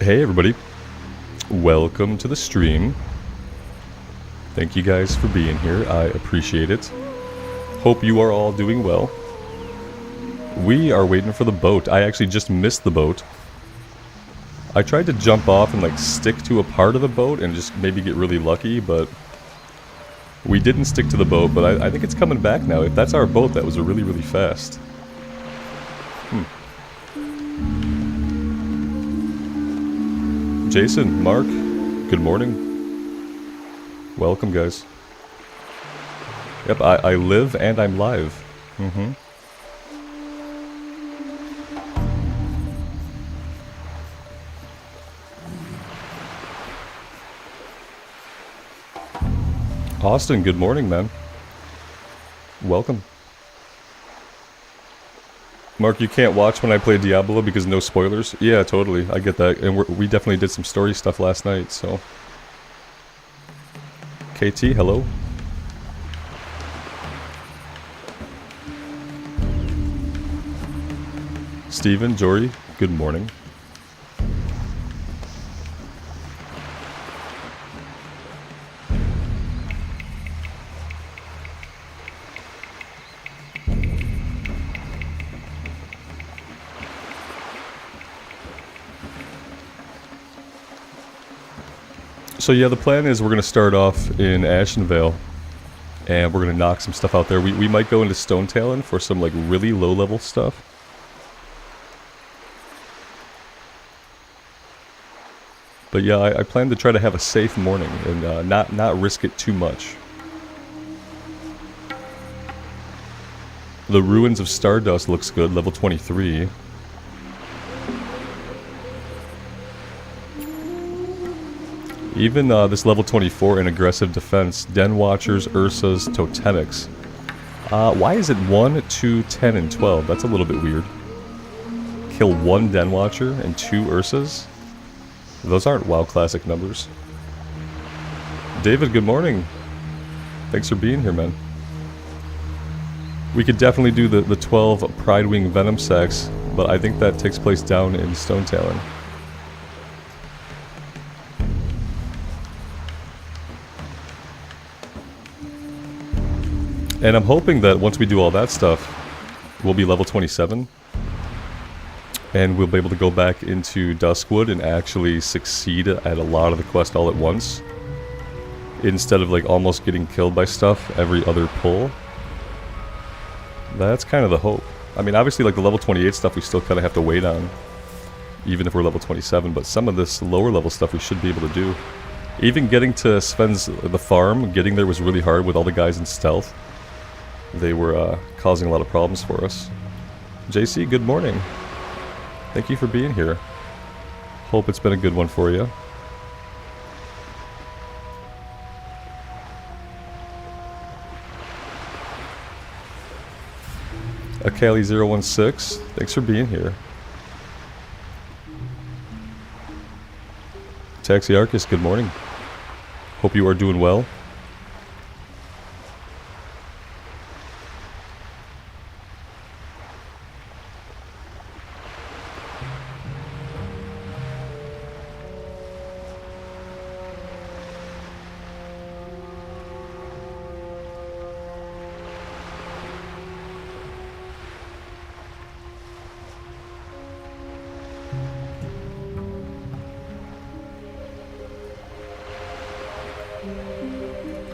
Hey everybody, welcome to the stream. Thank you guys for being here, I appreciate it. Hope you are all doing well. We are waiting for the boat. I actually just missed the boat. I tried to jump off and like stick to a part of the boat and just maybe get really lucky, but we didn't stick to the boat, but I think it's coming back now. If that's our boat, that was a really fast. Jason, Mark, good morning. Welcome, guys. Yep, I live and I'm live. Austin, good morning, man. Welcome. Mark, you can't watch when I play Diablo because no spoilers? Yeah, totally. I get that. And we definitely did some story stuff last night, so... KT, hello. Steven, Jory, good morning. So yeah, the plan is we're going to start off in Ashenvale, and we're going to knock some stuff out there. We might go into Stone Talon for some like really low level stuff. But yeah, I plan to try to have a safe morning and not risk it too much. The Ruins of Stardust looks good, level 23. Even this level 24 in aggressive defense, Den Watchers, Ursas, Totemics. Why is it 1, 2, 10, and 12? That's a little bit weird. Kill 1 Den Watcher and 2 Ursas? Those aren't WoW Classic numbers. David, good morning. Thanks for being here, man. We could definitely do the 12 Pridewing Venom Sacks, but I think that takes place down in Stone Talon. And I'm hoping that once we do all that stuff, we'll be level 27. And we'll be able to go back into Duskwood and actually succeed at a lot of the quest all at once. Instead of like almost getting killed by stuff every other pull. That's kind of the hope. I mean, obviously like the level 28 stuff we still kind of have to wait on. Even if we're level 27, but some of this lower level stuff we should be able to do. Even getting to Sven's, the farm, getting there was really hard with all the guys in stealth. They were causing a lot of problems for us. JC, good morning. Thank you for being here. Hope it's been a good one for you. Akali016, thanks for being here. Taxiarchus, good morning. Hope you are doing well.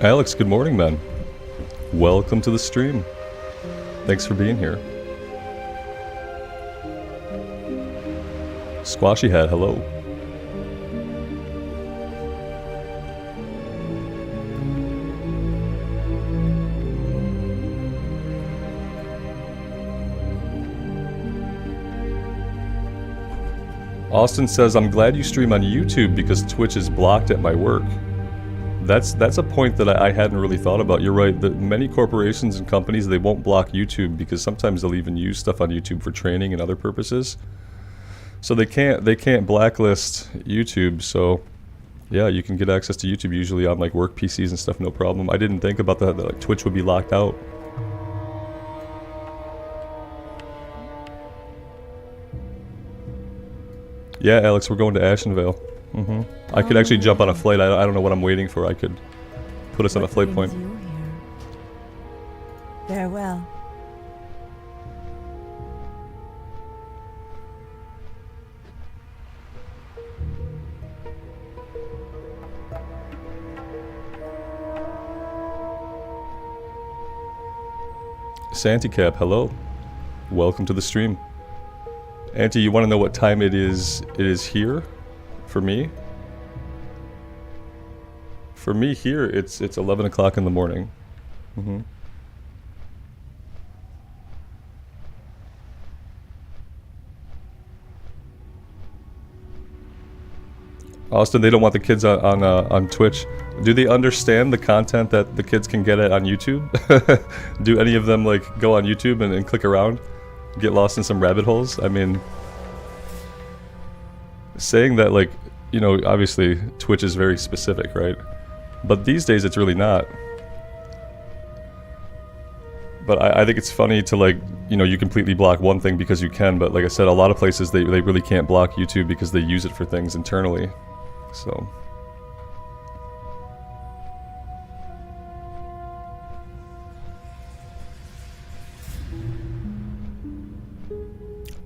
Alex, good morning, man. Welcome to the stream. Thanks for being here. Squashy Hat, hello. Austin says, I'm glad you stream on YouTube because Twitch is blocked at my work. That's a point that I hadn't really thought about. You're right, that many corporations and companies, they won't block YouTube because sometimes they'll even use stuff on YouTube for training and other purposes. So they can't blacklist YouTube, so yeah, you can get access to YouTube usually on like work PCs and stuff, no problem. I didn't think about that like Twitch would be locked out. Yeah, Alex, we're going to Ashenvale. I could actually jump on a flight. I don't know what I'm waiting for. I could put us on a flight point. Farewell. Santicap, hello. Welcome to the stream. Auntie, you want to know what time it is here? For me? For me here, it's 11 o'clock in the morning. Austin, they don't want the kids on Twitch. Do they understand the content that the kids can get at on YouTube? Do any of them like go on YouTube and click around? Get lost in some rabbit holes? I mean, saying that, like, you know, obviously Twitch is very specific, right? But these days it's really not. But I think it's funny to, like, you know, you completely block one thing because you can, but like I said, a lot of places they really can't block YouTube because they use it for things internally. So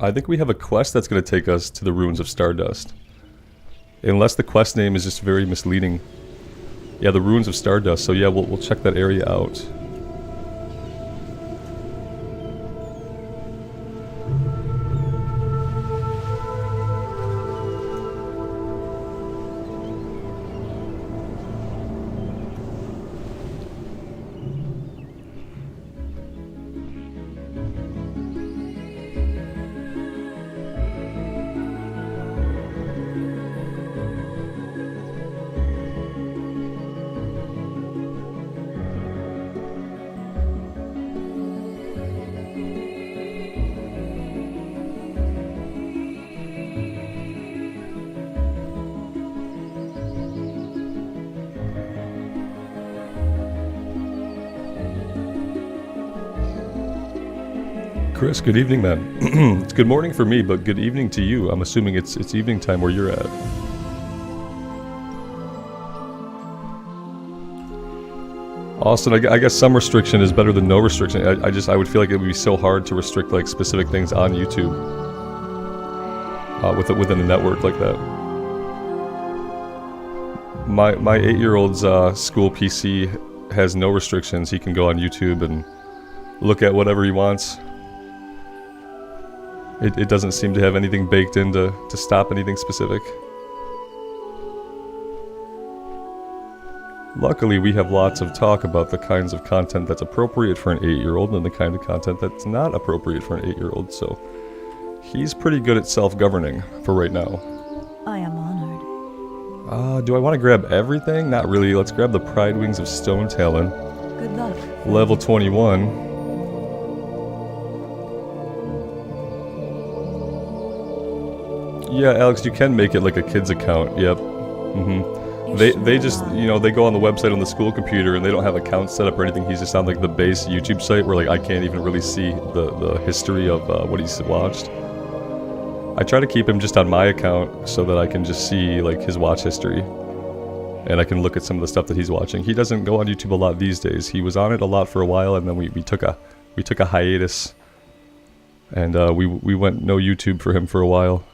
I think we have a quest that's going to take us to the Ruins of Stardust. Unless the quest name is just very misleading. Yeah, the Ruins of Stardust, so yeah, we'll check that area out. Chris, good evening, man. It's good morning for me, but good evening to you. I'm assuming it's evening time where you're at. Austin, I guess some restriction is better than no restriction. I would feel like it would be so hard to restrict like specific things on YouTube within the network like that. My 8-year-old's school PC has no restrictions. He can go on YouTube and look at whatever he wants. It doesn't seem to have anything baked in to stop anything specific. Luckily, we have lots of talk about the kinds of content that's appropriate for an 8-year-old and the kind of content that's not appropriate for an 8-year-old, so he's pretty good at self-governing for right now. I am honored. Do I want to grab everything? Not really. Let's grab the Pride Wings of Stone Talon. Good luck. Level 21. Yeah, Alex, you can make it like a kid's account. Yep. They just, you know, they go on the website on the school computer and they don't have accounts set up or anything. He's just on like the base YouTube site where like I can't even really see the history of what he's watched. I try to keep him just on my account so that I can just see like his watch history. And I can look at some of the stuff that he's watching. He doesn't go on YouTube a lot these days. He was on it a lot for a while and then we took a hiatus. And we went no YouTube for him for a while.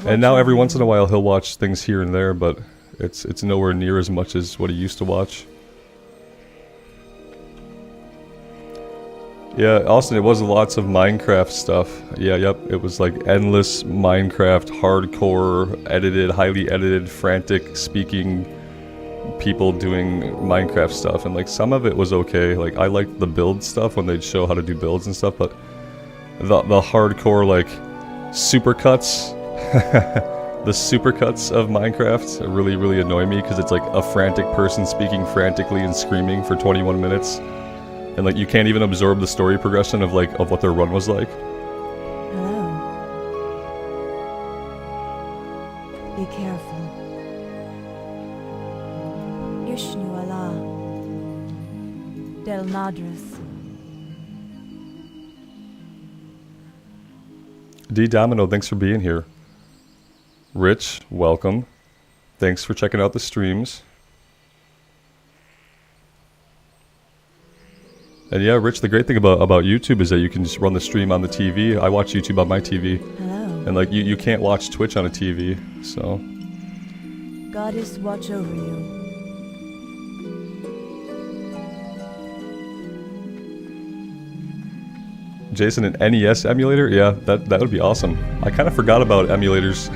And now every once in a while he'll watch things here and there, but it's nowhere near as much as what he used to watch. Yeah, Austin, it was lots of Minecraft stuff. Yeah, yep, it was like endless Minecraft, hardcore, edited, highly edited, frantic speaking people doing Minecraft stuff, and like some of it was okay. Like I liked the build stuff when they'd show how to do builds and stuff, but the hardcore like supercuts the supercuts of Minecraft really annoy me because it's like a frantic person speaking frantically and screaming for 21 minutes and like you can't even absorb the story progression of what their run was like. Hello. Be careful. Ishnu Allah. Del Nadras. D Domino, thanks for being here. Rich, welcome. Thanks for checking out the streams. And yeah, Rich, the great thing about YouTube is that you can just run the stream on the TV. I watch YouTube on my TV. Hello. And like you can't watch Twitch on a TV, so. Goddess watch over you. Jason, an NES emulator? Yeah, that would be awesome. I kind of forgot about emulators.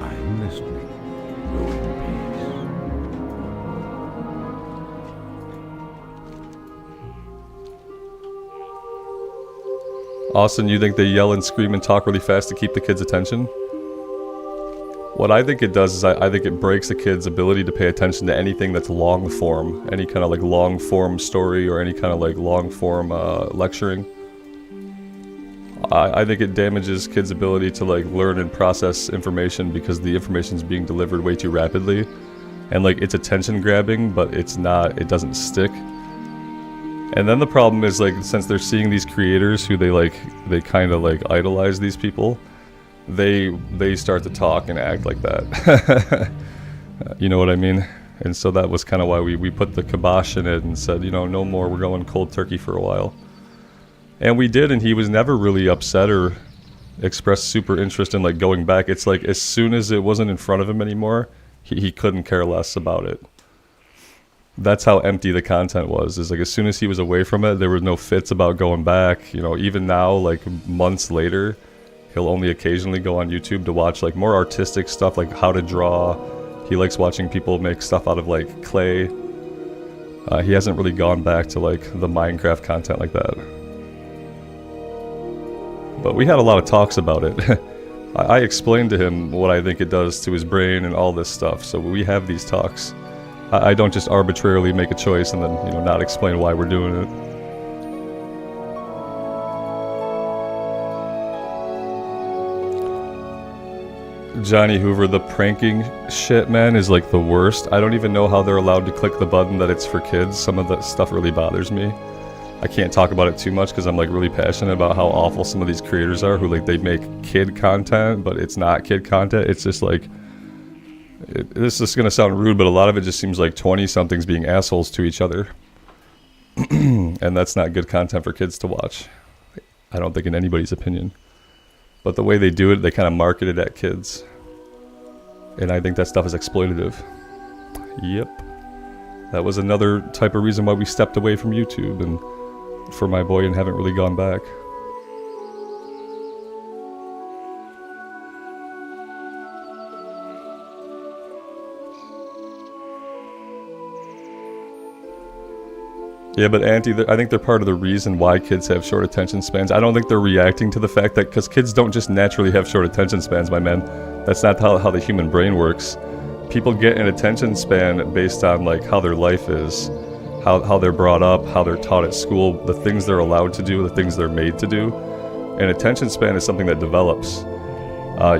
I'm listening. Go in Austin, you think they yell and scream and talk really fast to keep the kids' attention? What I think it does is I think it breaks the kids' ability to pay attention to anything that's long form. Any kind of like long form story or any kind of like long form lecturing. I think it damages kids' ability to like learn and process information because the information is being delivered way too rapidly. And like it's attention grabbing, but it doesn't stick. And then the problem is like since they're seeing these creators who they kind of like idolize these people, they start to talk and act like that. You know what I mean? And so that was kind of why we put the kibosh in it and said, you know, no more, we're going cold turkey for a while. And we did, and he was never really upset or expressed super interest in like going back. It's like as soon as it wasn't in front of him anymore, he couldn't care less about it. That's how empty the content was. Is like as soon as he was away from it, there were no fits about going back. You know, even now, like months later, he'll only occasionally go on YouTube to watch like more artistic stuff, like how to draw. He likes watching people make stuff out of like clay. He hasn't really gone back to like the Minecraft content like that. But we had a lot of talks about it. I explained to him what I think it does to his brain and all this stuff. So we have these talks. I don't just arbitrarily make a choice and then, you know, not explain why we're doing it. Johnny Hoover, the pranking shit, man, is like the worst. I don't even know how they're allowed to click the button that it's for kids. Some of that stuff really bothers me. I can't talk about it too much because I'm like really passionate about how awful some of these creators are who like they make kid content, but it's not kid content. It's just like, this is gonna sound rude, but a lot of it just seems like 20-somethings being assholes to each other. And that's not good content for kids to watch. I don't think in anybody's opinion. But the way they do it, they kind of market it at kids. And I think that stuff is exploitative. Yep. That was another type of reason why we stepped away from YouTube and for my boy and haven't really gone back. Yeah, but Auntie, I think they're part of the reason why kids have short attention spans. I don't think they're reacting to the fact that, because kids don't just naturally have short attention spans, my man. That's not how the human brain works. People get an attention span based on like how their life is, how they're brought up, how they're taught at school, the things they're allowed to do, the things they're made to do. And attention span is something that develops.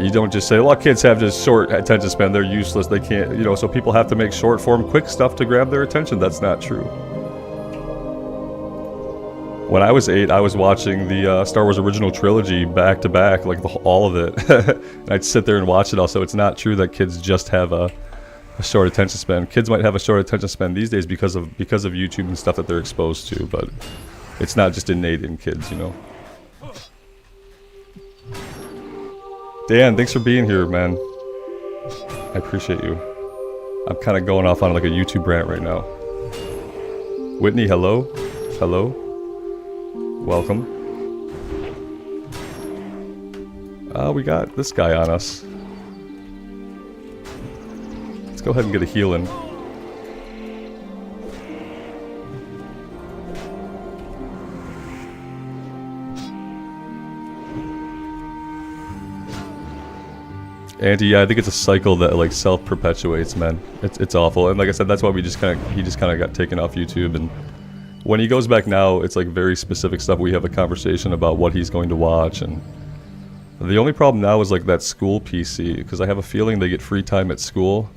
You don't just say, well, kids have just short attention span, they're useless, they can't, you know, so people have to make short form, quick stuff to grab their attention. That's not true. When I was 8, I was watching the Star Wars original trilogy back to back, like all of it. And I'd sit there and watch it all, so it's not true that kids just have a short attention span. Kids might have a short attention span these days because of YouTube and stuff that they're exposed to, but it's not just innate in kids, you know. Dan, thanks for being here, man. I appreciate you. I'm kind of going off on like a YouTube rant right now. Whitney, hello? Hello? Welcome. We got this guy on us. Let's go ahead and get a heal in. Auntie, yeah, I think it's a cycle that like self-perpetuates, man. It's awful, and like I said, that's why he just kind of got taken off YouTube. And when he goes back now, it's like very specific stuff. We have a conversation about what he's going to watch, and the only problem now is like that school PC, because I have a feeling they get free time at school,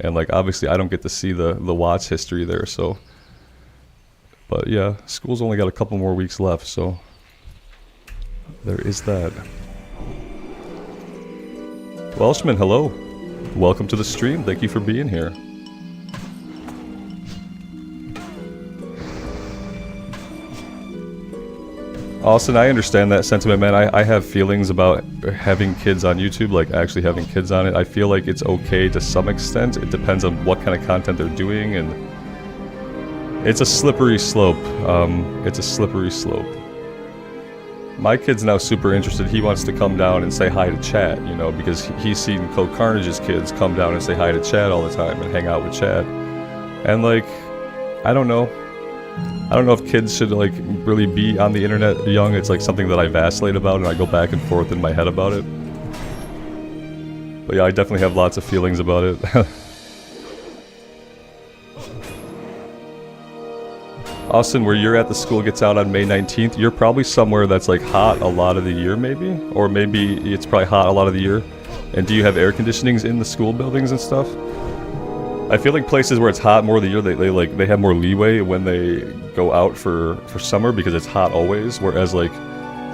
And like obviously I don't get to see the watch history there, so. But yeah, school's only got a couple more weeks left, so there is that. Welshman, hello. Welcome to the stream. Thank you for being here. Austin, I understand that sentiment, man. I have feelings about having kids on YouTube, like actually having kids on it. I feel like it's okay to some extent. It depends on what kind of content they're doing, and it's a slippery slope. It's a slippery slope. My kid's now super interested. He wants to come down and say hi to Chad, you know, because he's seen Code Carnage's kids come down and say hi to Chad all the time and hang out with Chad. And like, I don't know. I don't know if kids should like really be on the internet young. It's like something that I vacillate about and I go back and forth in my head about it. But yeah, I definitely have lots of feelings about it. Austin, where you're at, the school gets out on May 19th. You're probably somewhere that's like hot a lot of the year maybe? Or maybe it's probably hot a lot of the year. And do you have air conditionings in the school buildings and stuff? I feel like places where it's hot more of the year, they have more leeway when they go out for summer because it's hot always. Whereas like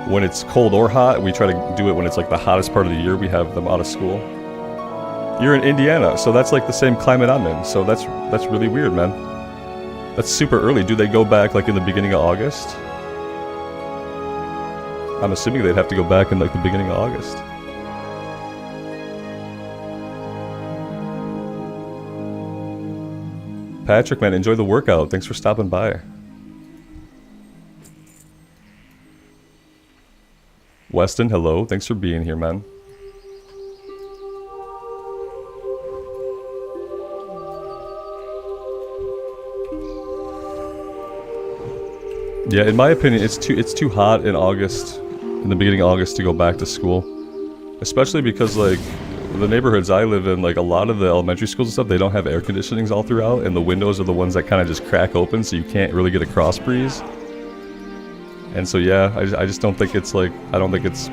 when it's cold or hot, we try to do it when it's like the hottest part of the year. We have them out of school. You're in Indiana, so that's like the same climate I'm in. So that's really weird, man. That's super early. Do they go back like in the beginning of August? I'm assuming they'd have to go back in like the beginning of August. Patrick, man, enjoy the workout. Thanks for stopping by. Weston, hello. Thanks for being here, man. Yeah, in my opinion, it's too hot in August, in the beginning of August, to go back to school. Especially because, like, the neighborhoods I live in, like, a lot of the elementary schools and stuff, they don't have air conditionings all throughout, and the windows are the ones that kind of just crack open, so you can't really get a cross breeze. And so, yeah, I just don't think it's, like, I don't think it's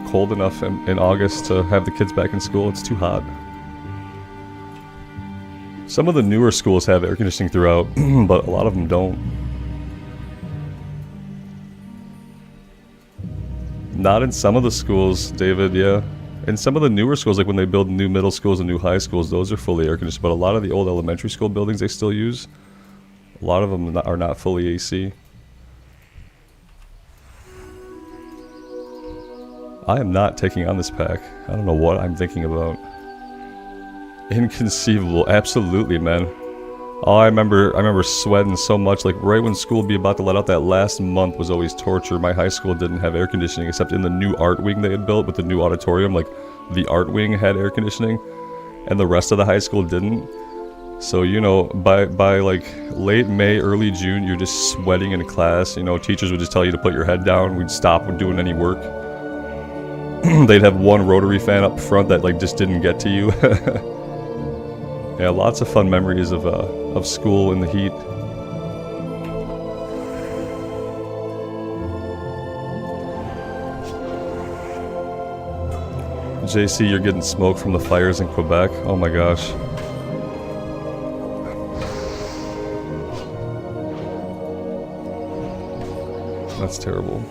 cold enough in August to have the kids back in school. It's too hot. Some of the newer schools have air conditioning throughout, but a lot of them don't. Not in some of the schools, David, yeah. In some of the newer schools, like when they build new middle schools and new high schools, those are fully air conditioned. But a lot of the old elementary school buildings they still use, a lot of them are not fully AC. I am not taking on this pack. I don't know what I'm thinking about. Inconceivable. Absolutely, man. Oh, I remember sweating so much, like right when school would be about to let out, that last month was always torture. My high school didn't have air conditioning except in the new art wing they had built with the new auditorium. Like the art wing had air conditioning and the rest of the high school didn't. So, you know, by like late May, early June, you're just sweating in class. You know, teachers would just tell you to put your head down. We'd stop doing any work. They'd have one rotary fan up front that like just didn't get to you. Yeah, lots of fun memories of school in the heat. JC, you're getting smoke from the fires in Quebec. Oh my gosh. That's terrible.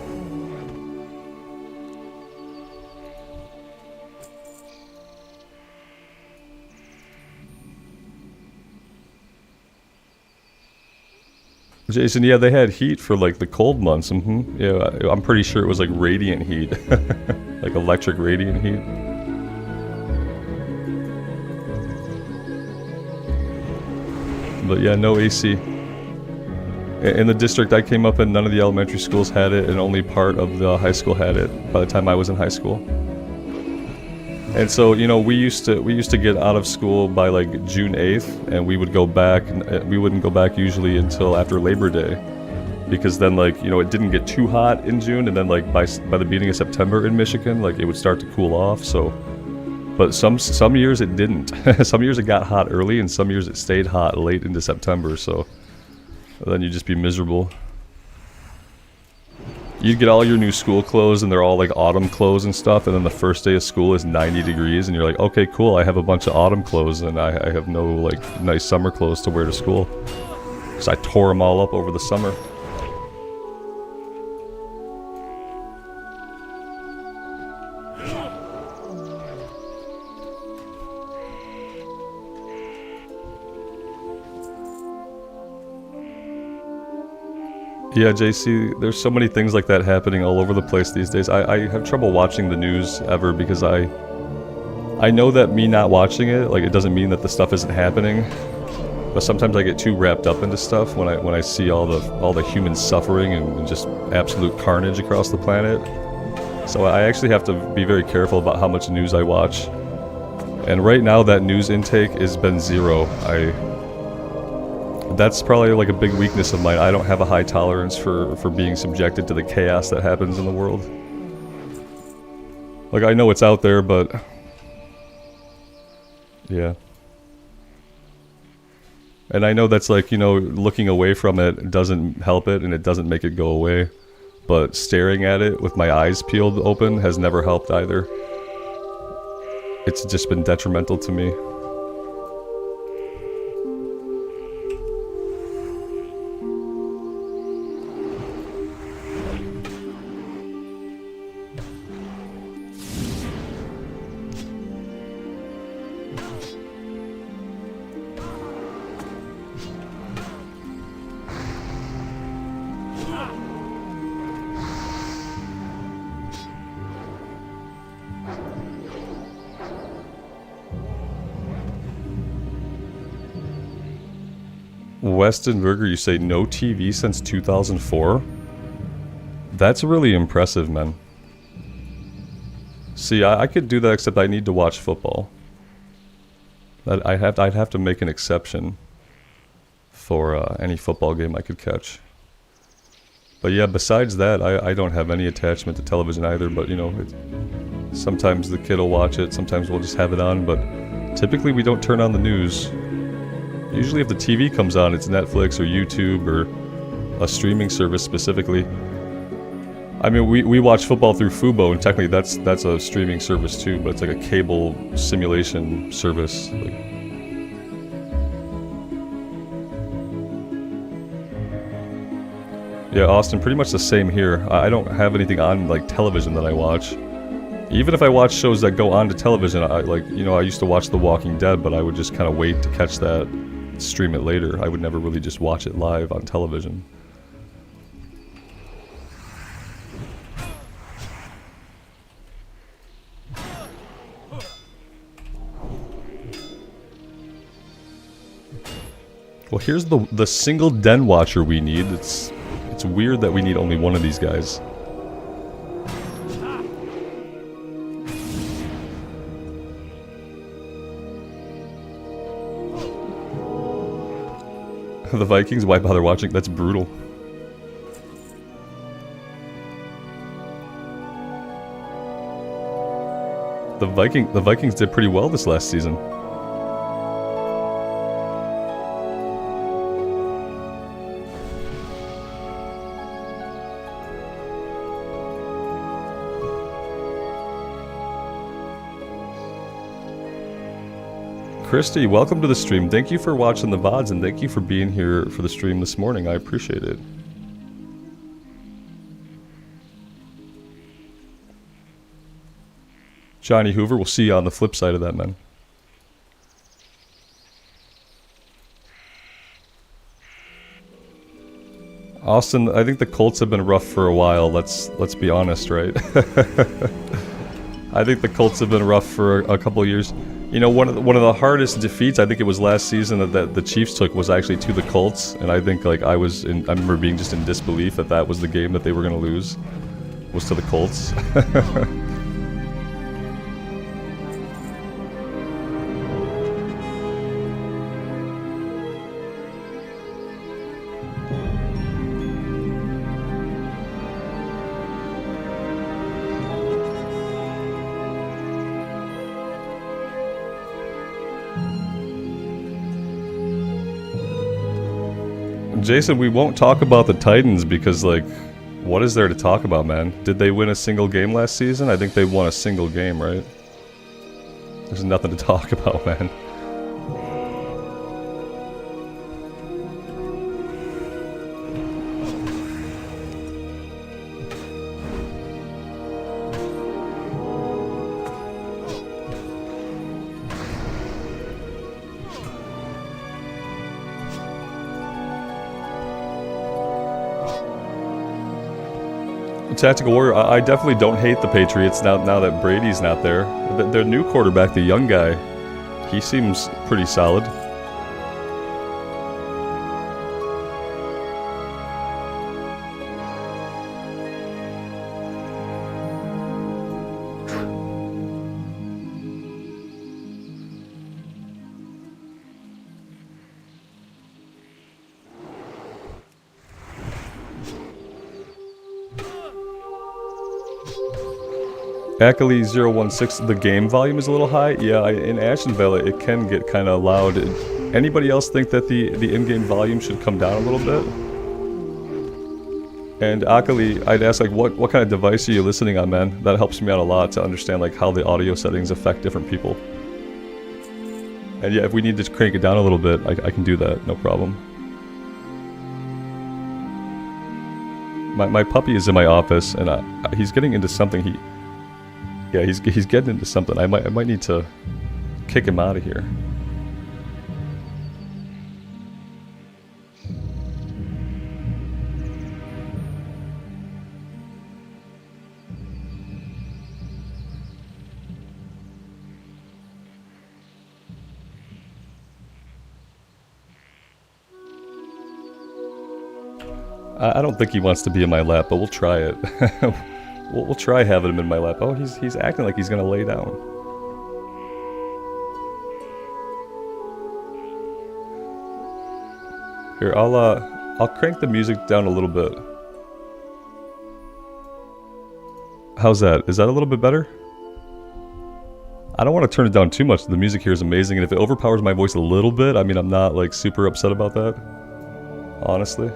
Jason, yeah, they had heat for like the cold months. Yeah, I'm pretty sure it was like radiant heat, like electric radiant heat. But yeah, no AC. In the district I came up in, none of the elementary schools had it, and only part of the high school had it by the time I was in high school. And so, you know, we used to get out of school by like June 8th, and we would go back, and we wouldn't go back usually until after Labor Day, because then, like, you know, it didn't get too hot in June, and then like by the beginning of September in Michigan, like it would start to cool off. So, but some years it didn't. Some years it got hot early, and some years it stayed hot late into September. So then you'd just be miserable. You'd get all your new school clothes, and they're all like autumn clothes and stuff, and then the first day of school is 90 degrees, and you're like, okay, cool, I have a bunch of autumn clothes, and I have no like nice summer clothes to wear to school. So I tore them all up over the summer. Yeah, JC, there's so many things like that happening all over the place these days. I have trouble watching the news ever because I know that me not watching it, like, it doesn't mean that the stuff isn't happening. But sometimes I get too wrapped up into stuff when I see all the human suffering and just absolute carnage across the planet. So I actually have to be very careful about how much news I watch. And right now that news intake has been zero. That's probably like a big weakness of mine. I don't have a high tolerance for being subjected to the chaos that happens in the world. Like, I know it's out there, but yeah. And I know that's like, you know, looking away from it doesn't help it and it doesn't make it go away. But staring at it with my eyes peeled open has never helped either. It's just been detrimental to me. Weston Burger, you say no TV since 2004? That's really impressive, man. See, I could do that, except I need to watch football. I'd have to make an exception for any football game I could catch. But yeah, besides that, I don't have any attachment to television either, but you know, sometimes the kid will watch it, sometimes we'll just have it on, but typically we don't turn on the news. Usually if the TV comes on, it's Netflix or YouTube or a streaming service specifically. I mean, we watch football through Fubo, and technically that's a streaming service too, but it's like a cable simulation service. Like, yeah, Austin, pretty much the same here. I don't have anything on like television that I watch. Even if I watch shows that go on to television, I used to watch The Walking Dead, but I would just kind of wait to catch that, stream it later. I would never really just watch it live on television. Well, here's the single den watcher we need. It's weird that we need only one of these guys. The Vikings, why bother watching? That's brutal. The Vikings did pretty well this last season. Christy, welcome to the stream. Thank you for watching the VODs and thank you for being here for the stream this morning. I appreciate it. Johnny Hoover, we'll see you on the flip side of that, man. Austin, I think the Colts have been rough for a while. Let's be honest, right? I think the Colts have been rough for a couple of years. You know, one of the hardest defeats, I think it was last season that the Chiefs took, was actually to the Colts, and I think like I remember being just in disbelief that was the game that they were going to lose, was to the Colts. Jason, we won't talk about the Titans because, like, What is there to talk about, man? Did they win a single game last season? I think they won a single game, right? There's nothing to talk about, man. Tactical Warrior, I definitely don't hate the Patriots now that Brady's not there. Their new quarterback, the young guy, he seems pretty solid. Akali016, the game volume is a little high. Yeah, in Ashenvale it can get kind of loud. Anybody else think that the in-game volume should come down a little bit? And Akali, I'd ask like what kind of device are you listening on, man? That helps me out a lot to understand like how the audio settings affect different people. And yeah, if we need to crank it down a little bit, I can do that, no problem. My puppy is in my office and he's getting into something. Yeah, he's getting into something. I might need to kick him out of here. I don't think he wants to be in my lap, but we'll try it. We'll try having him in my lap. Oh, he's acting like he's gonna lay down. Here, I'll crank the music down a little bit. How's that? Is that a little bit better? I don't want to turn it down too much. The music here is amazing, and if it overpowers my voice a little bit, I mean, I'm not like super upset about that, honestly.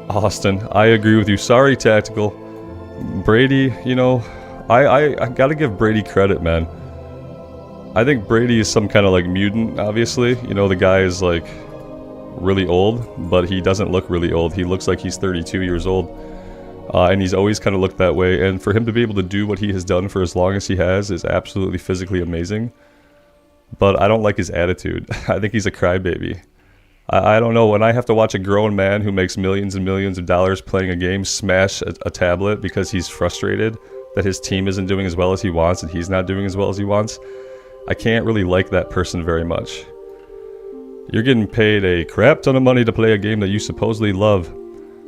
Austin, I agree with you. Sorry, Tactical. Brady, you know, I gotta give Brady credit, man. I think Brady is some kind of like mutant, obviously. You know, the guy is like really old, but he doesn't look really old. He looks like he's 32 years old. And he's always kind of looked that way. And for him to be able to do what he has done for as long as he has is absolutely physically amazing. But I don't like his attitude. I think he's a crybaby. I don't know, when I have to watch a grown man who makes millions and millions of dollars playing a game smash a tablet because he's frustrated that his team isn't doing as well as he wants and he's not doing as well as he wants, I can't really like that person very much. You're getting paid a crap ton of money to play a game that you supposedly love.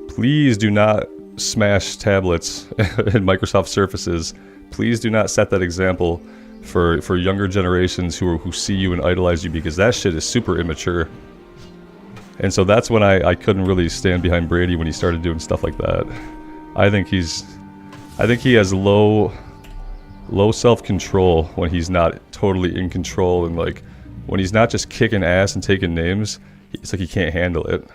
Please do not smash tablets and Microsoft Surfaces. Please do not set that example for younger generations who see you and idolize you, because that shit is super immature. And so that's when I couldn't really stand behind Brady when he started doing stuff like that. I think he has low self-control when he's not totally in control, and like when he's not just kicking ass and taking names, it's like he can't handle it.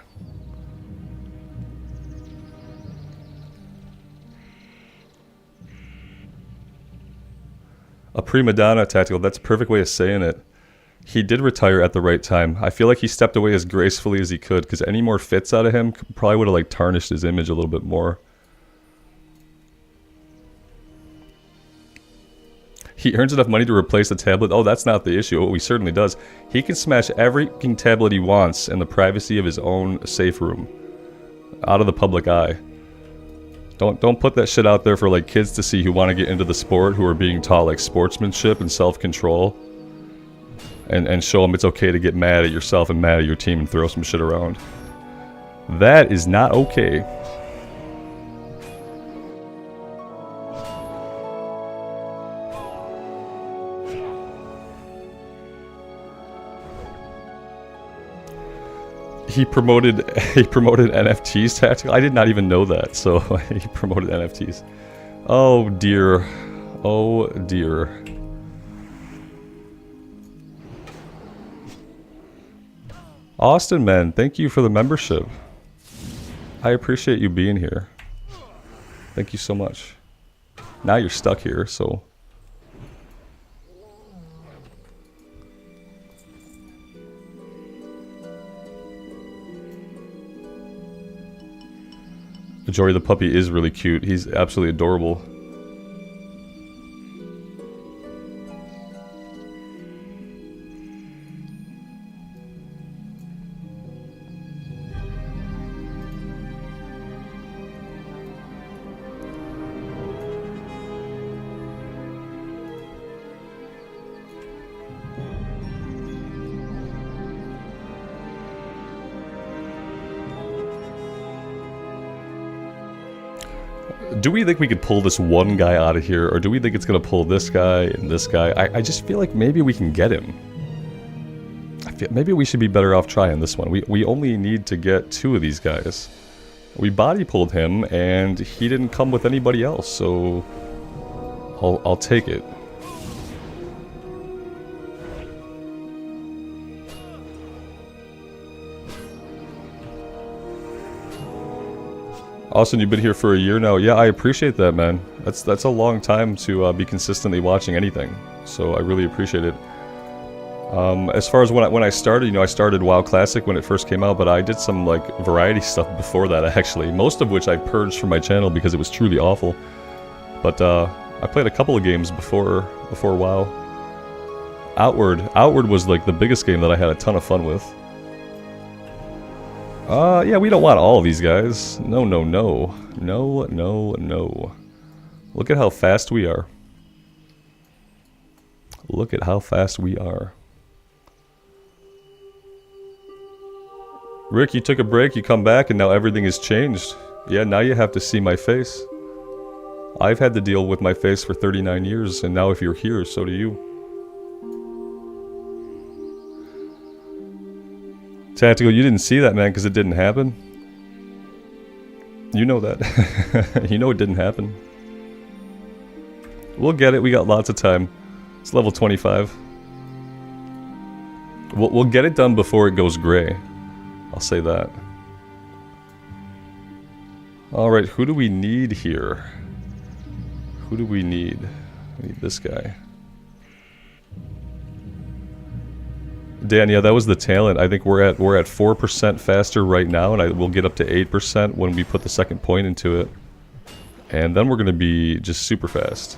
A prima donna, Tactical, that's a perfect way of saying it. He did retire at the right time. I feel like he stepped away as gracefully as he could, because any more fits out of him probably would have like tarnished his image a little bit more. He earns enough money to replace the tablet. Oh, that's not the issue. Oh, he certainly does. He can smash every tablet he wants in the privacy of his own safe room, out of the public eye. Don't put that shit out there for like kids to see who want to get into the sport, who are being taught like sportsmanship and self-control. And show them it's okay to get mad at yourself and mad at your team and throw some shit around. That is not okay. He promoted NFTs, Tactical. I did not even know that. So he promoted NFTs. Oh dear. Oh dear. Austin, man, thank you for the membership. I appreciate you being here. Thank you so much. Now you're stuck here, so... Jory the puppy is really cute. He's absolutely adorable. Do we think we could pull this one guy out of here, or do we think it's gonna pull this guy and this guy? I just feel like maybe we can get him. I feel maybe we should be better off trying this one. We only need to get 2 of these guys. We body pulled him, and he didn't come with anybody else, so I'll take it. Austin, you've been here for a year now. Yeah, I appreciate that, man. That's a long time to be consistently watching anything. So I really appreciate it. As far as when I started, you know, I started WoW Classic when it first came out, but I did some like variety stuff before that actually. Most of which I purged from my channel because it was truly awful. But I played a couple of games before WoW. Outward was like the biggest game that I had a ton of fun with. Yeah, we don't want all of these guys. No, no, no. No, no, no. Look at how fast we are. Look at how fast we are. Rick, you took a break, you come back, and now everything has changed. Yeah, now you have to see my face. I've had to deal with my face for 39 years, and now if you're here, so do you. Tactical, you didn't see that, man, because it didn't happen. You know that. You know it didn't happen. We'll get it. We got lots of time. It's level 25. We'll get it done before it goes gray. I'll say that. Alright, who do we need here? Who do we need? We need this guy. Dan, yeah, that was the talent. I think we're at 4% faster right now, and we'll get up to 8% when we put the second point into it. And then we're going to be just super fast.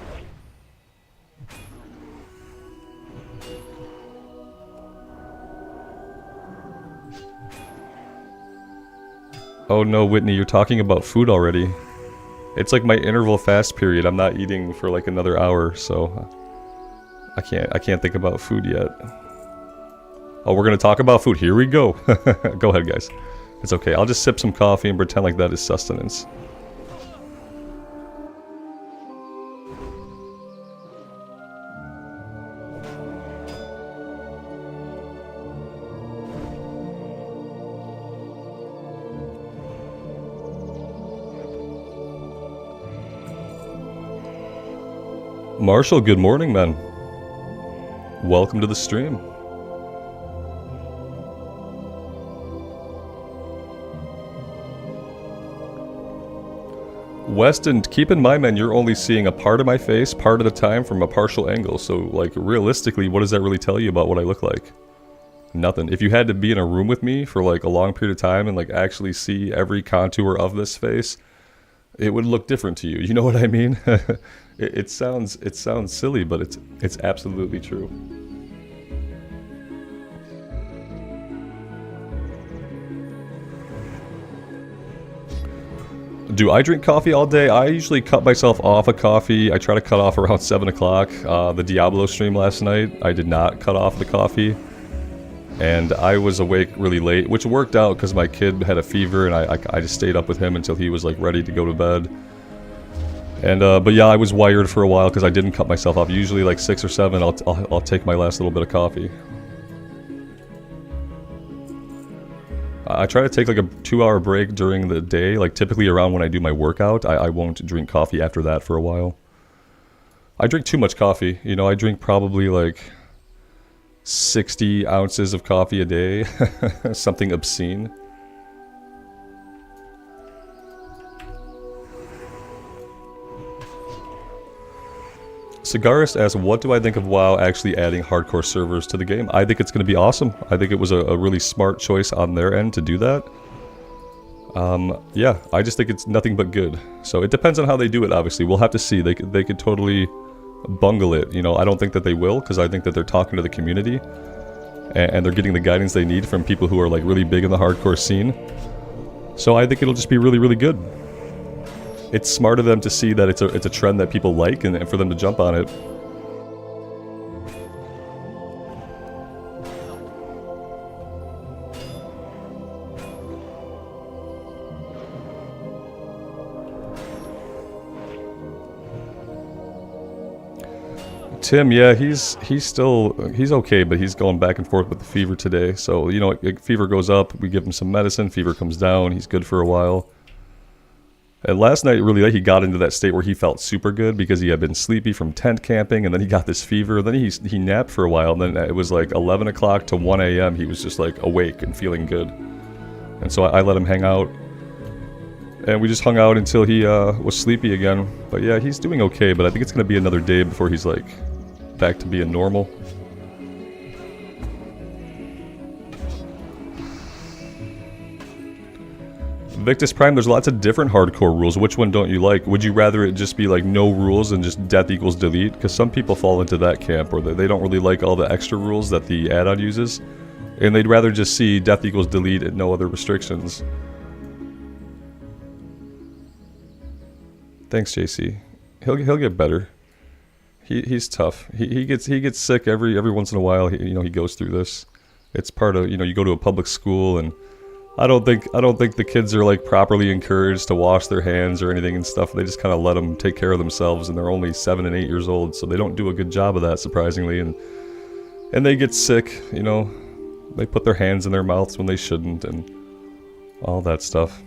Oh no, Whitney, you're talking about food already. It's like my interval fast period. I'm not eating for like another hour, so I can't think about food yet. Oh, we're gonna talk about food. Here we go. Go ahead, guys. It's okay. I'll just sip some coffee and pretend like that is sustenance. Marshall, good morning, man. Welcome to the stream. Weston, keep in mind, man, you're only seeing a part of my face, part of the time, from a partial angle. So, like, realistically, what does that really tell you about what I look like? Nothing. If you had to be in a room with me for, like, a long period of time and, like, actually see every contour of this face, it would look different to you. You know what I mean? It sounds silly, but it's absolutely true. Do I drink coffee all day? I usually cut myself off of coffee. I try to cut off around 7 o'clock. The Diablo stream last night, I did not cut off the coffee. And I was awake really late, which worked out because my kid had a fever and I just stayed up with him until he was like ready to go to bed. And but yeah, I was wired for a while because I didn't cut myself off. Usually like 6 or 7, I'll take my last little bit of coffee. I try to take like a 2-hour break during the day, like typically around when I do my workout. I won't drink coffee after that for a while. I drink too much coffee, you know, I drink probably like 60 ounces of coffee a day. Something obscene. Cigarist asks, what do I think of WoW actually adding hardcore servers to the game? I think it's going to be awesome. I think it was a really smart choice on their end to do that. Yeah, I just think it's nothing but good. So it depends on how they do it, obviously. We'll have to see. They could totally bungle it. You know, I don't think that they will, because I think that they're talking to the community. And they're getting the guidance they need from people who are like really big in the hardcore scene. So I think it'll just be really, really good. It's smart of them to see that it's a trend that people like, and for them to jump on it. Tim, yeah, he's okay, but he's going back and forth with the fever today. So, you know, fever goes up, we give him some medicine, fever comes down, he's good for a while. And last night, really, he got into that state where he felt super good because he had been sleepy from tent camping, and then he got this fever. Then he napped for a while, and then it was like 11 o'clock to 1 a.m. He was just like awake and feeling good. And so I let him hang out. And we just hung out until he was sleepy again. But yeah, he's doing okay, but I think it's going to be another day before he's like back to being normal. Victus Prime, there's lots of different hardcore rules. Which one don't you like? Would you rather it just be like no rules and just death equals delete? Because some people fall into that camp where they don't really like all the extra rules that the add-on uses. And they'd rather just see death equals delete and no other restrictions. Thanks, JC. He'll get better. He's tough. He gets sick every once in a while. He goes through this. It's part of, you go to a public school, and I don't think the kids are like properly encouraged to wash their hands or anything and stuff. They just kind of let them take care of themselves, and they're only 7 and 8 years old, so they don't do a good job of that, surprisingly, and they get sick. They put their hands in their mouths when they shouldn't, and all that stuff.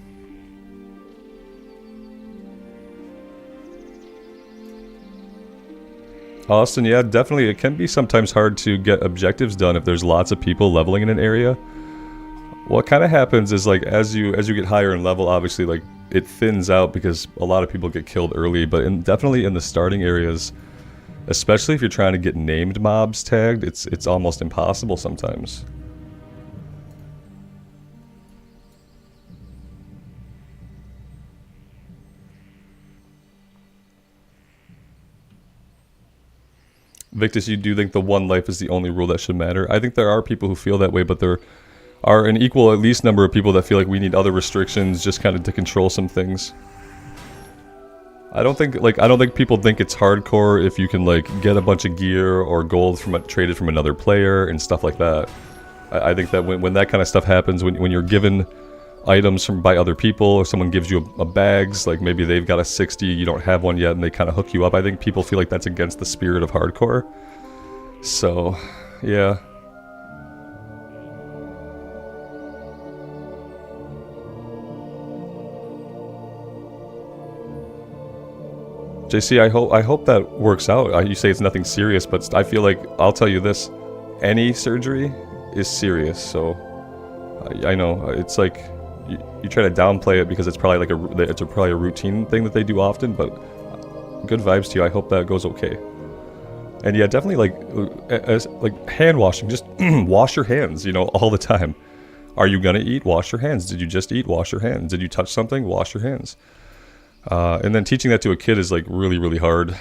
Austin, yeah, definitely. It can be sometimes hard to get objectives done if there's lots of people leveling in an area. What kind of happens is, like, as you get higher in level, obviously, like, it thins out because a lot of people get killed early, but definitely in the starting areas, especially if you're trying to get named mobs tagged, it's almost impossible sometimes. Victus, you do think the one life is the only rule that should matter? I think there are people who feel that way, but there are an equal, at least, number of people that feel like we need other restrictions just kind of to control some things. I don't think people think it's hardcore if you can, like, get a bunch of gear or gold traded from another player and stuff like that. I think that when that kind of stuff happens, when you're given items by other people, or someone gives you a bags, like maybe they've got a 60, you don't have one yet, and they kind of hook you up, I think people feel like that's against the spirit of hardcore. So, yeah. JC, I hope that works out. You say it's nothing serious, but I feel like, I'll tell you this, any surgery is serious, so I know, it's like, you try to downplay it because it's probably like it's probably a routine thing that they do often, but good vibes to you. I hope that goes okay. And yeah, definitely like hand washing, just wash your hands, all the time. Are you gonna eat? Wash your hands. Did you just eat? Wash your hands. Did you touch something? Wash your hands. And then teaching that to a kid is like really, really hard.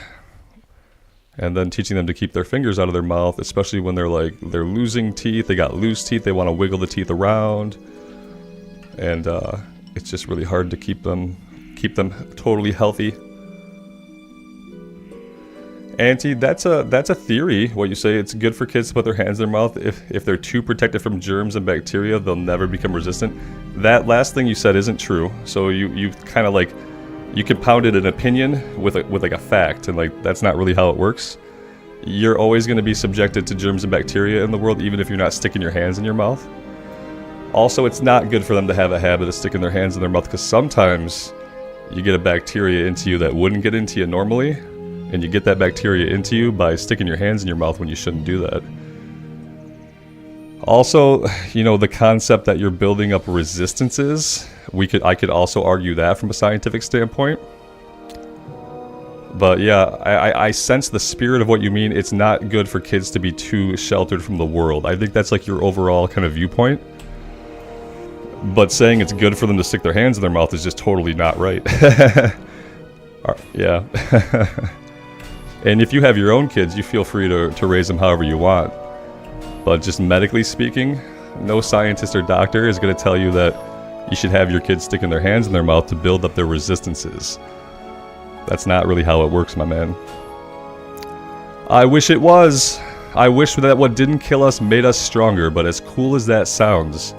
And then teaching them to keep their fingers out of their mouth, especially when they're losing teeth, they got loose teeth, they want to wiggle the teeth around. And it's just really hard to keep them totally healthy. Auntie, that's a theory, what you say. It's good for kids to put their hands in their mouth. If they're too protected from germs and bacteria, they'll never become resistant. That last thing you said isn't true. So you kind of like, you compounded an opinion with like a fact, and like that's not really how it works. You're always going to be subjected to germs and bacteria in the world, even if you're not sticking your hands in your mouth. Also, it's not good for them to have a habit of sticking their hands in their mouth, because sometimes you get a bacteria into you that wouldn't get into you normally, and you get that bacteria into you by sticking your hands in your mouth when you shouldn't do that. Also, you know, the concept that you're building up resistances, I could also argue that from a scientific standpoint. But yeah, I sense the spirit of what you mean. It's not good for kids to be too sheltered from the world. I think that's like your overall kind of viewpoint. But saying it's good for them to stick their hands in their mouth is just totally not right. Yeah. And if you have your own kids, you feel free to raise them however you want. But just medically speaking, no scientist or doctor is going to tell you that you should have your kids sticking their hands in their mouth to build up their resistances. That's not really how it works, my man. I wish it was. I wish that what didn't kill us made us stronger, but as cool as that sounds,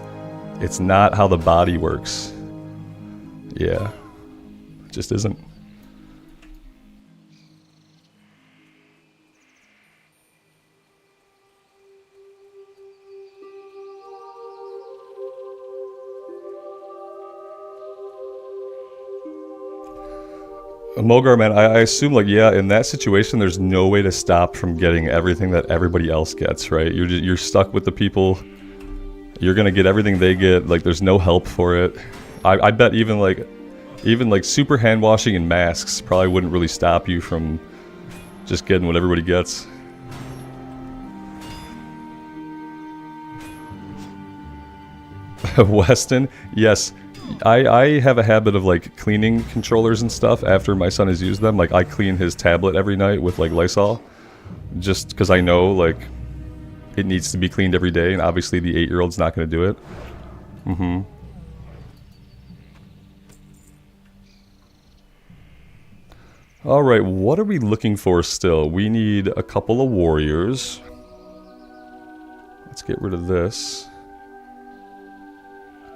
it's not how the body works. Yeah. It just isn't. Mogar, man, I assume, like, yeah, in that situation, there's no way to stop from getting everything that everybody else gets, right? You're stuck with the people. You're gonna get everything they get. Like, there's no help for it. I bet even like super hand washing and masks probably wouldn't really stop you from just getting what everybody gets. Weston, yes. I have a habit of like cleaning controllers and stuff after my son has used them. Like I clean his tablet every night with like Lysol, just because I know like it needs to be cleaned every day, and obviously the 8-year-old's not going to do it. Mm-hmm. Alright, what are we looking for still? We need a couple of warriors. Let's get rid of this.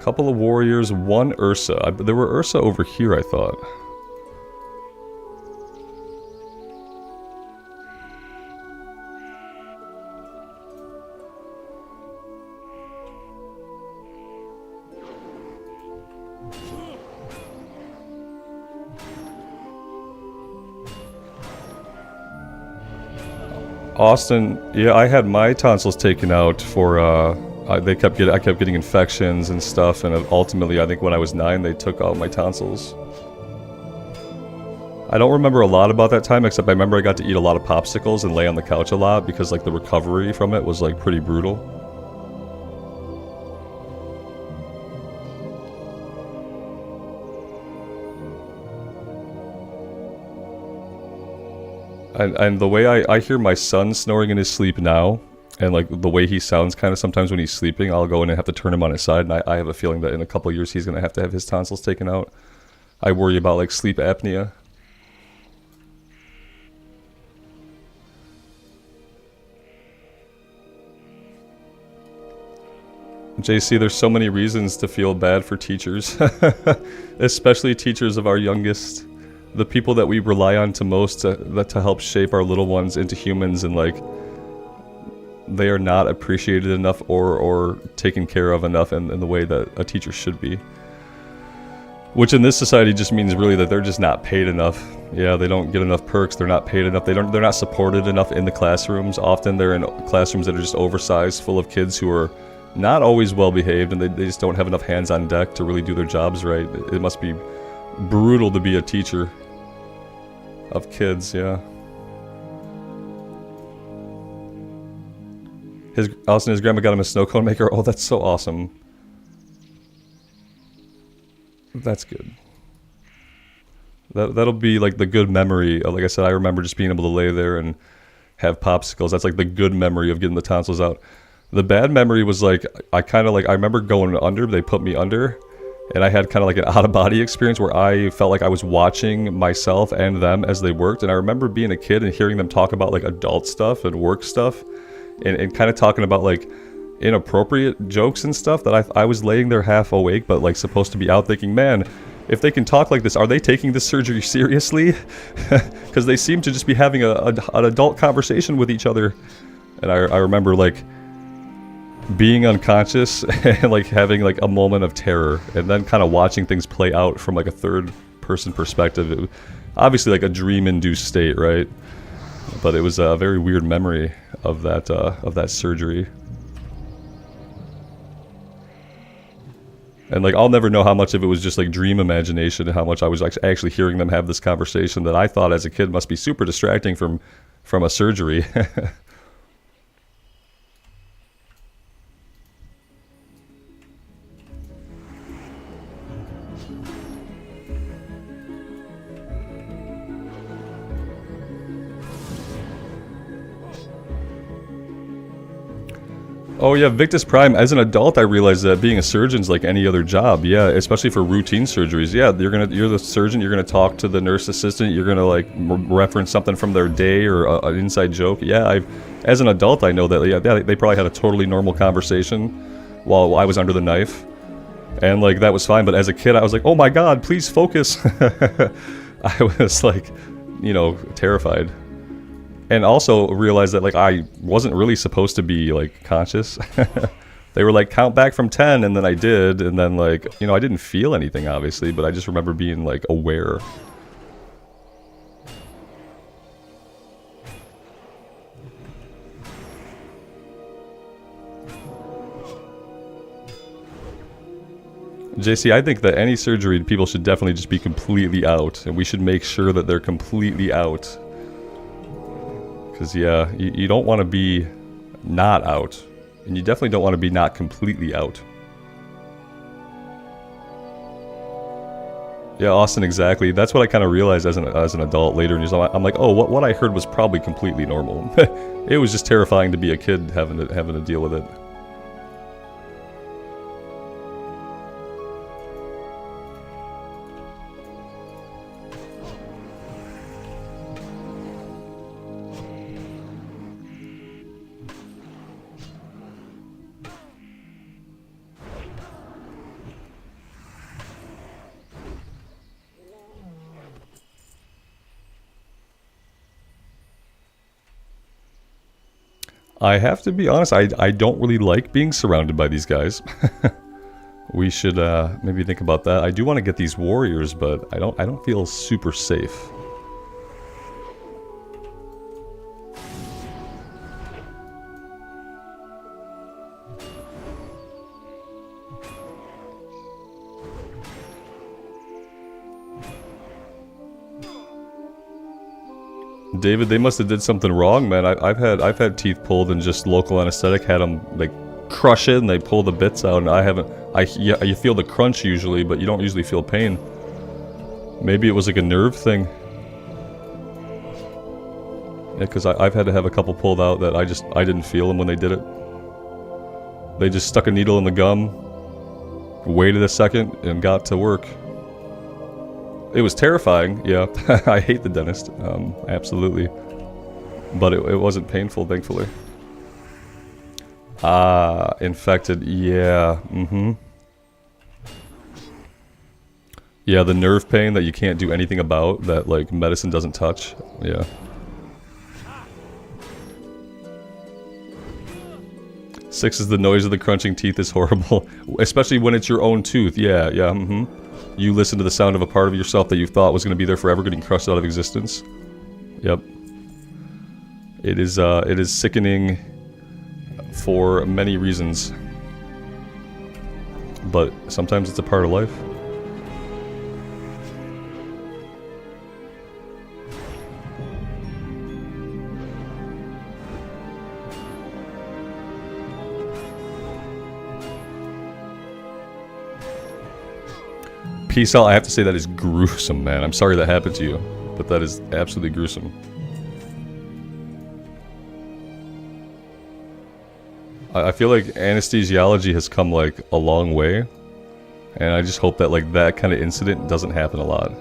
Couple of warriors, one Ursa. There were Ursa over here, I thought. Austin, yeah, I had my tonsils taken out for, I kept getting infections and stuff, and ultimately, I think when I was 9, they took out my tonsils. I don't remember a lot about that time, except I remember I got to eat a lot of popsicles and lay on the couch a lot, because like the recovery from it was like pretty brutal. And the way I hear my son snoring in his sleep now, and like the way he sounds kind of sometimes when he's sleeping, I'll go in and have to turn him on his side, and I have a feeling that in a couple of years he's going to have his tonsils taken out. I worry about like sleep apnea. JC, there's so many reasons to feel bad for teachers, especially teachers of our youngest. The people that we rely on to most to help shape our little ones into humans, and like they are not appreciated enough or taken care of enough in the way that a teacher should be. Which in this society just means really that they're just not paid enough. Yeah, they don't get enough perks, they're not paid enough, they're not supported enough in the classrooms. Often they're in classrooms that are just oversized, full of kids who are not always well behaved, and they just don't have enough hands on deck to really do their jobs right. It must be brutal to be a teacher of kids, yeah. His grandma got him a snow cone maker. Oh, that's so awesome. That's good. That'll be like the good memory. Like I said, I remember just being able to lay there and have popsicles. That's like the good memory of getting the tonsils out. The bad memory was like, I remember going under, they put me under, and I had kind of like an out-of-body experience where I felt like I was watching myself and them as they worked. And I remember being a kid and hearing them talk about like adult stuff and work stuff, and kind of talking about like inappropriate jokes and stuff that I was laying there half awake but like supposed to be out thinking, man, if they can talk like this, are they taking this surgery seriously? Because they seem to just be having an adult conversation with each other. And I remember like being unconscious and like having like a moment of terror, and then kind of watching things play out from like a third person perspective. It was obviously like a dream induced state, right? But it was a very weird memory of that surgery. And like I'll never know how much of it was just like dream imagination and how much I was actually hearing them have this conversation that I thought as a kid must be super distracting from a surgery. Oh yeah, Victus Prime. As an adult, I realized that being a surgeon's like any other job. Yeah, especially for routine surgeries. Yeah, you're the surgeon. You're gonna talk to the nurse assistant. You're gonna like reference something from their day or an inside joke. Yeah, as an adult, I know that. Yeah, they probably had a totally normal conversation while I was under the knife, and like that was fine. But as a kid, I was like, oh my god, please focus. I was like, terrified. And also realized that like I wasn't really supposed to be like conscious. They were like count back from 10 and then I did, and then like I didn't feel anything obviously, but I just remember being like aware. JC, I think that any surgery people should definitely just be completely out, and we should make sure that they're completely out. Because, yeah, you don't want to be not out. And you definitely don't want to be not completely out. Yeah, Austin, exactly. That's what I kind of realized as an adult later in years. I'm like, oh, what I heard was probably completely normal. It was just terrifying to be a kid having to deal with it. I have to be honest, I don't really like being surrounded by these guys. We should maybe think about that. I do want to get these warriors, but I don't feel super safe. David, they must have did something wrong, man. I've had teeth pulled and just local anesthetic had them like crush it and they pull the bits out, and I haven't. Yeah, you feel the crunch usually, but you don't usually feel pain. Maybe it was like a nerve thing. Yeah, because I've had to have a couple pulled out that I didn't feel them when they did it. They just stuck a needle in the gum, waited a second, and got to work. It was terrifying, yeah. I hate the dentist, absolutely. But it wasn't painful, thankfully. Infected, yeah, Yeah, the nerve pain that you can't do anything about, that like medicine doesn't touch, yeah. Six is the noise of the crunching teeth is horrible, especially when it's your own tooth, yeah, You listen to the sound of a part of yourself that you thought was going to be there forever getting crushed out of existence. Yep. It is sickening for many reasons. But sometimes it's a part of life. Peace out, I have to say that is gruesome, man. I'm sorry that happened to you, but that is absolutely gruesome. I feel like anesthesiology has come like a long way, and I just hope that like that kind of incident doesn't happen a lot.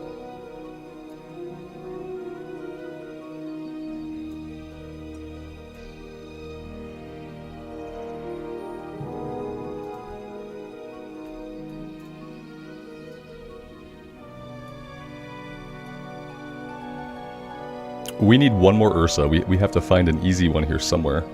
We need one more Ursa. We have to find an easy one here somewhere.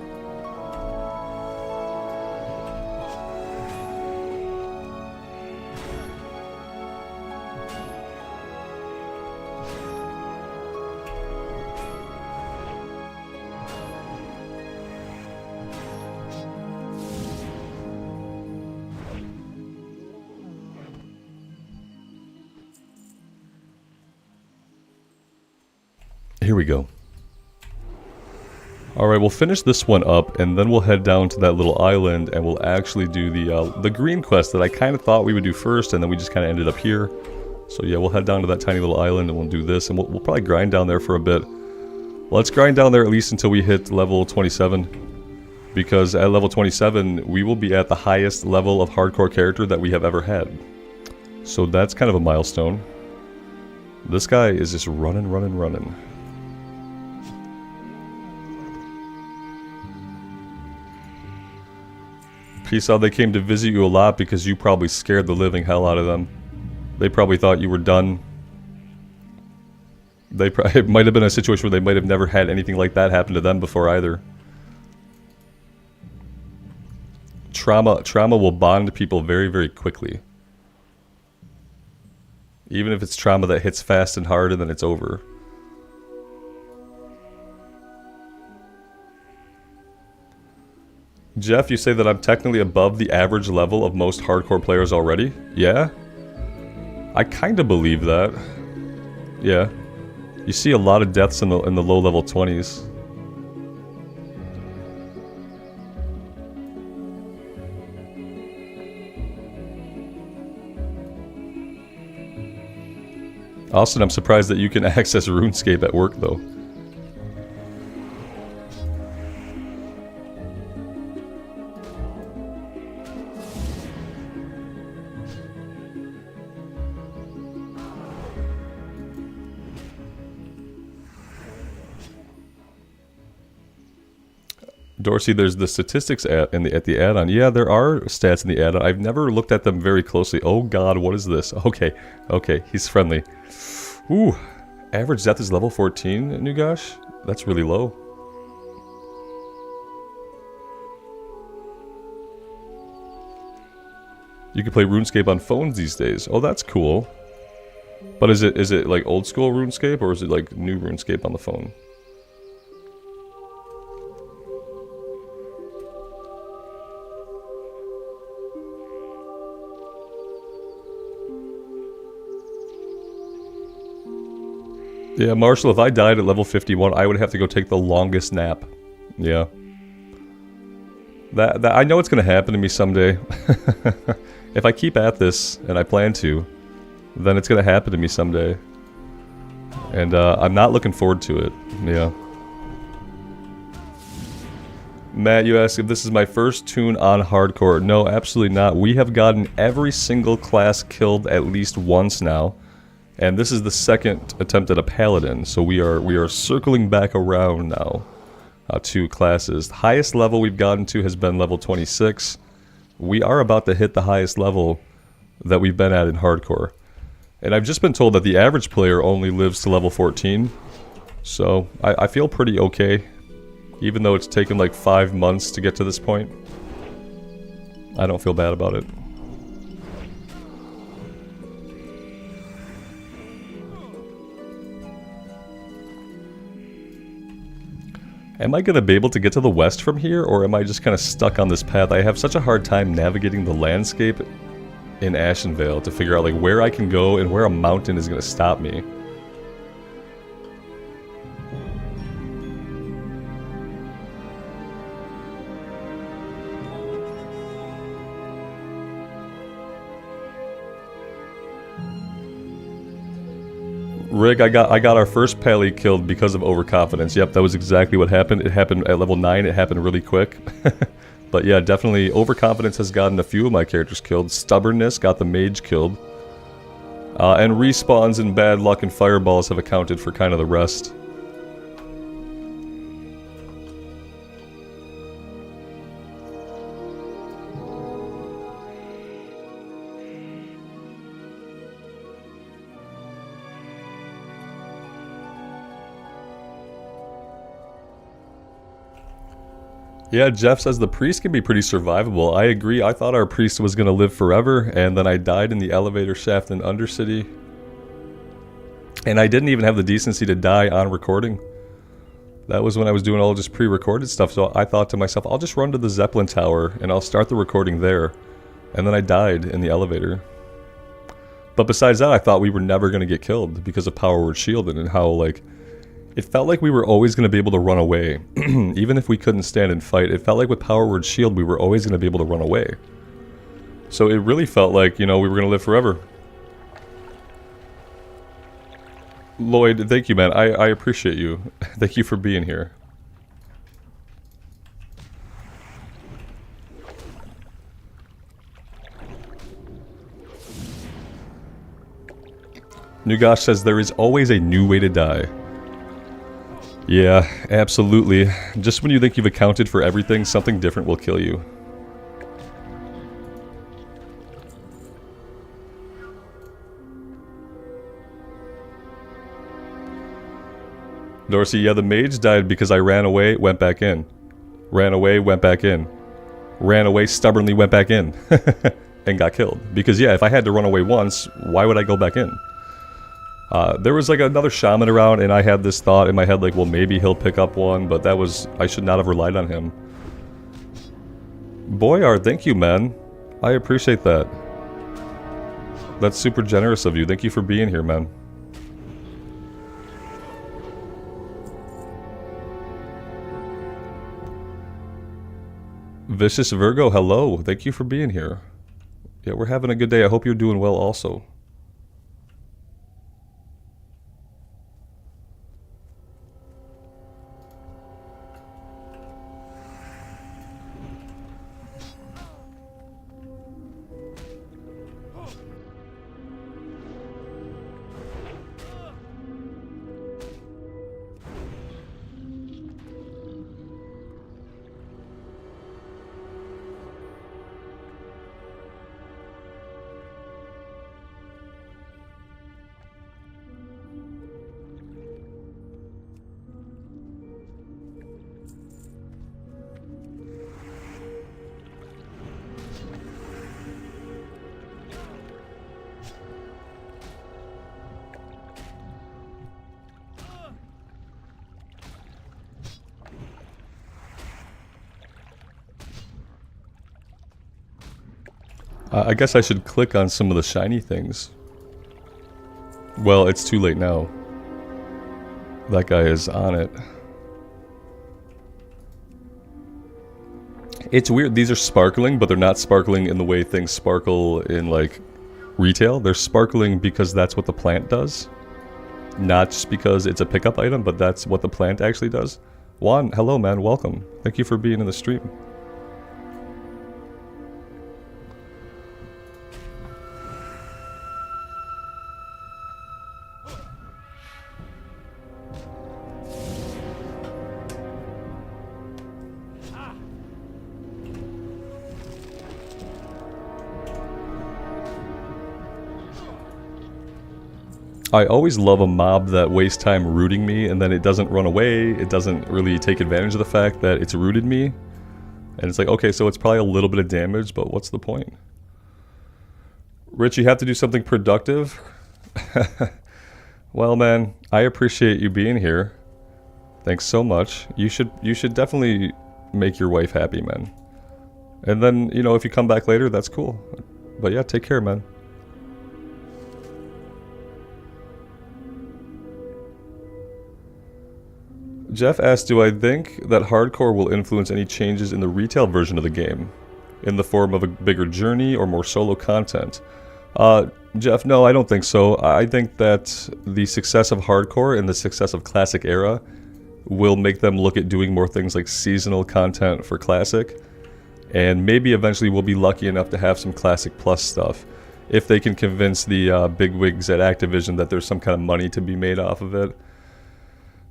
Here we go. Alright, we'll finish this one up, and then we'll head down to that little island, and we'll actually do the green quest that I kind of thought we would do first, and then we just kind of ended up here. So yeah, we'll head down to that tiny little island, and we'll do this, and we'll probably grind down there for a bit. Let's grind down there at least until we hit level 27, because at level 27, we will be at the highest level of hardcore character that we have ever had. So that's kind of a milestone. This guy is just running, running, running. Peace out, they came to visit you a lot because you probably scared the living hell out of them. They probably thought you were done. It might have been a situation where they might have never had anything like that happen to them before either. Trauma will bond people very, very quickly. Even if it's trauma that hits fast and hard and then it's over. Jeff, you say that I'm technically above the average level of most hardcore players already? Yeah? I kind of believe that. Yeah. You see a lot of deaths in the low level 20s. Austin, I'm surprised that you can access RuneScape at work though. Dorsey, there's the statistics at the add-on. Yeah, there are stats in the add-on. I've never looked at them very closely. Oh god, what is this? Okay, he's friendly. Ooh, average death is level 14, Nugash? That's really low. You can play RuneScape on phones these days. Oh, that's cool. But is it like old school RuneScape, or is it like new RuneScape on the phone? Yeah, Marshall, if I died at level 51, I would have to go take the longest nap. Yeah. That I know it's going to happen to me someday. If I keep at this, and I plan to, then it's going to happen to me someday. And I'm not looking forward to it. Yeah. Matt, you asked if this is my first tune on hardcore. No, absolutely not. We have gotten every single class killed at least once now. And this is the second attempt at a Paladin, so we are circling back around now to classes. The highest level we've gotten to has been level 26. We are about to hit the highest level that we've been at in hardcore. And I've just been told that the average player only lives to level 14. So I feel pretty okay, even though it's taken like 5 months to get to this point. I don't feel bad about it. Am I going to be able to get to the west from here, or am I just kind of stuck on this path? I have such a hard time navigating the landscape in Ashenvale to figure out like where I can go and where a mountain is going to stop me. Rick, I got our first Pally killed because of overconfidence. Yep, that was exactly what happened. It happened at level 9. It happened really quick. But yeah, definitely overconfidence has gotten a few of my characters killed. Stubbornness got the mage killed. And respawns and bad luck and fireballs have accounted for kind of the rest. Yeah, Jeff says the priest can be pretty survivable. I agree. I thought our priest was going to live forever, and then I died in the elevator shaft in Undercity. And I didn't even have the decency to die on recording. That was when I was doing all just pre-recorded stuff, so I thought to myself, I'll just run to the Zeppelin Tower, and I'll start the recording there. And then I died in the elevator. But besides that, I thought we were never going to get killed because of Power Word Shielded and how, like, It felt like we were always going to be able to run away. Even if we couldn't stand and fight, it felt like with Power Word Shield we were always going to be able to run away. So it really felt like, you know, we were going to live forever. Lloyd, thank you, man. I appreciate you. Thank you for being here. Nugash says there is always a new way to die. Yeah, absolutely. Just when you think you've accounted for everything, something different will kill you. Dorsey, yeah, the mage died because I ran away, went back in. Ran away, went back in. Ran away, stubbornly went back in. And got killed. Because yeah, if I had to run away once, why would I go back in? There was like another shaman around and I had this thought in my head like, well maybe he'll pick up one, but that was, I should not have relied on him. Boyard, thank you, man. I appreciate that. That's super generous of you. Thank you for being here, man. Vicious Virgo, hello. Thank you for being here. Yeah, we're having a good day. I hope you're doing well also. I guess I should click on some of the shiny things. Well, it's too late now. That guy is on it. It's weird, these are sparkling, but they're not sparkling in the way things sparkle in, like, retail. They're sparkling because that's what the plant does. Not just because it's a pickup item, but that's what the plant actually does. Juan, hello man, welcome. Thank you for being in the stream. I always love a mob that wastes time rooting me and then it doesn't run away, it doesn't really take advantage of the fact that it's rooted me. And it's like, okay, so it's probably a little bit of damage, but what's the point? Rich, you have to do something productive? Well man, I appreciate you being here. Thanks so much. You should definitely make your wife happy, man. And then, you know, if you come back later, that's cool. But yeah, take care, man. Jeff asked, do I think that hardcore will influence any changes in the retail version of the game? In the form of a bigger journey or more solo content? Jeff, no, I don't think so. I think that the success of hardcore and the success of Classic Era will make them look at doing more things like seasonal content for Classic. And maybe eventually we'll be lucky enough to have some Classic Plus stuff. If they can convince the bigwigs at Activision that there's some kind of money to be made off of it.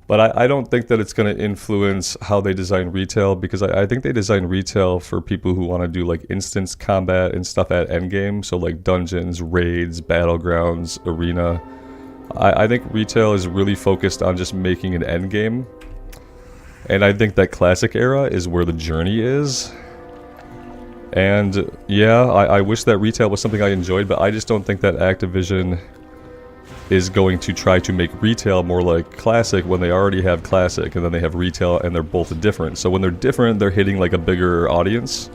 But I don't think that it's going to influence how they design retail, because I think they design retail for people who want to do like instance combat and stuff at endgame. So like dungeons, raids, battlegrounds, arena. I think retail is really focused on just making an endgame. And I think that Classic Era is where the journey is. And yeah, I wish that retail was something I enjoyed, but I just don't think that Activision is going to try to make retail more like Classic when they already have Classic, and then they have retail and they're both different. So when they're different, they're hitting like a bigger audience.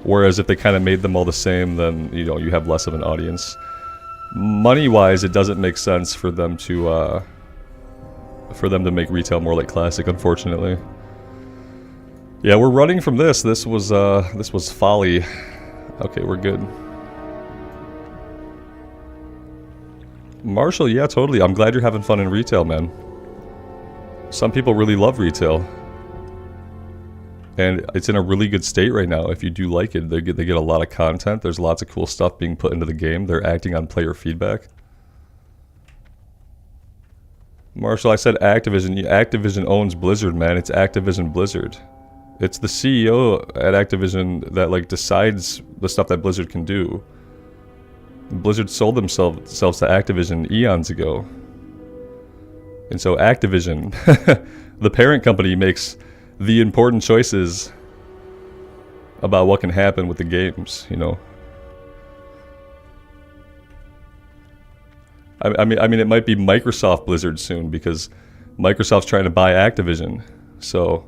Whereas if they kind of made them all the same, then, you know, you have less of an audience. Money-wise, it doesn't make sense for them to for them to make retail more like classic, unfortunately. Yeah, we're running from this. This was folly. Okay, we're good. Marshall, yeah, totally. I'm glad you're having fun in retail, man. Some people really love retail. And it's in a really good state right now. If you do like it, they get a lot of content. There's lots of cool stuff being put into the game. They're acting on player feedback. Marshall, I said Activision. Activision owns Blizzard, man. It's Activision Blizzard. It's the CEO at Activision that like decides the stuff that Blizzard can do. Blizzard sold themselves to Activision eons ago. And so Activision, the parent company, makes the important choices about what can happen with the games, you know. I mean, it might be Microsoft Blizzard soon because Microsoft's trying to buy Activision. So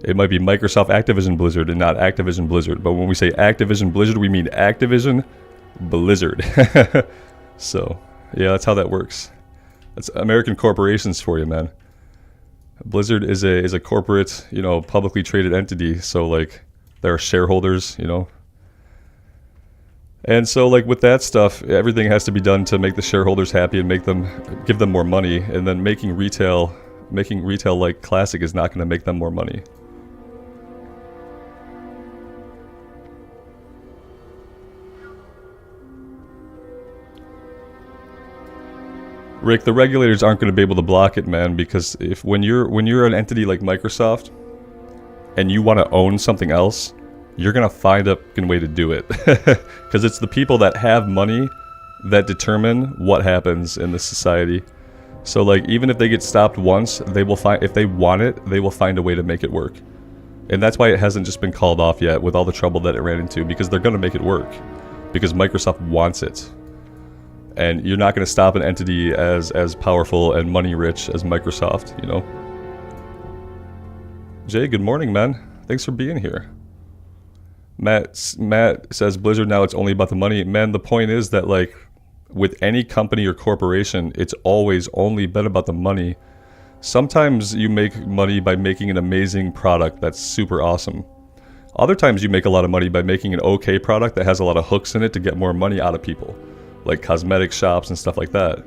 it might be Microsoft Activision Blizzard and not Activision Blizzard. But when we say Activision Blizzard, we mean Activision Blizzard. So, yeah, that's how that works. That's American corporations for you, man. Blizzard is a corporate, you know, publicly traded entity. So, like, there are shareholders, you know. And so, like, with that stuff, everything has to be done to make the shareholders happy and give them more money. And then making retail like classic is not going to make them more money. Rick, the regulators aren't going to be able to block it, man, because when you're an entity like Microsoft and you want to own something else, you're going to find a fucking way to do it. Because it's the people that have money that determine what happens in the society. So, like, even if they get stopped once, if they want it, they will find a way to make it work. And that's why it hasn't just been called off yet with all the trouble that it ran into, because they're going to make it work. Because Microsoft wants it. And you're not going to stop an entity as powerful and money rich as Microsoft, you know? Jay, good morning, man. Thanks for being here. Matt says Blizzard now it's only about the money. Man, the point is that, like, with any company or corporation, it's always only been about the money. Sometimes you make money by making an amazing product that's super awesome. Other times you make a lot of money by making an okay product that has a lot of hooks in it to get more money out of people. Like cosmetic shops and stuff like that.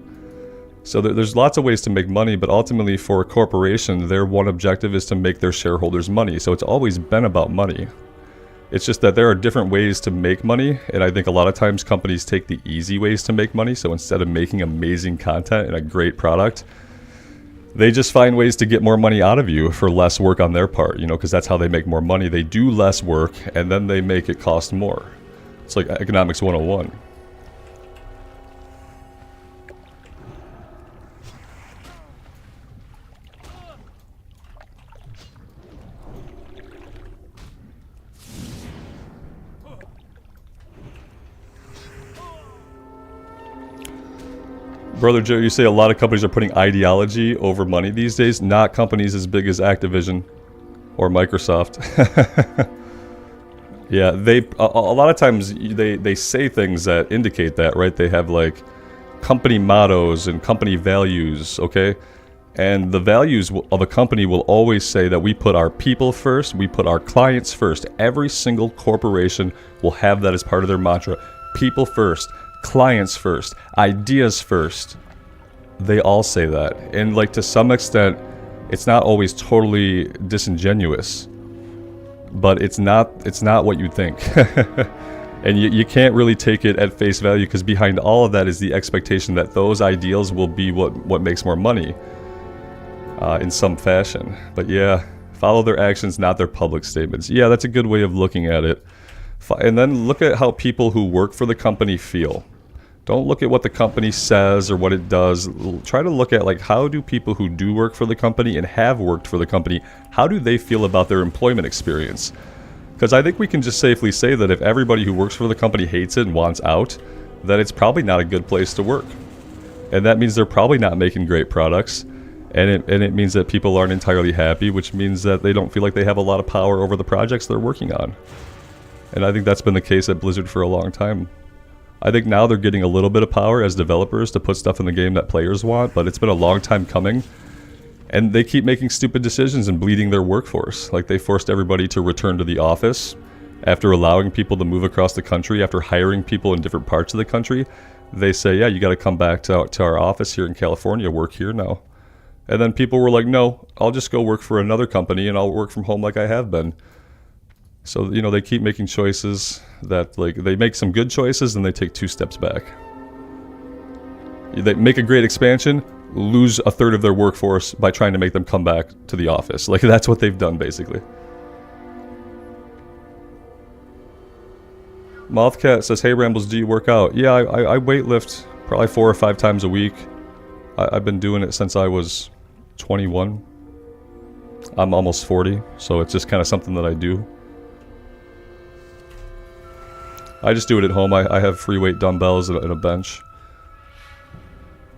So there's lots of ways to make money, but ultimately for a corporation, their one objective is to make their shareholders money. So it's always been about money. It's just that there are different ways to make money, and I think a lot of times companies take the easy ways to make money. So instead of making amazing content and a great product, they just find ways to get more money out of you for less work on their part, you know, because that's how they make more money. They do less work, and then they make it cost more. It's like economics 101. Brother Joe, you say a lot of companies are putting ideology over money these days. Not companies as big as Activision or Microsoft. Yeah, a lot of times they say things that indicate that, right? They have like company mottos and company values, okay? And the values of a company will always say that we put our people first, we put our clients first. Every single corporation will have that as part of their mantra. People first. Clients first, ideas first. They all say that. And like to some extent, it's not always totally disingenuous, but it's not what you think. And you can't really take it at face value, because behind all of that is the expectation that those ideals will be what makes more money in some fashion. But yeah, follow their actions, not their public statements. Yeah, that's a good way of looking at it. And then look at how people who work for the company feel. Don't look at what the company says or what it does. Try to look at, like, how do people who do work for the company and have worked for the company, how do they feel about their employment experience? Because I think we can just safely say that if everybody who works for the company hates it and wants out, then it's probably not a good place to work. And that means they're probably not making great products. And it means that people aren't entirely happy, which means that they don't feel like they have a lot of power over the projects they're working on. And I think that's been the case at Blizzard for a long time. I think now they're getting a little bit of power as developers to put stuff in the game that players want, but it's been a long time coming. And they keep making stupid decisions and bleeding their workforce. Like, they forced everybody to return to the office after allowing people to move across the country, after hiring people in different parts of the country. They say, yeah, you got to come back to our office here in California, work here now. And then people were like, no, I'll just go work for another company and I'll work from home like I have been. So, you know, they keep making choices that, like, they make some good choices and they take 2 steps back. They make a great expansion, lose a third of their workforce by trying to make them come back to the office. Like, that's what they've done, basically. Mothcat says, hey Rambles, do you work out? Yeah, I weightlift probably 4 or 5 times a week. I've been doing it since I was 21. I'm almost 40, so it's just kind of something that I do. I just do it at home. I have free weight dumbbells and a bench.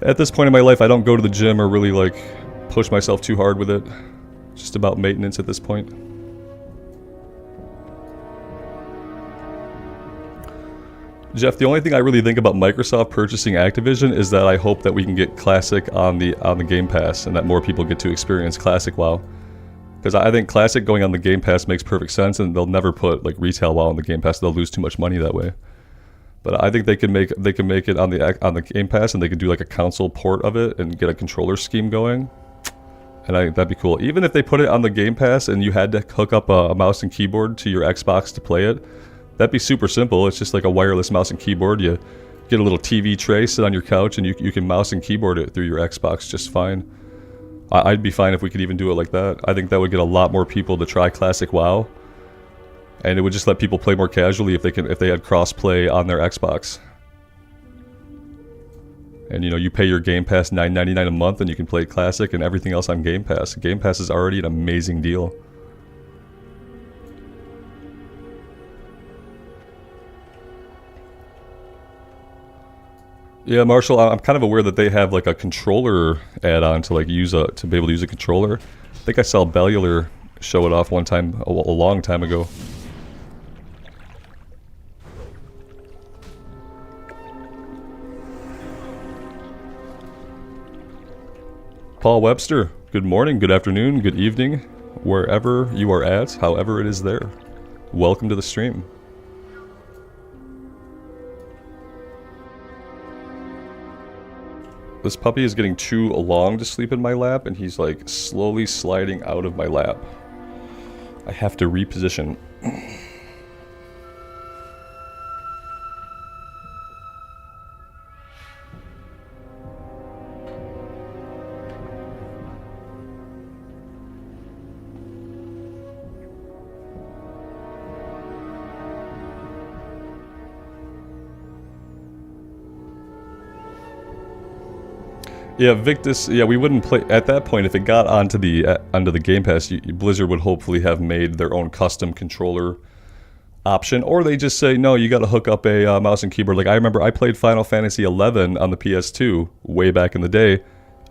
At this point in my life, I don't go to the gym or really, like, push myself too hard with it. It's just about maintenance at this point. Jeff, the only thing I really think about Microsoft purchasing Activision is that I hope that we can get Classic on the Game Pass and that more people get to experience Classic WoW. Because I think Classic going on the Game Pass makes perfect sense, and they'll never put, like, retail WoW on the Game Pass. They'll lose too much money that way. But I think they can make it on the Game Pass, and they could do like a console port of it and get a controller scheme going. And I think that'd be cool. Even if they put it on the Game Pass and you had to hook up a mouse and keyboard to your Xbox to play it, that'd be super simple. It's just like a wireless mouse and keyboard. You get a little TV tray, sit on your couch, and you can mouse and keyboard it through your Xbox just fine. I'd be fine if we could even do it like that. I think that would get a lot more people to try Classic WoW. And it would just let people play more casually if they had cross-play on their Xbox. And, you know, you pay your Game Pass $9.99 a month and you can play Classic and everything else on Game Pass. Game Pass is already an amazing deal. Yeah, Marshall, I'm kind of aware that they have like a controller add-on to like be able to use a controller. I think I saw Bellular show it off one time a long time ago. Paul Webster, good morning, good afternoon, good evening, wherever you are at, however it is there. Welcome to the stream. This puppy is getting too long to sleep in my lap, and he's like slowly sliding out of my lap. I have to reposition. Yeah, Victus. Yeah, we wouldn't play at that point if it got onto the Game Pass. Blizzard would hopefully have made their own custom controller option, or they just say no, you got to hook up a mouse and keyboard. Like I remember, I played Final Fantasy XI on the PS2 way back in the day,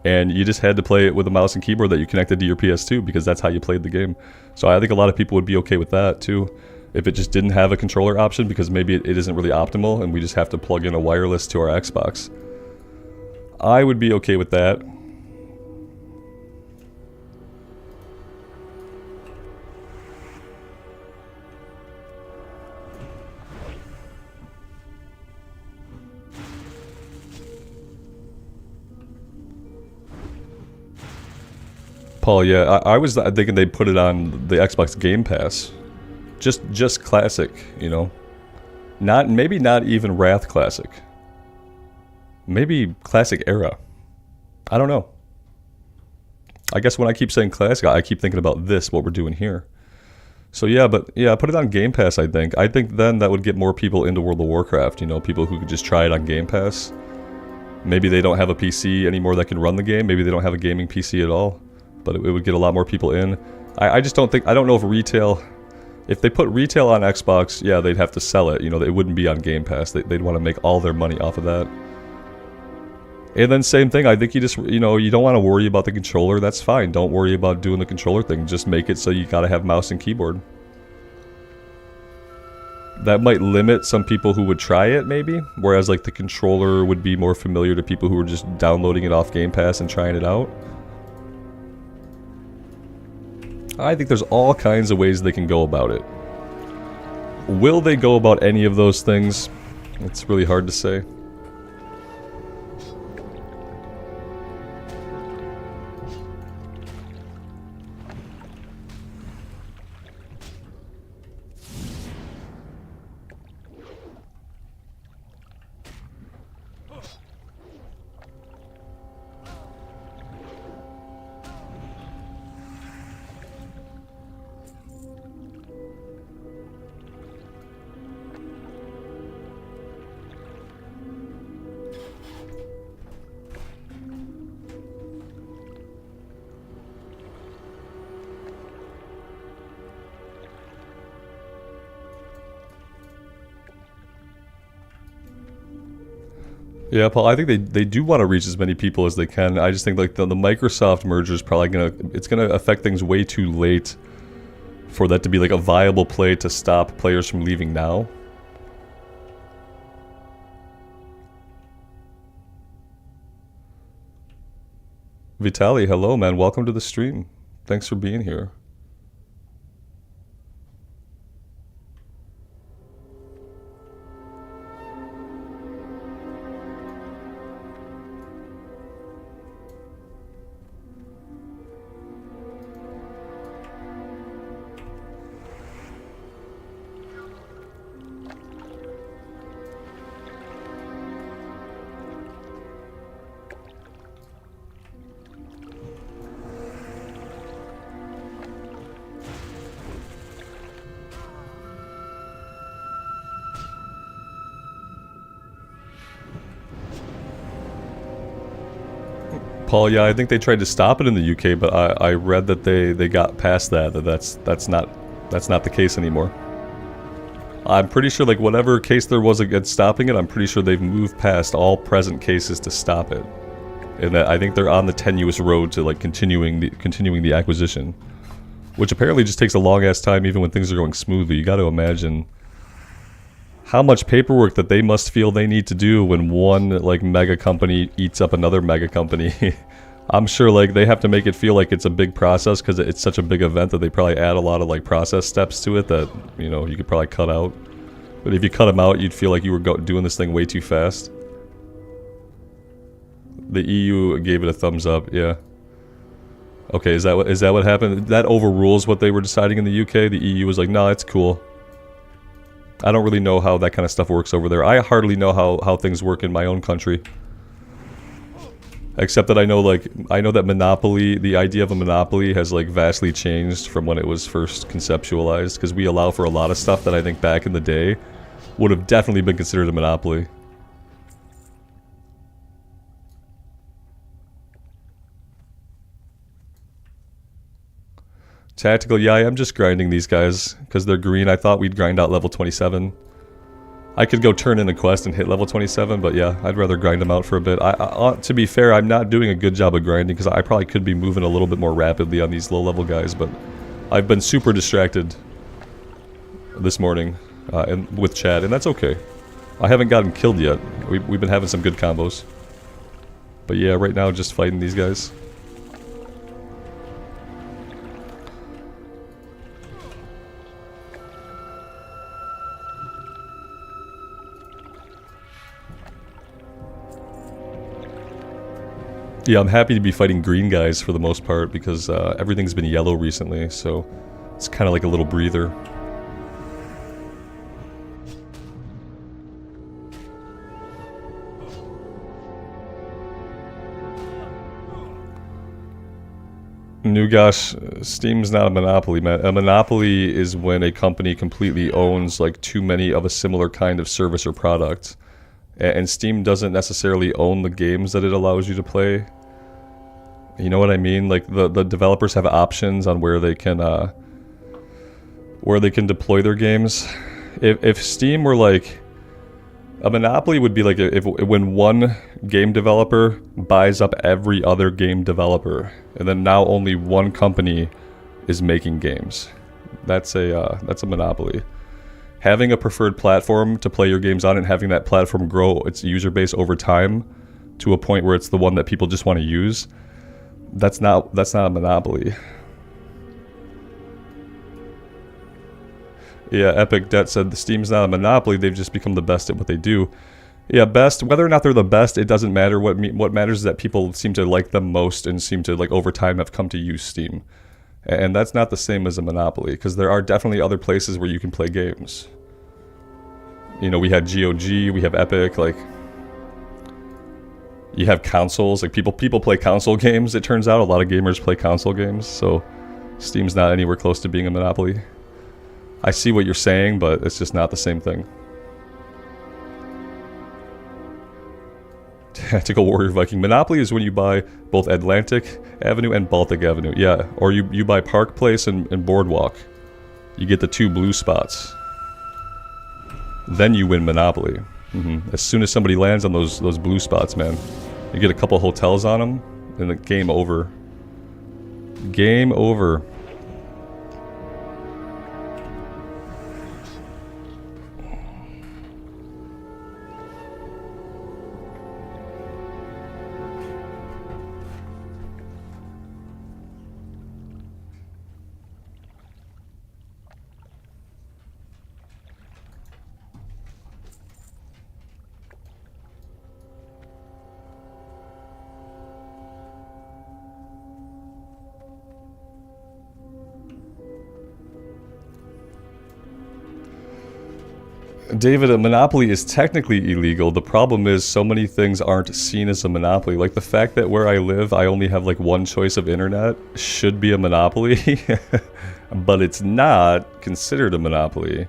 and you just had to play it with a mouse and keyboard that you connected to your PS2 because that's how you played the game. So I think a lot of people would be okay with that too, if it just didn't have a controller option because maybe it isn't really optimal, and we just have to plug in a wireless to our Xbox. I would be okay with that. Paul, yeah, I was thinking they'd put it on the Xbox Game Pass. Just Classic, you know. Maybe not even Wrath Classic. Maybe Classic Era. I don't know. I guess when I keep saying Classic, I keep thinking about this, what we're doing here. So yeah, but yeah, put it on Game Pass, I think. I think then that would get more people into World of Warcraft, you know, people who could just try it on Game Pass. Maybe they don't have a PC anymore that can run the game. Maybe they don't have a gaming PC at all. But it would get a lot more people in. I just don't know if retail... If they put retail on Xbox, yeah, they'd have to sell it. You know, it wouldn't be on Game Pass. They'd want to make all their money off of that. And then same thing, I think you just, you know, you don't want to worry about the controller, that's fine. Don't worry about doing the controller thing, just make it so you gotta have mouse and keyboard. That might limit some people who would try it, maybe, whereas like the controller would be more familiar to people who are just downloading it off Game Pass and trying it out. I think there's all kinds of ways they can go about it. Will they go about any of those things? It's really hard to say. Yeah, Paul, I think they do want to reach as many people as they can. I just think like the Microsoft merger is probably it's gonna affect things way too late for that to be like a viable play to stop players from leaving now. Vitaly, hello man, welcome to the stream. Thanks for being here. Paul, yeah, I think they tried to stop it in the UK, but I read that they got past that. That's not the case anymore. I'm pretty sure like whatever case there was against stopping it, I'm pretty sure they've moved past all present cases to stop it, and that I think they're on the tenuous road to like continuing the acquisition, which apparently just takes a long ass time even when things are going smoothly. You got to imagine how much paperwork that they must feel they need to do when one like mega company eats up another mega company. I'm sure like they have to make it feel like it's a big process because it's such a big event that they probably add a lot of like process steps to it that, you know, you could probably cut out. But if you cut them out, you'd feel like you were doing this thing way too fast. The EU gave it a thumbs up, yeah. Okay, is that what happened? That overrules what they were deciding in the UK? The EU was like, nah, it's cool. I don't really know how that kind of stuff works over there. I hardly know how things work in my own country. Except that I know that monopoly, the idea of a monopoly has like vastly changed from when it was first conceptualized, because we allow for a lot of stuff that I think back in the day would have definitely been considered a monopoly. Tactical, yeah, I'm just grinding these guys because they're green. I thought we'd grind out level 27. I could go turn in a quest and hit level 27, but yeah, I'd rather grind them out for a bit. To be fair, I'm not doing a good job of grinding because I probably could be moving a little bit more rapidly on these low-level guys, but I've been super distracted this morning and with chat, and that's okay. I haven't gotten killed yet. We've been having some good combos. But yeah, right now just fighting these guys. Yeah, I'm happy to be fighting green guys for the most part because everything's been yellow recently, so it's kind of like a little breather. Nugash, Steam's not a monopoly, man. A monopoly is when a company completely owns like too many of a similar kind of service or product. And Steam doesn't necessarily own the games that it allows you to play. You know what I mean? Like the developers have options on where they can deploy their games. If Steam were like a monopoly, would be like when one game developer buys up every other game developer, and then now only one company is making games. That's a monopoly. Having a preferred platform to play your games on and having that platform grow its user base over time to a point where it's the one that people just want to use. That's not a monopoly. Yeah, Epic Debt said the Steam's not a monopoly, they've just become the best at what they do. Yeah, best, whether or not they're the best, it doesn't matter. What matters is that people seem to like them most and seem to, like, over time have come to use Steam. And that's not the same as a monopoly, because there are definitely other places where you can play games. You know, we had GOG, we have Epic, like... You have consoles, like people play console games, it turns out. A lot of gamers play console games, so Steam's not anywhere close to being a monopoly. I see what you're saying, but it's just not the same thing. Tactical Warrior Viking. Monopoly is when you buy both Atlantic Avenue and Baltic Avenue. Yeah, or you buy Park Place and Boardwalk. You get the 2 blue spots. Then you win Monopoly. As soon as somebody lands on those blue spots, man, you get a couple hotels on them, and the game over. Game over. David, a monopoly is technically illegal. The problem is so many things aren't seen as a monopoly. Like the fact that where I live, I only have like one choice of internet should be a monopoly. But it's not considered a monopoly.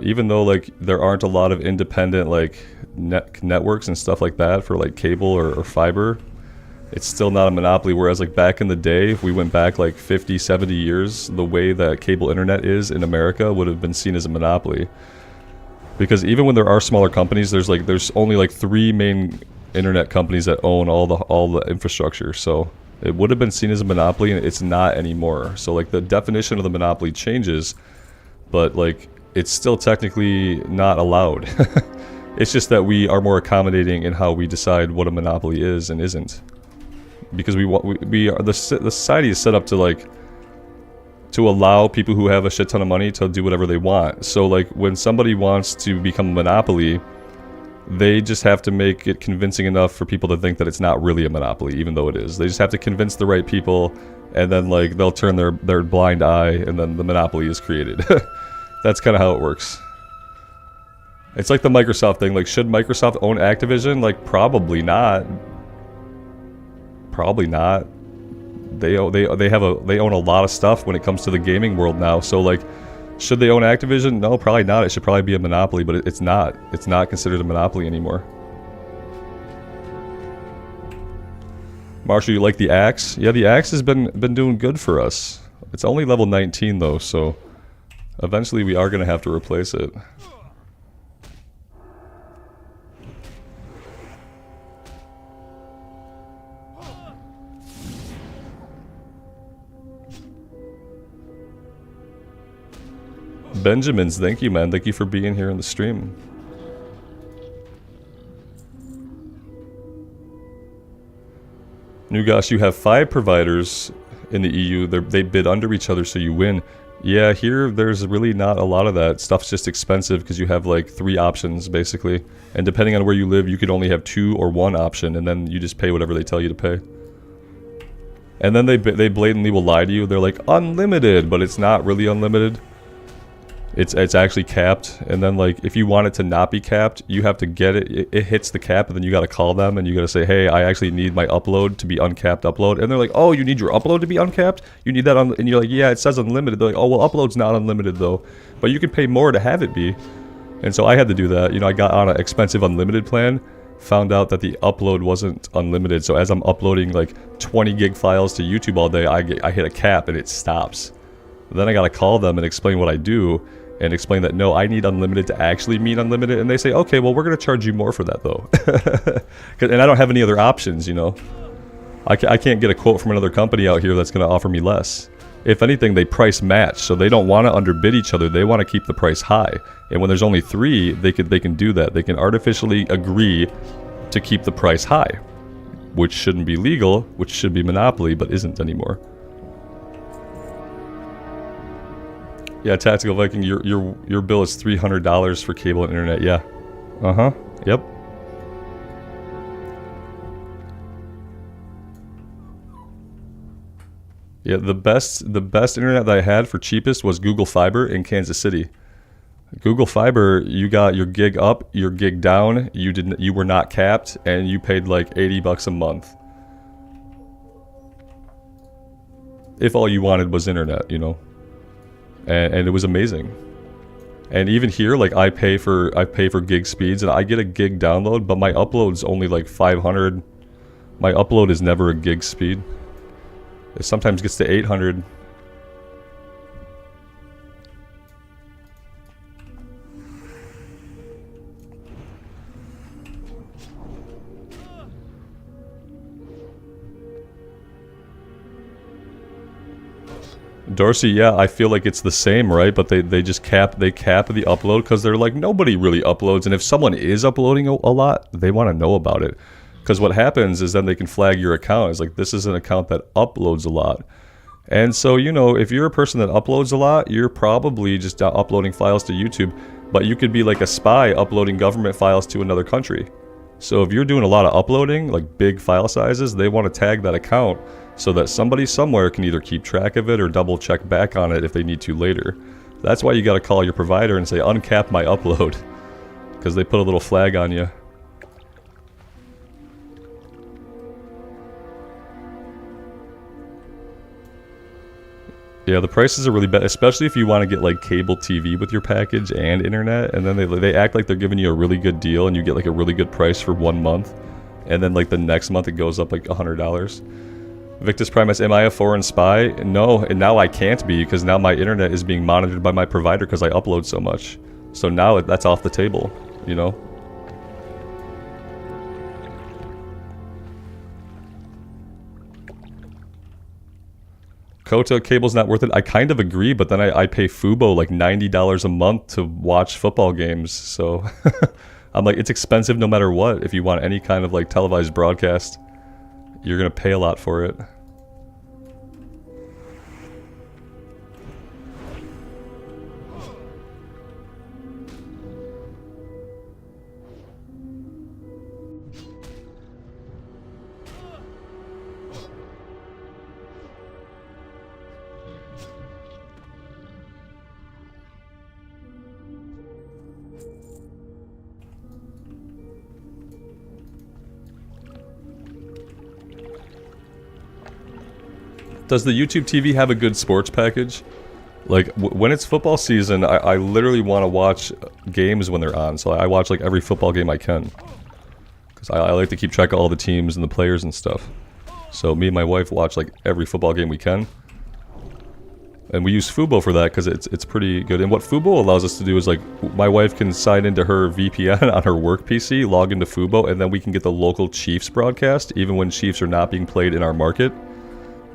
Even though like there aren't a lot of independent like networks and stuff like that for like cable or fiber, it's still not a monopoly. Whereas like back in the day, if we went back like 50, 70 years, the way that cable internet is in America would have been seen as a monopoly. Because even when there are smaller companies, there's only like 3 main internet companies that own all the infrastructure. So it would have been seen as a monopoly, and it's not anymore. So like the definition of the monopoly changes, but like it's still technically not allowed. It's just that we are more accommodating in how we decide what a monopoly is and isn't. Because the society is set up to like to allow people who have a shit ton of money to do whatever they want. So like when somebody wants to become a monopoly, they just have to make it convincing enough for people to think that it's not really a monopoly, even though it is. They just have to convince the right people, and then like they'll turn their blind eye, and then the monopoly is created. That's kind of how it works. It's like the Microsoft thing. Like, should Microsoft own Activision? Like, probably not. Probably not. They own a lot of stuff when it comes to the gaming world now. So like, should they own Activision? No, probably not. It should probably be a monopoly, but it's not. It's not considered a monopoly anymore. Marshall, you like the axe? Yeah, the axe has been doing good for us. It's only level 19 though, so eventually we are gonna have to replace it. Benjamins, thank you, man. Thank you for being here in the stream. Nugash, you have 5 providers in the EU. They bid under each other, so you win. Yeah, here there's really not a lot of that. Stuff's just expensive because you have like 3 options, basically. And depending on where you live, you could only have 2 or 1 option, and then you just pay whatever they tell you to pay. And then they blatantly will lie to you. They're like, unlimited, but it's not really unlimited. It's actually capped, and then like if you want it to not be capped, you have to get it. It hits the cap, and then you got to call them, and you got to say, hey, I actually need my upload to be uncapped upload. And they're like, oh, you need your upload to be uncapped? You need that and you're like, yeah, it says unlimited. They're like, oh, well, upload's not unlimited though, but you can pay more to have it be. And so I had to do that. You know, I got on an expensive unlimited plan, found out that the upload wasn't unlimited. So as I'm uploading like 20 gig files to YouTube all day, I hit a cap and it stops. Then I got to call them and explain what I do. And explain that, no, I need unlimited to actually mean unlimited. And they say, okay, well, we're going to charge you more for that, though. And I don't have any other options, you know. I can't get a quote from another company out here that's going to offer me less. If anything, they price match. So they don't want to underbid each other. They want to keep the price high. And when there's only 3, they can do that. They can artificially agree to keep the price high. Which shouldn't be legal, which should be monopoly, but isn't anymore. Yeah, Tactical Viking, your bill is $300 for cable and internet. Yeah. Uh-huh. Yep. Yeah, the best internet that I had for cheapest was Google Fiber in Kansas City. Google Fiber, you got your gig up, your gig down, you were not capped, and you paid like $80 a month. If all you wanted was internet, you know. And it was amazing. And even here, like I pay for gig speeds, and I get a gig download, but my upload's only like 500. My upload is never a gig speed. It sometimes gets to 800. Darcy, yeah, I feel like it's the same, right? But they just cap the upload because they're like, nobody really uploads, and if someone is uploading a lot, they want to know about it. Because what happens is then they can flag your account. It's like, this is an account that uploads a lot. And so, you know, if you're a person that uploads a lot, you're probably just uploading files to YouTube. But you could be like a spy uploading government files to another country. So if you're doing a lot of uploading, like big file sizes, they want to tag that account so that somebody somewhere can either keep track of it or double check back on it if they need to later. That's why you got to call your provider and say, uncap my upload. Because they put a little flag on you. Yeah, the prices are really bad, especially if you want to get like cable TV with your package and internet, and then they act like they're giving you a really good deal and you get like a really good price for 1 month, and then like the next month it goes up like $100. Victus Primus, am I a foreign spy? No, and now I can't be because now my internet is being monitored by my provider because I upload so much. So now that's off the table, you know? Kota, cable's not worth it. I kind of agree, but then I pay Fubo like $90 a month to watch football games. So I'm like, it's expensive no matter what. If you want any kind of like televised broadcast, you're going to pay a lot for it. Does the YouTube TV have a good sports package? Like, when it's football season, I literally want to watch games when they're on. So I watch, like, every football game I can. Because I like to keep track of all the teams and the players and stuff. So me and my wife watch, like, every football game we can. And we use Fubo for that because it's pretty good. And what Fubo allows us to do is, like, my wife can sign into her VPN on her work PC, log into Fubo, and then we can get the local Chiefs broadcast, even when Chiefs are not being played in our market,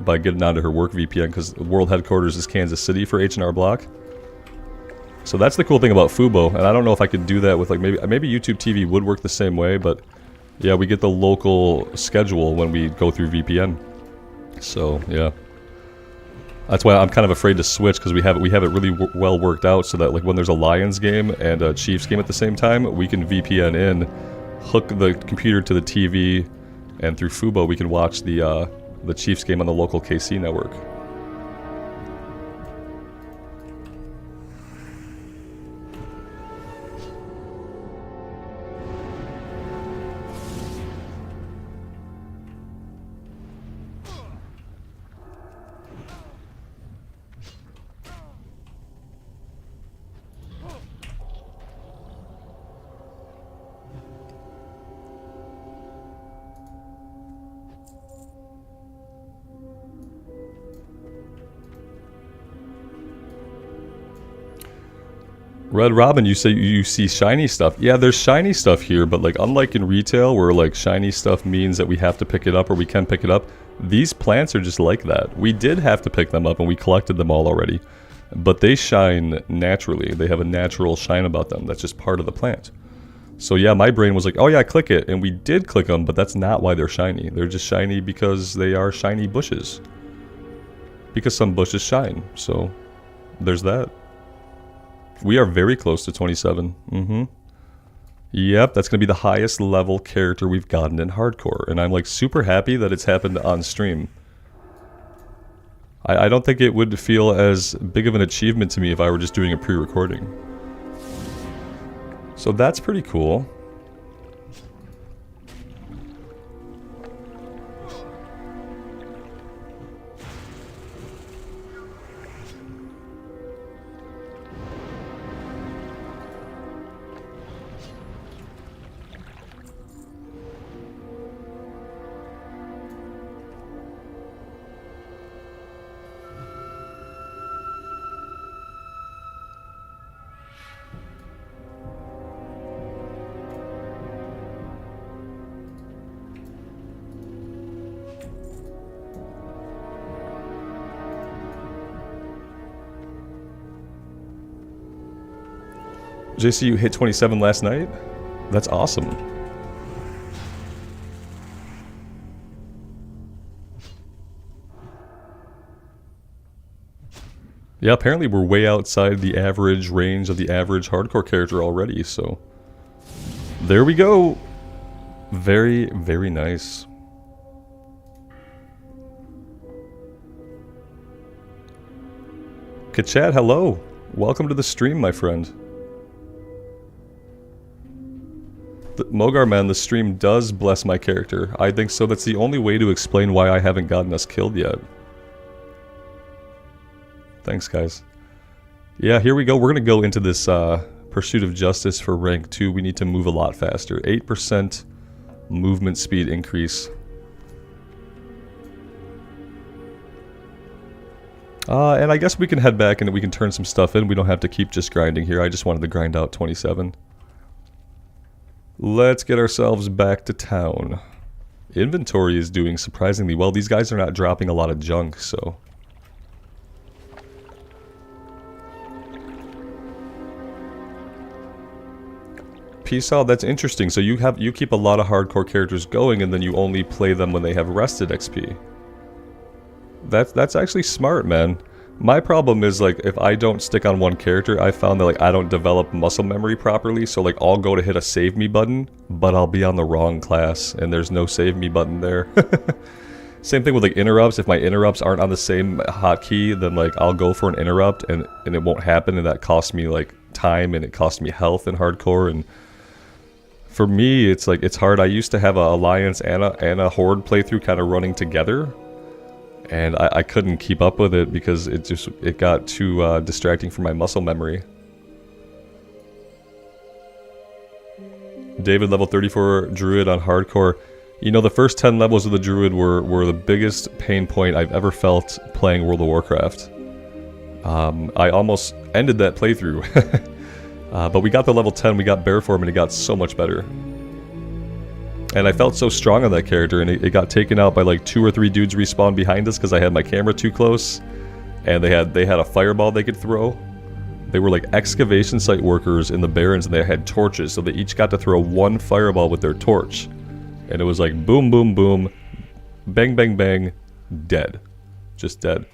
by getting onto her work VPN, because world headquarters is Kansas City for H&R Block. So that's the cool thing about Fubo, and I don't know if I could do that with, like, maybe YouTube TV would work the same way, but yeah, we get the local schedule when we go through VPN. So yeah, that's why I'm kind of afraid to switch, because we have it really well worked out so that, like, when there's a Lions game and a Chiefs game at the same time, we can VPN in, hook the computer to the TV, and through Fubo we can watch the Chiefs game on the local KC network. Red Robin, you say you see shiny stuff. Yeah, there's shiny stuff here, but like unlike in retail where like shiny stuff means that we have to pick it up or we can pick it up, these plants are just like that. We did have to pick them up and we collected them all already, but they shine naturally. They have a natural shine about them. That's just part of the plant. So yeah, my brain was like, oh yeah, click it. And we did click them, but that's not why they're shiny. They're just shiny because they are shiny bushes. Because some bushes shine. So there's that. We are very close to 27. Mm-hmm. Yep, that's going to be the highest level character we've gotten in hardcore. And I'm like super happy that it's happened on stream. I don't think it would feel as big of an achievement to me if I were just doing a pre-recording. So that's pretty cool. JC, you hit 27 last night? That's awesome. Yeah, apparently we're way outside the average range of the average hardcore character already, so... There we go! Very, very nice. Kachat, hello! Welcome to the stream, my friend. Mogar man, the stream does bless my character. I think so. That's the only way to explain why I haven't gotten us killed yet. Thanks, guys. Yeah, here we go. We're going to go into this Pursuit of Justice for rank 2. We need to move a lot faster. 8% movement speed increase. And I guess we can head back and we can turn some stuff in. We don't have to keep just grinding here. I just wanted to grind out 27. Let's get ourselves back to town. Inventory is doing surprisingly well. These guys are not dropping a lot of junk, so... Peace out, that's interesting. So you keep a lot of hardcore characters going and then you only play them when they have rested XP. That's actually smart, man. My problem is, like, if I don't stick on one character, I found that, like, I don't develop muscle memory properly, so, like, I'll go to hit a save me button, but I'll be on the wrong class, and there's no save me button there. Same thing with, like, interrupts. If my interrupts aren't on the same hotkey, then, like, I'll go for an interrupt, and it won't happen, and that costs me, like, time, and it costs me health in hardcore, and for me, it's, like, it's hard. I used to have a Alliance and a Horde playthrough kind of running together, and I couldn't keep up with it because it got too distracting for my muscle memory. David, level 34 Druid on hardcore. You know, the first 10 levels of the Druid were the biggest pain point I've ever felt playing World of Warcraft. I almost ended that playthrough. But we got to level 10, we got Bear Form, and it got so much better. And I felt so strong on that character, and it got taken out by like 2 or 3 dudes respawned behind us because I had my camera too close. And they had a fireball they could throw. They were like excavation site workers in the Barrens, and they had torches, so they each got to throw 1 fireball with their torch. And it was like boom, boom, boom, bang, bang, bang, dead. Just dead.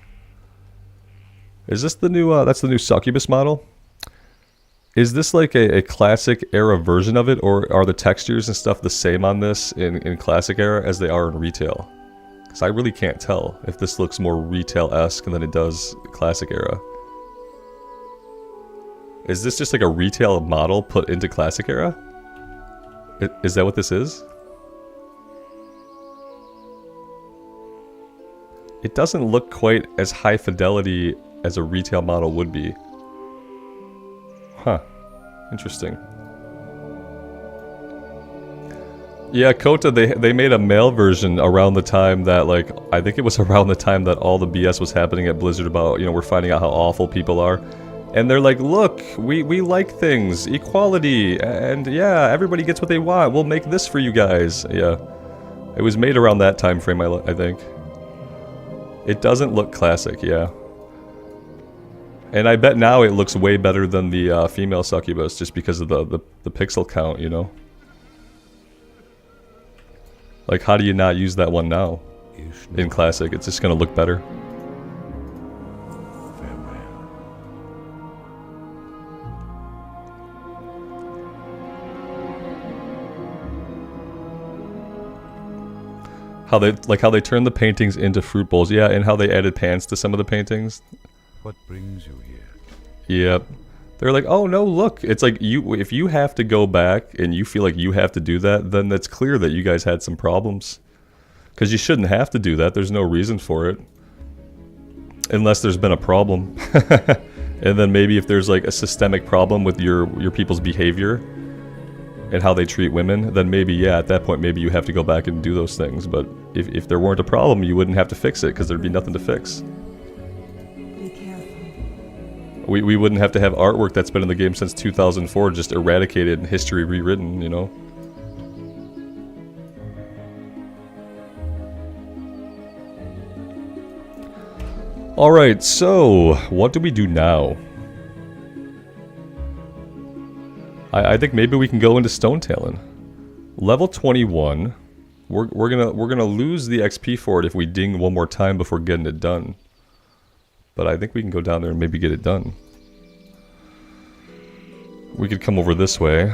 Is this the new, that's the new Succubus model? Is this like a classic era version of it, or are the textures and stuff the same on this in classic era as they are in retail? Because I really can't tell if this looks more retail-esque than it does classic era. Is this just like a retail model put into classic era? Is that what this is? It doesn't look quite as high fidelity as a retail model would be. Huh. Interesting. Yeah, Kota, they made a male version around the time that, like, I think it was around the time that all the BS was happening at Blizzard about, you know, we're finding out how awful people are. And they're like, look, we like things, equality, and yeah, everybody gets what they want. We'll make this for you guys. Yeah. It was made around that time frame, I think. It doesn't look classic, yeah. And I bet now it looks way better than the female succubus just because of the pixel count, you know? Like, how do you not use that one now? In classic, it's just gonna look better. How they turned the paintings into fruit bowls. Yeah, and how they added pants to some of the paintings. What brings you here? Yep. They're like, oh no, look. It's like if you have to go back and you feel like you have to do that, then it's clear that you guys had some problems. Because you shouldn't have to do that. There's no reason for it. Unless there's been a problem. And then maybe if there's like a systemic problem with your people's behavior and how they treat women, then maybe, yeah, at that point, maybe you have to go back and do those things. But if there weren't a problem, you wouldn't have to fix it, because there'd be nothing to fix. Be careful. We wouldn't have to have artwork that's been in the game since 2004 just eradicated and history rewritten, you know? Alright, so, what do we do now? I think maybe we can go into Stone Talon. Level 21. We're gonna lose the XP for it if we ding one more time before getting it done. But I think we can go down there and maybe get it done. We could come over this way.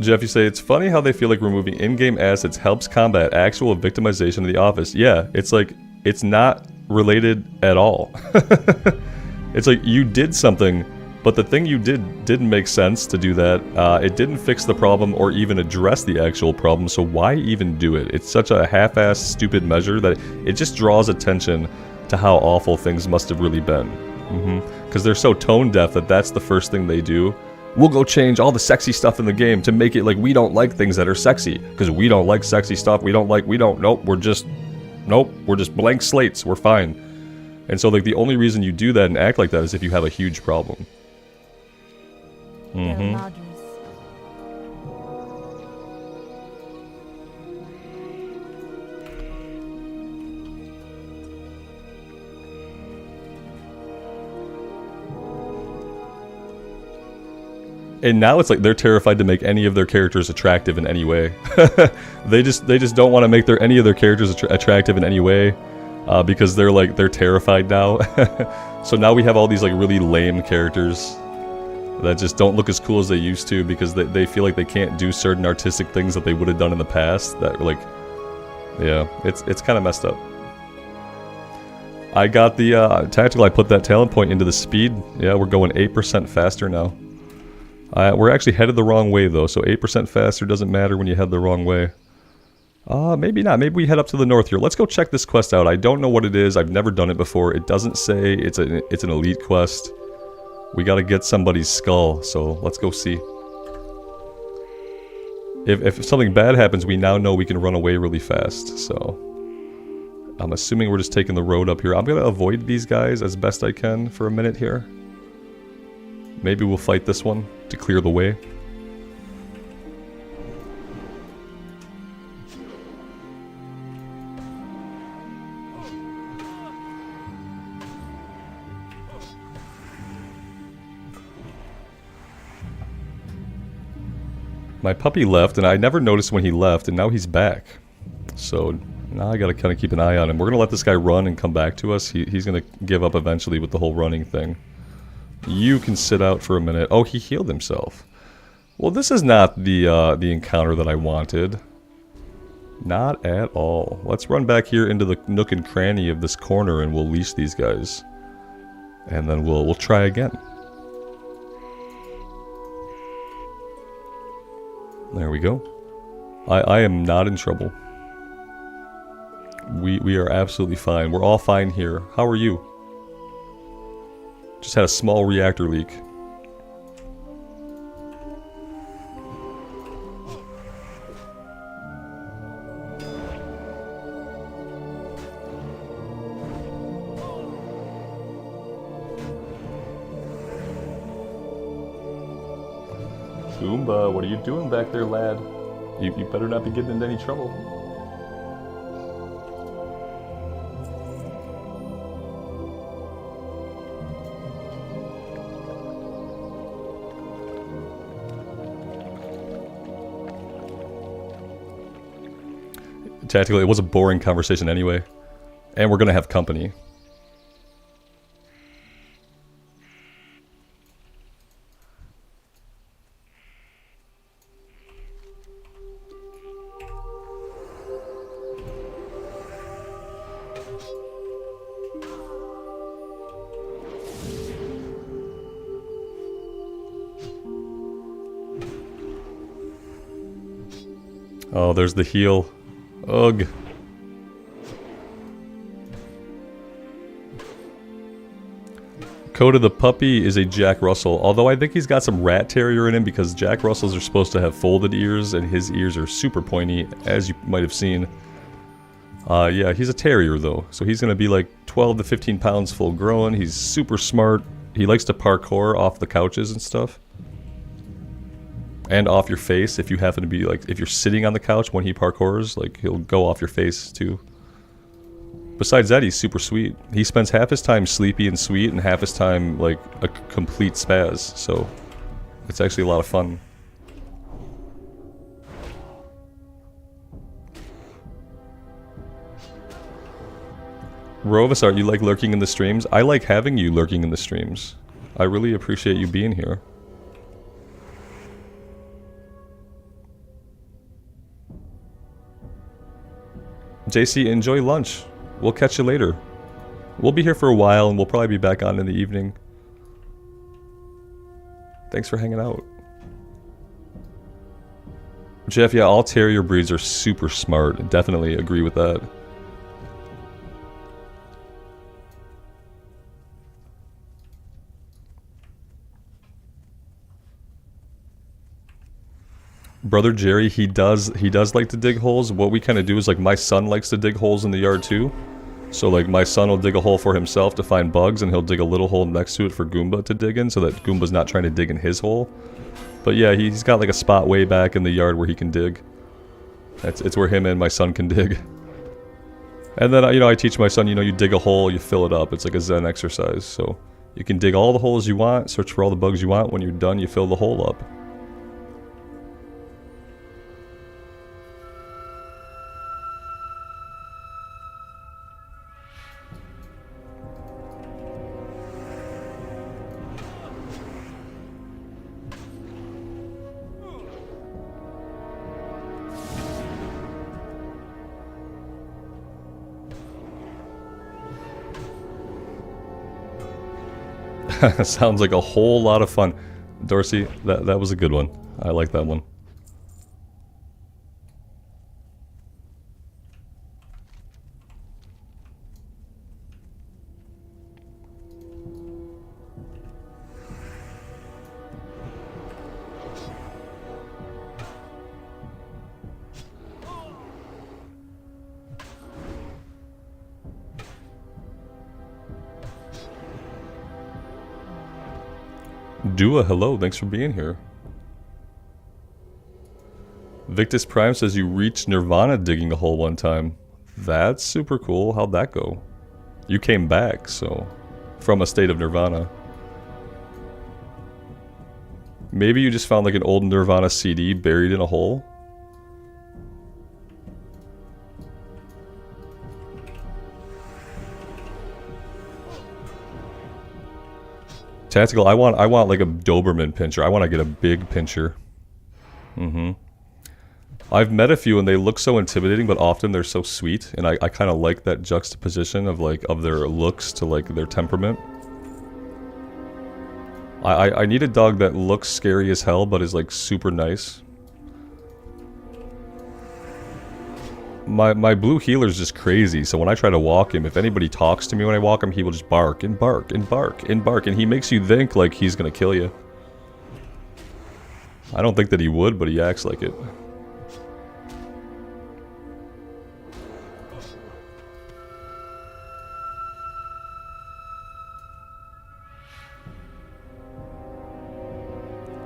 Jeff, you say, it's funny how they feel like removing in-game assets helps combat actual victimization of the office. Yeah, it's like, it's not related at all. It's like, you did something, but the thing you did didn't make sense to do that. It didn't fix the problem or even address the actual problem, so why even do it? It's such a half-assed, stupid measure that it just draws attention to how awful things must have really been. Because they're so tone-deaf that that's the first thing they do. We'll go change all the sexy stuff in the game to make it like we don't like things that are sexy. Because we don't like sexy stuff. Nope, we're just blank slates. We're fine. And so like the only reason you do that and act like that is if you have a huge problem. And now it's like they're terrified to make any of their characters attractive in any way. They just don't want to make any of their characters attractive in any way, because they're terrified now. So now we have all these like really lame characters that just don't look as cool as they used to because they feel like they can't do certain artistic things that they would have done in the past. That like, yeah, it's kind of messed up. I got the tactical. I put that talent point into the speed. Yeah, we're going 8% faster now. We're actually headed the wrong way though, so 8% faster doesn't matter when you head the wrong way. Maybe not. Maybe we head up to the north here. Let's go check this quest out. I don't know what it is. I've never done it before. It doesn't say it's an elite quest. We gotta get somebody's skull, so let's go see. If something bad happens, we now know we can run away really fast, so... I'm assuming we're just taking the road up here. I'm gonna avoid these guys as best I can for a minute here. Maybe we'll fight this one to clear the way. My puppy left, and I never noticed when he left, and now he's back. So now I gotta kind of keep an eye on him. We're gonna let this guy run and come back to us. He's gonna give up eventually with the whole running thing. You can sit out for a minute. Oh, he healed himself. Well, this is not the encounter that I wanted. Not at all. Let's run back here into the nook and cranny of this corner and we'll leash these guys. And then we'll try again. There we go. I am not in trouble. We are absolutely fine. We're all fine here. How are you? Just had a small reactor leak. Goomba, what are you doing back there, lad? You better not be getting into any trouble. Tactically, it was a boring conversation anyway. And we're gonna have company. Oh, there's the heel. Ugh. Coat of the puppy is a Jack Russell, although I think he's got some rat terrier in him because Jack Russells are supposed to have folded ears and his ears are super pointy, as you might have seen. Yeah, he's a terrier though, so he's gonna be like 12 to 15 pounds full grown. He's super smart. He likes to parkour off the couches and stuff. And off your face if you happen to be like, if you're sitting on the couch when he parkours, like he'll go off your face too. Besides that, he's super sweet. He spends half his time sleepy and sweet and half his time like a complete spaz, so it's actually a lot of fun. Rovasart, you like lurking in the streams? I like having you lurking in the streams. I really appreciate you being here. JC, enjoy lunch. We'll catch you later. We'll be here for a while and we'll probably be back on in the evening. Thanks for hanging out. Jeff, yeah, all terrier breeds are super smart. Definitely agree with that. Brother Jerry, he does like to dig holes. What we kind of do is like my son likes to dig holes in the yard too. So like my son will dig a hole for himself to find bugs and he'll dig a little hole next to it for Goomba to dig in so that Goomba's not trying to dig in his hole. But yeah, he's got like a spot way back in the yard where he can dig. It's where him and my son can dig. And then, you know, I teach my son, you know, you dig a hole, you fill it up. It's like a Zen exercise. So you can dig all the holes you want, search for all the bugs you want. When you're done, you fill the hole up. Sounds like a whole lot of fun. Dorsey, that was a good one. I like that one. Dua, hello, thanks for being here. Victus Prime says you reached Nirvana digging a hole one time. That's super cool. How'd that go? You came back, so... from a state of Nirvana. Maybe you just found like an old Nirvana CD buried in a hole? Tactical, I want like a Doberman pinscher. I want to get a big pinscher. I've met a few and they look so intimidating, but often they're so sweet, and I kind of like that juxtaposition of like of their looks to like their temperament. I need a dog that looks scary as hell, but is like super nice. My blue healer's just crazy, so when I try to walk him, if anybody talks to me when I walk him, he will just bark and bark and bark and bark, and he makes you think like he's gonna kill you. I don't think that he would, but he acts like it.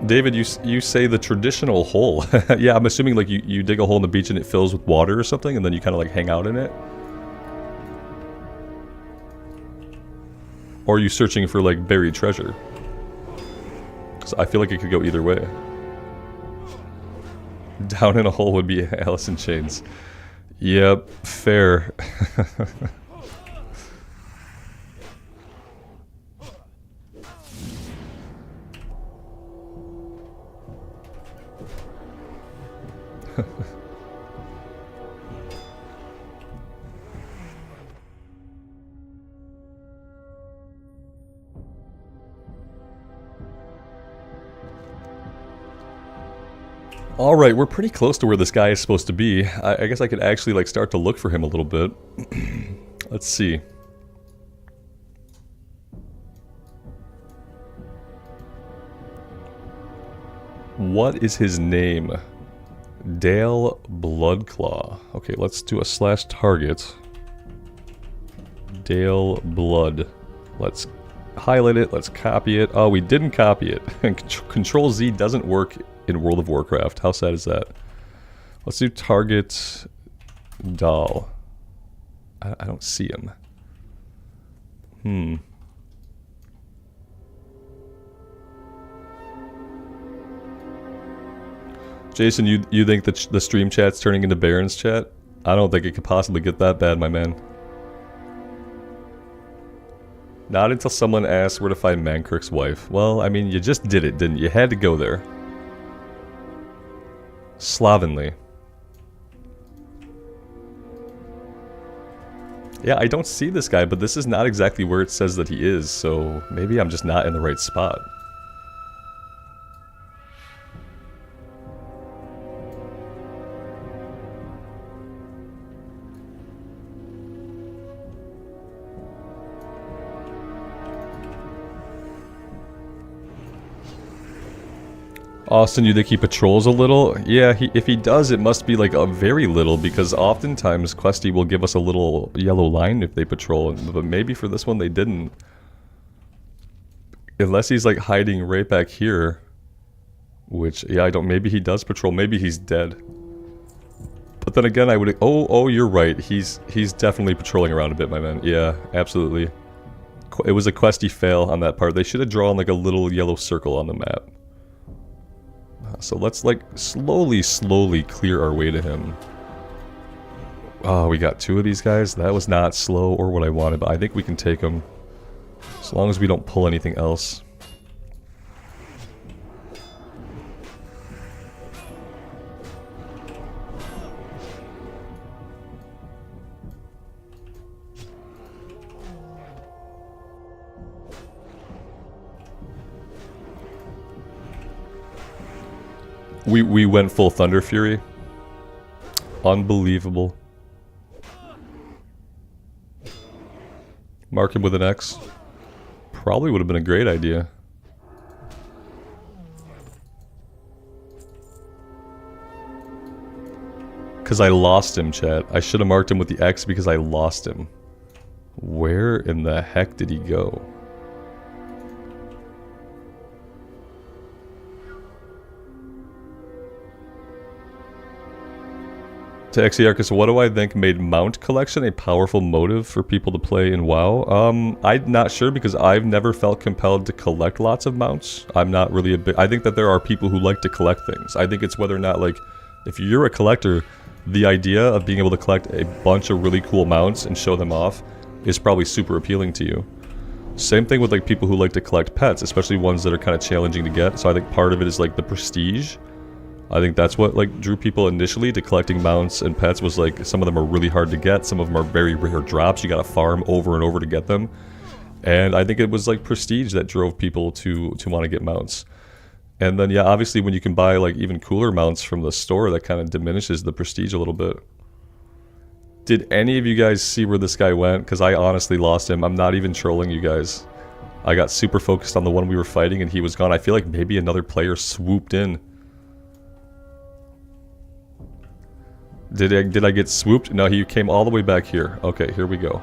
David, you say the traditional hole. Yeah, I'm assuming like you dig a hole in the beach and it fills with water or something, and then you kind of like hang out in it. Or are you searching for like buried treasure? Because I feel like it could go either way. Down in a hole would be Alice in Chains. Yep, fair. Alright, we're pretty close to where this guy is supposed to be. I guess I could actually like start to look for him a little bit. Let's see. What is his name? Dale Bloodclaw. Okay, let's do a /target. Dale Blood. Let's highlight it. Let's copy it. Oh, we didn't copy it. Control Z doesn't work in World of Warcraft. How sad is that? Let's do target doll. I don't see him. Jason, you think that the stream chat's turning into Baron's chat? I don't think it could possibly get that bad, my man. Not until someone asks where to find Mankirk's wife. Well, I mean, you just did it, didn't you? You had to go there. Slovenly. Yeah, I don't see this guy, but this is not exactly where it says that he is, so maybe I'm just not in the right spot. Austin, you think he patrols a little? Yeah, if he does, it must be like a very little, because oftentimes Questy will give us a little yellow line if they patrol, but maybe for this one they didn't. Unless he's like hiding right back here. Which, yeah, I don't, maybe he does patrol, maybe he's dead. But then again, I would, oh, you're right, he's definitely patrolling around a bit, my man. Yeah, absolutely. It was a Questy fail on that part. They should have drawn like a little yellow circle on the map. So let's like slowly clear our way to him. Oh, we got two of these guys. That was not slow or what I wanted, but I think we can take them. As long as we don't pull anything else. We went full Thunder Fury. Unbelievable. Mark him with an X. Probably would have been a great idea. Because I lost him, chat. I should have marked him with the X because I lost him. Where in the heck did he go? To Exiarchus, what do I think made mount collection a powerful motive for people to play in WoW? I'm not sure because I've never felt compelled to collect lots of mounts. I'm not really a big... I think that there are people who like to collect things. I think it's whether or not, like, if you're a collector, the idea of being able to collect a bunch of really cool mounts and show them off is probably super appealing to you. Same thing with, like, people who like to collect pets, especially ones that are kind of challenging to get. So I think part of it is, like, the prestige. I think that's what like drew people initially to collecting mounts and pets was like some of them are really hard to get, some of them are very rare drops, you gotta farm over and over to get them. And I think it was like prestige that drove people to want to get mounts. And then yeah, obviously when you can buy like even cooler mounts from the store, that kind of diminishes the prestige a little bit. Did any of you guys see where this guy went? Because I honestly lost him. I'm not even trolling you guys. I got super focused on the one we were fighting and he was gone. I feel like maybe another player swooped in. Did I get swooped? No, he came all the way back here. Okay, here we go.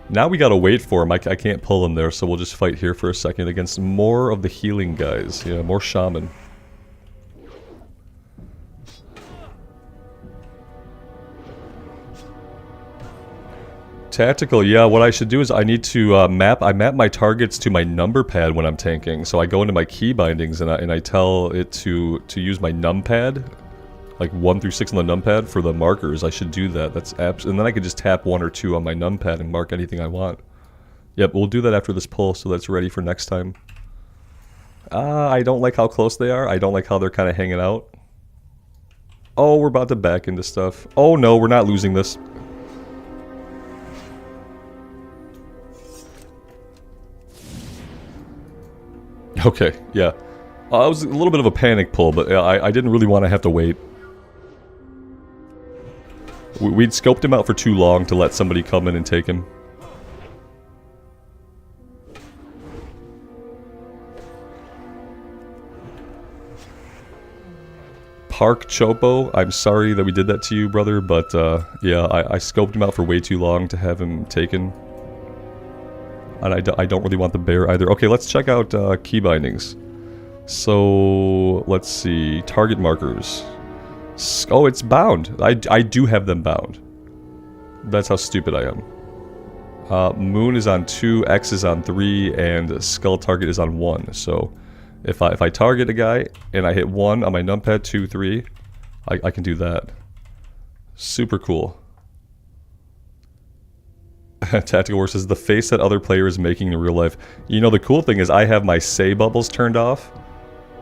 Now we gotta wait for him. I can't pull him there, so we'll just fight here for a second against more of the healing guys. Yeah, more shaman. Tactical, yeah, what I should do is I need to map my targets to my number pad when I'm tanking. So I go into my key bindings and I tell it to use my numpad. Like 1 through 6 on the numpad for the markers. I should do that. That's and then I could just tap 1 or 2 on my numpad and mark anything I want. Yep, we'll do that after this pull, so that's ready for next time. I don't like how close they are. I don't like how they're kind of hanging out. Oh, we're about to back into stuff. Oh no, we're not losing this. Okay, yeah. It was a little bit of a panic pull, but I didn't really want to have to wait. We'd scoped him out for too long to let somebody come in and take him. Park Chopo, I'm sorry that we did that to you, brother, but yeah, I scoped him out for way too long to have him taken. And I don't really want the bear either. Okay, let's check out key bindings. So, let's see. Target markers. Oh, it's bound. I do have them bound. That's how stupid I am. Moon is on 2, X is on 3, and skull target is on 1. So, if I target a guy and I hit 1 on my numpad, 2, 3, I can do that. Super cool. Tactical War says, the face that other player is making in real life. You know, the cool thing is I have my say bubbles turned off.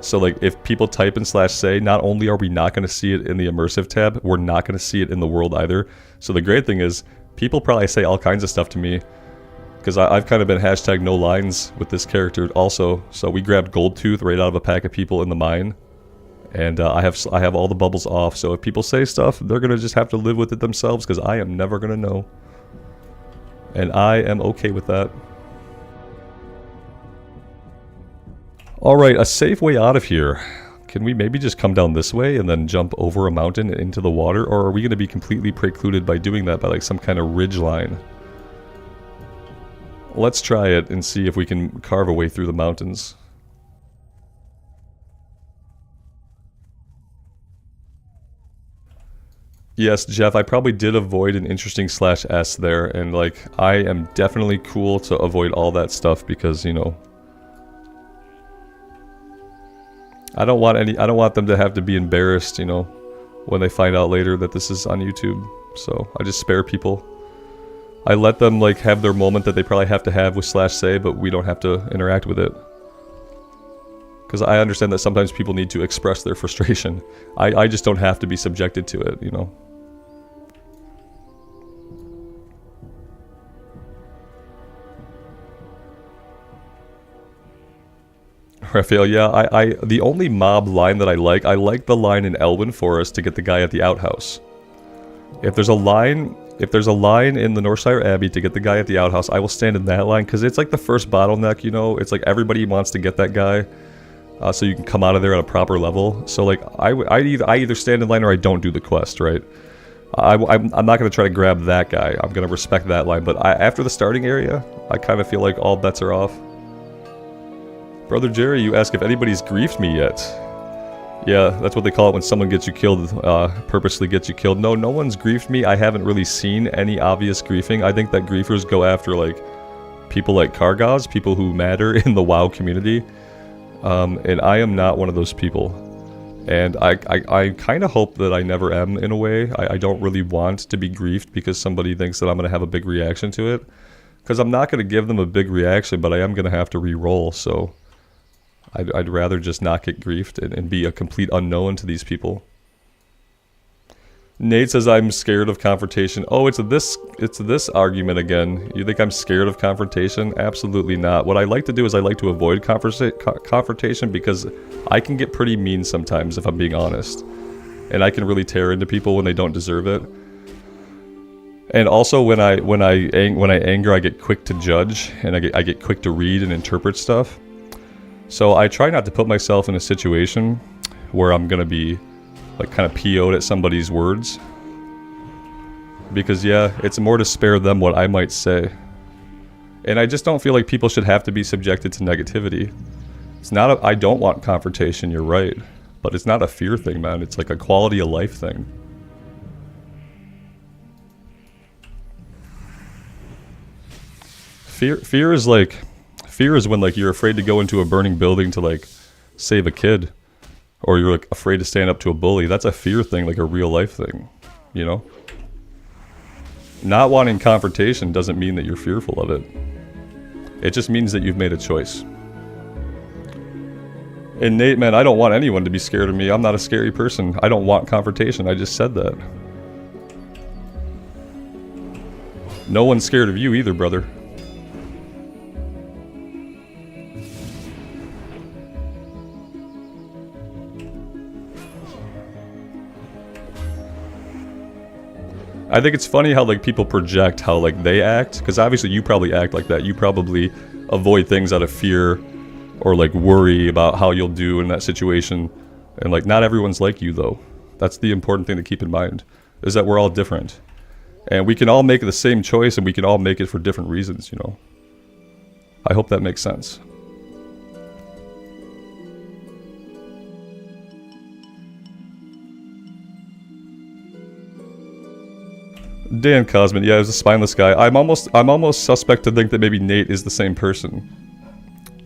So, like, if people type in /say, not only are we not going to see it in the immersive tab, we're not going to see it in the world either. So the great thing is, people probably say all kinds of stuff to me. Because I've kind of been hashtag no lines with this character also. So we grabbed Goldtooth right out of a pack of people in the mine. And I have all the bubbles off. So if people say stuff, they're going to just have to live with it themselves. Because I am never going to know. And I am okay with that. Alright, a safe way out of here. Can we maybe just come down this way and then jump over a mountain into the water? Or are we going to be completely precluded by doing that by like some kind of ridge line? Let's try it and see if we can carve a way through the mountains. Yes, Jeff, I probably did avoid an interesting /S there, and like, I am definitely cool to avoid all that stuff because, you know, I don't want them to have to be embarrassed, you know, when they find out later that this is on YouTube. So I just spare people. I let them like have their moment that they probably have to have with /say, but we don't have to interact with it. Because I understand that sometimes people need to express their frustration. I just don't have to be subjected to it, you know. Raphael, yeah, the only mob line that I like the line in Elwyn Forest to get the guy at the outhouse. If there's a line in the Northshire Abbey to get the guy at the outhouse, I will stand in that line, because it's like the first bottleneck, you know? It's like everybody wants to get that guy, so you can come out of there at a proper level. So like, I either stand in line or I don't do the quest, right? I'm not going to try to grab that guy. I'm going to respect that line, but after the starting area, I kind of feel like all bets are off. Brother Jerry, you ask if anybody's griefed me yet. Yeah, that's what they call it when someone gets you killed, purposely gets you killed. No one's griefed me. I haven't really seen any obvious griefing. I think that griefers go after, like, people like Kargaz, people who matter in the WoW community. And I am not one of those people. And I kind of hope that I never am, in a way. I don't really want to be griefed because somebody thinks that I'm going to have a big reaction to it. Because I'm not going to give them a big reaction, but I am going to have to re-roll, so I'd rather just not get griefed and be a complete unknown to these people. Nate says I'm scared of confrontation. Oh, it's this argument again. You think I'm scared of confrontation? Absolutely not. What I like to do is I like to avoid confrontation because I can get pretty mean sometimes, if I'm being honest. And I can really tear into people when they don't deserve it. And also when I anger, I get quick to judge, and I get quick to read and interpret stuff. So I try not to put myself in a situation where I'm gonna be like kind of PO'd at somebody's words. Because yeah, it's more to spare them what I might say. And I just don't feel like people should have to be subjected to negativity. It's not I don't want confrontation, you're right. But it's not a fear thing, man. It's like a quality of life thing. Fear is when like you're afraid to go into a burning building to like save a kid, or you're like afraid to stand up to a bully. That's a fear thing, like a real life thing, you know? Not wanting confrontation doesn't mean that you're fearful of it. It just means that you've made a choice. And Nate, man, I don't want anyone to be scared of me. I'm not a scary person. I don't want confrontation. I just said that. No one's scared of you either, brother. I think it's funny how like people project how like they act, because obviously you probably act like that. You probably avoid things out of fear or like worry about how you'll do in that situation. And like not everyone's like you though. That's the important thing to keep in mind, is that we're all different. And we can all make the same choice and we can all make it for different reasons, you know. I hope that makes sense. Dan Cosman, yeah, it was a spineless guy. I'm almost suspect to think that maybe Nate is the same person.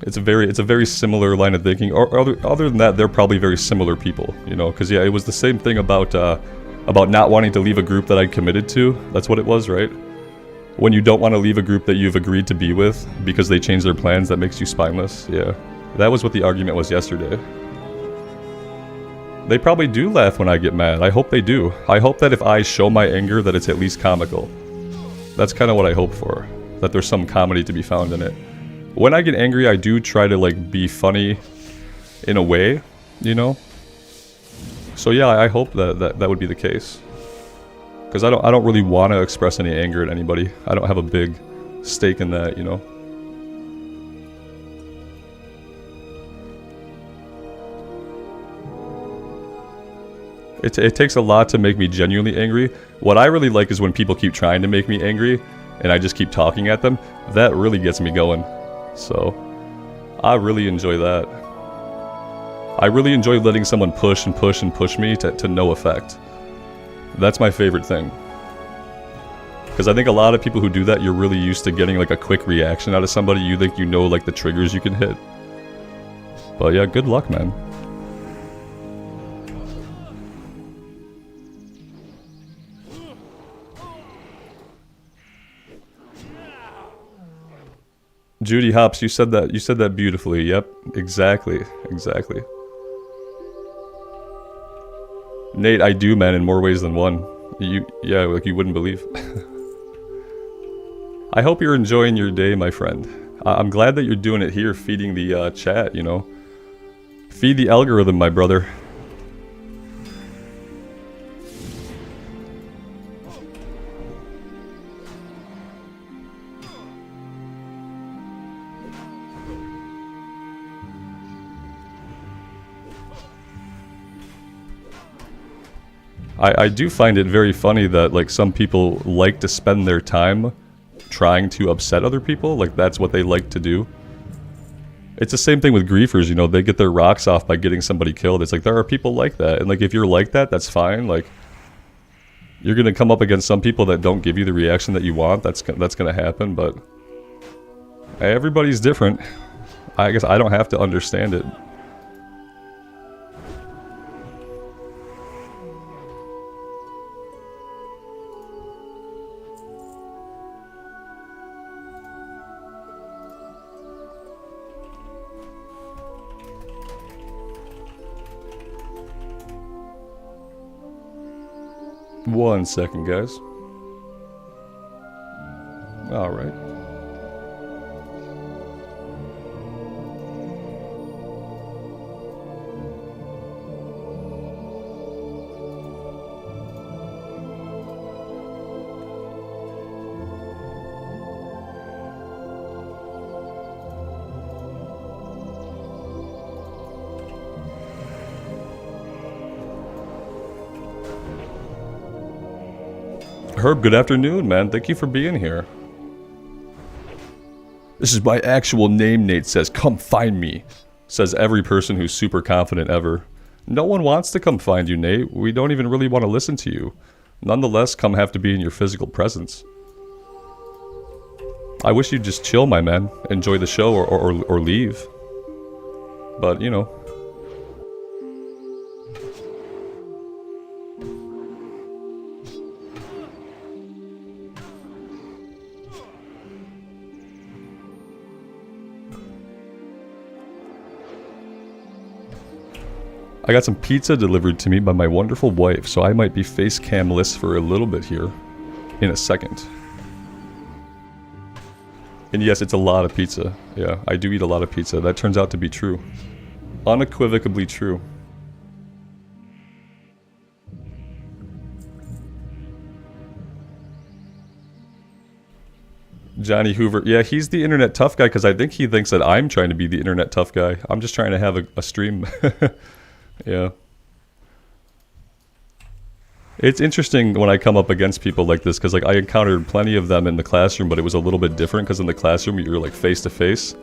It's a very similar line of thinking. Or other than that, they're probably very similar people, you know. Because yeah, it was the same thing about not wanting to leave a group that I committed to. That's what it was, right? When you don't want to leave a group that you've agreed to be with because they change their plans, that makes you spineless. Yeah, that was what the argument was yesterday. They probably do laugh when I get mad. I hope they do. I hope that if I show my anger that it's at least comical. That's kind of what I hope for. That there's some comedy to be found in it. When I get angry, I do try to like be funny in a way, you know? So yeah, I hope that would be the case. Because I don't really want to express any anger at anybody. I don't have a big stake in that, you know? It takes a lot to make me genuinely angry. What I really like is when people keep trying to make me angry and I just keep talking at them. That really gets me going. So, I really enjoy that. I really enjoy letting someone push and push and push me to no effect. That's my favorite thing. Because I think a lot of people who do that, you're really used to getting like a quick reaction out of somebody. You think you know like the triggers you can hit. But yeah, good luck, man. Judy Hops, you said that beautifully. Yep, exactly. Nate, I do, man, in more ways than one. Yeah, like you wouldn't believe. I hope you're enjoying your day, my friend. I'm glad that you're doing it here, feeding the chat, you know. Feed the algorithm, my brother. I do find it very funny that like some people like to spend their time trying to upset other people. Like that's what they like to do. It's the same thing with griefers, you know, they get their rocks off by getting somebody killed. It's like there are people like that. And like if you're like that, that's fine. Like you're going to come up against some people that don't give you the reaction that you want. That's going to happen, but hey, everybody's different. I guess I don't have to understand it. One second, guys. All right. Herb, good afternoon, man. Thank you for being here. This is my actual name, Nate says. Come find me. Says every person who's super confident ever. No one wants to come find you, Nate. We don't even really want to listen to you. Nonetheless, come have to be in your physical presence. I wish you'd just chill, my man. Enjoy the show or leave. But, you know. I got some pizza delivered to me by my wonderful wife, so I might be face cam-less for a little bit here in a second. And yes, it's a lot of pizza. Yeah, I do eat a lot of pizza. That turns out to be true. Unequivocally true. Johnny Hoover. Yeah, he's the internet tough guy because I think he thinks that I'm trying to be the internet tough guy. I'm just trying to have a stream. Yeah. It's interesting when I come up against people like this because like I encountered plenty of them in the classroom, but it was a little bit different because in the classroom you're like face to face,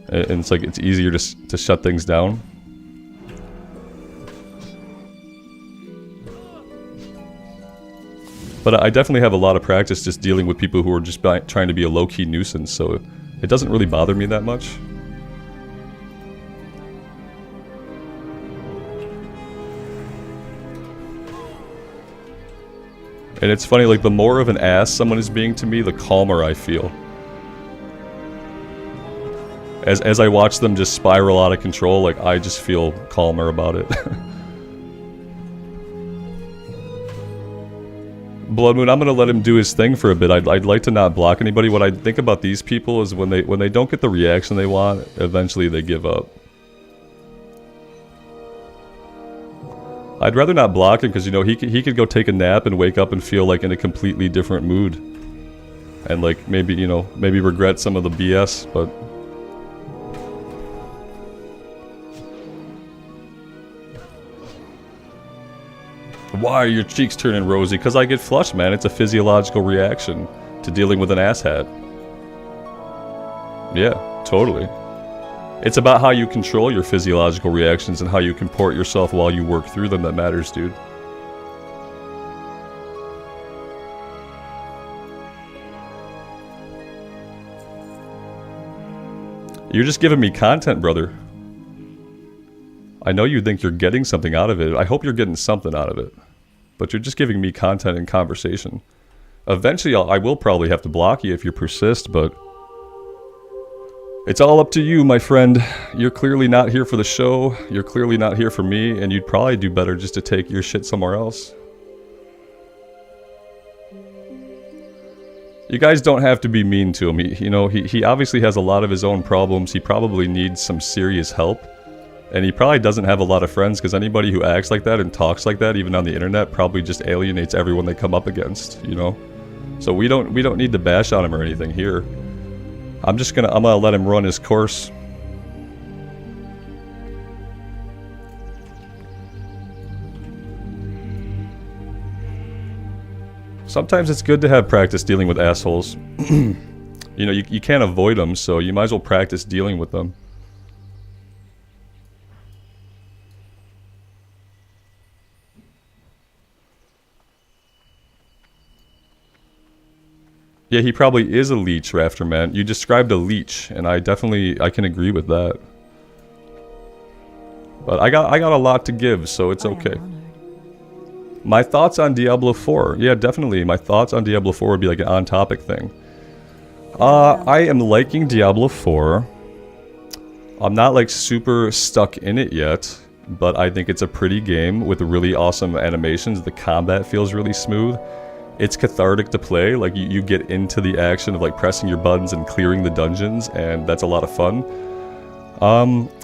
and it's like it's easier to shut things down. But I definitely have a lot of practice just dealing with people who are just trying to be a low-key nuisance, so it doesn't really bother me that much. And it's funny, like, the more of an ass someone is being to me, the calmer I feel. As I watch them just spiral out of control, like, I just feel calmer about it. Blood Moon, I'm gonna let him do his thing for a bit. I'd like to not block anybody. What I think about these people is when they don't get the reaction they want, eventually they give up. I'd rather not block him because, you know, he could go take a nap and wake up and feel like in a completely different mood. And like maybe, you know, maybe regret some of the BS, but... Why are your cheeks turning rosy? Because I get flushed, man. It's a physiological reaction to dealing with an asshat. Yeah, totally. It's about how you control your physiological reactions and how you comport yourself while you work through them that matters, dude. You're just giving me content, brother. I know you think you're getting something out of it. I hope you're getting something out of it. But you're just giving me content and conversation. Eventually, I will probably have to block you if you persist, but... It's all up to you, my friend. You're clearly not here for the show. You're clearly not here for me, and you'd probably do better just to take your shit somewhere else. You guys don't have to be mean to him. He obviously has a lot of his own problems. He probably needs some serious help. And he probably doesn't have a lot of friends, because anybody who acts like that and talks like that, even on the internet, probably just alienates everyone they come up against, you know? So we don't need to bash on him or anything here. I'm gonna let him run his course. Sometimes it's good to have practice dealing with assholes. You know, you can't avoid them, so you might as well practice dealing with them. Yeah, he probably is a leech, Rafterman. You described a leech, and I can agree with that. But I got a lot to give, so it's okay. My thoughts on Diablo 4. Yeah, definitely. My thoughts on Diablo 4 would be like an on-topic thing. I am liking Diablo 4. I'm not like super stuck in it yet, but I think it's a pretty game with really awesome animations. The combat feels really smooth. It's cathartic to play, like you get into the action of like pressing your buttons and clearing the dungeons, and that's a lot of fun.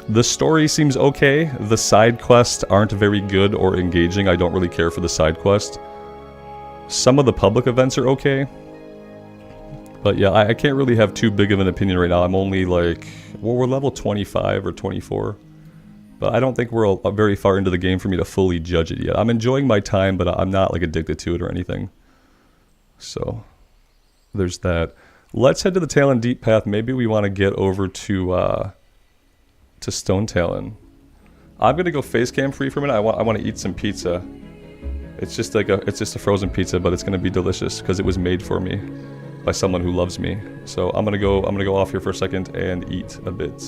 The story seems okay. The side quests aren't very good or engaging. I don't really care for the side quest. Some of the public events are okay. But yeah, I can't really have too big of an opinion right now. I'm only like, well, we're level 25 or 24. But I don't think we're very far into the game for me to fully judge it yet. I'm enjoying my time, but I'm not like addicted to it or anything. So, there's that. Let's head to the Talon Deep Path. Maybe we want to get over to Stone Talon. I'm gonna go face cam free for a minute. I want to eat some pizza. It's just a frozen pizza, but it's gonna be delicious because it was made for me by someone who loves me. So I'm gonna go off here for a second and eat a bit.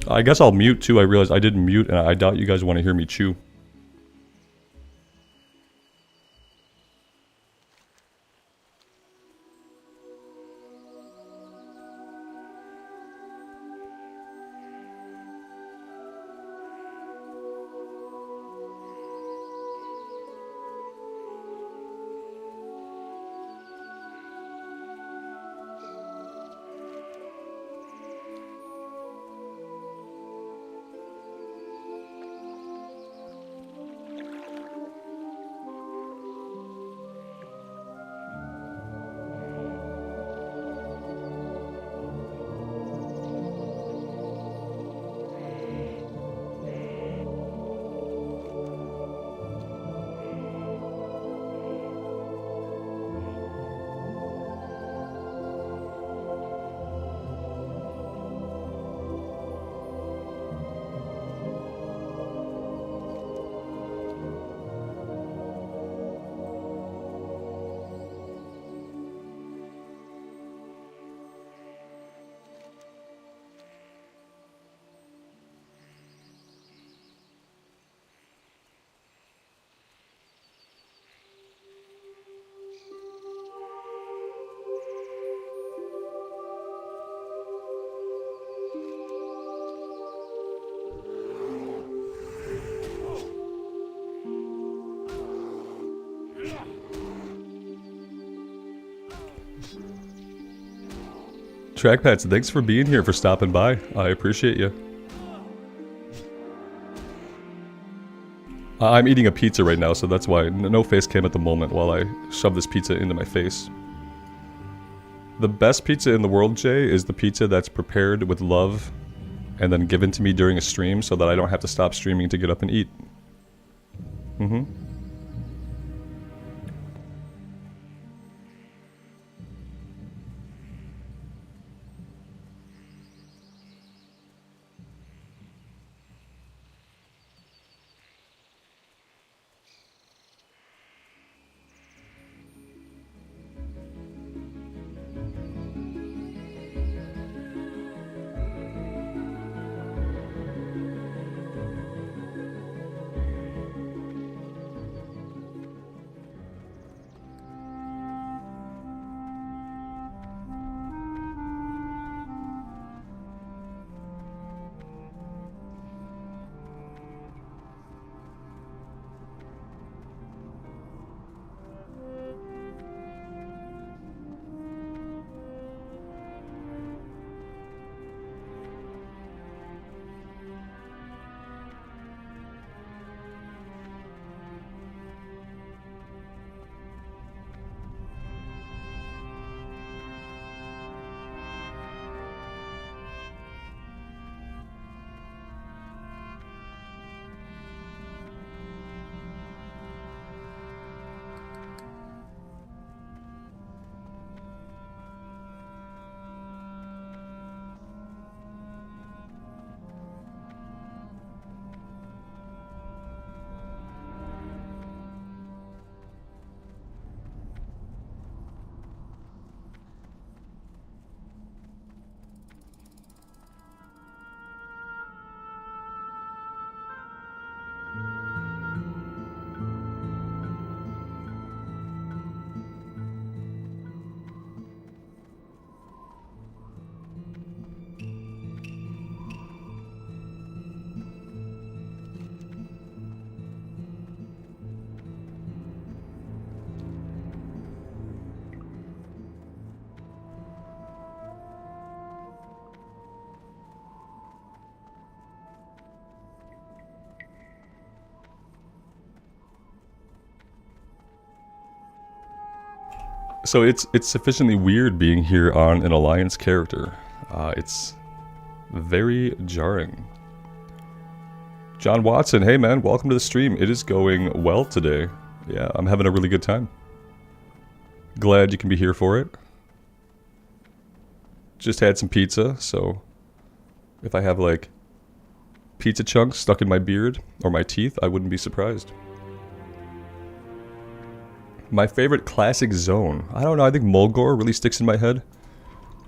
I guess I'll mute too. I realized I didn't mute, and I doubt you guys want to hear me chew. Trackpads, thanks for being here, for stopping by. I appreciate you. I'm eating a pizza right now, so that's why no face cam at the moment while I shove this pizza into my face. The best pizza in the world, Jay, is the pizza that's prepared with love and then given to me during a stream so that I don't have to stop streaming to get up and eat. Mm-hmm. So it's sufficiently weird being here on an Alliance character. It's very jarring. John Watson, hey man, welcome to the stream. It is going well today. Yeah, I'm having a really good time. Glad you can be here for it. Just had some pizza, so if I have like pizza chunks stuck in my beard or my teeth, I wouldn't be surprised. My favorite classic zone. I don't know, I think Mulgore really sticks in my head.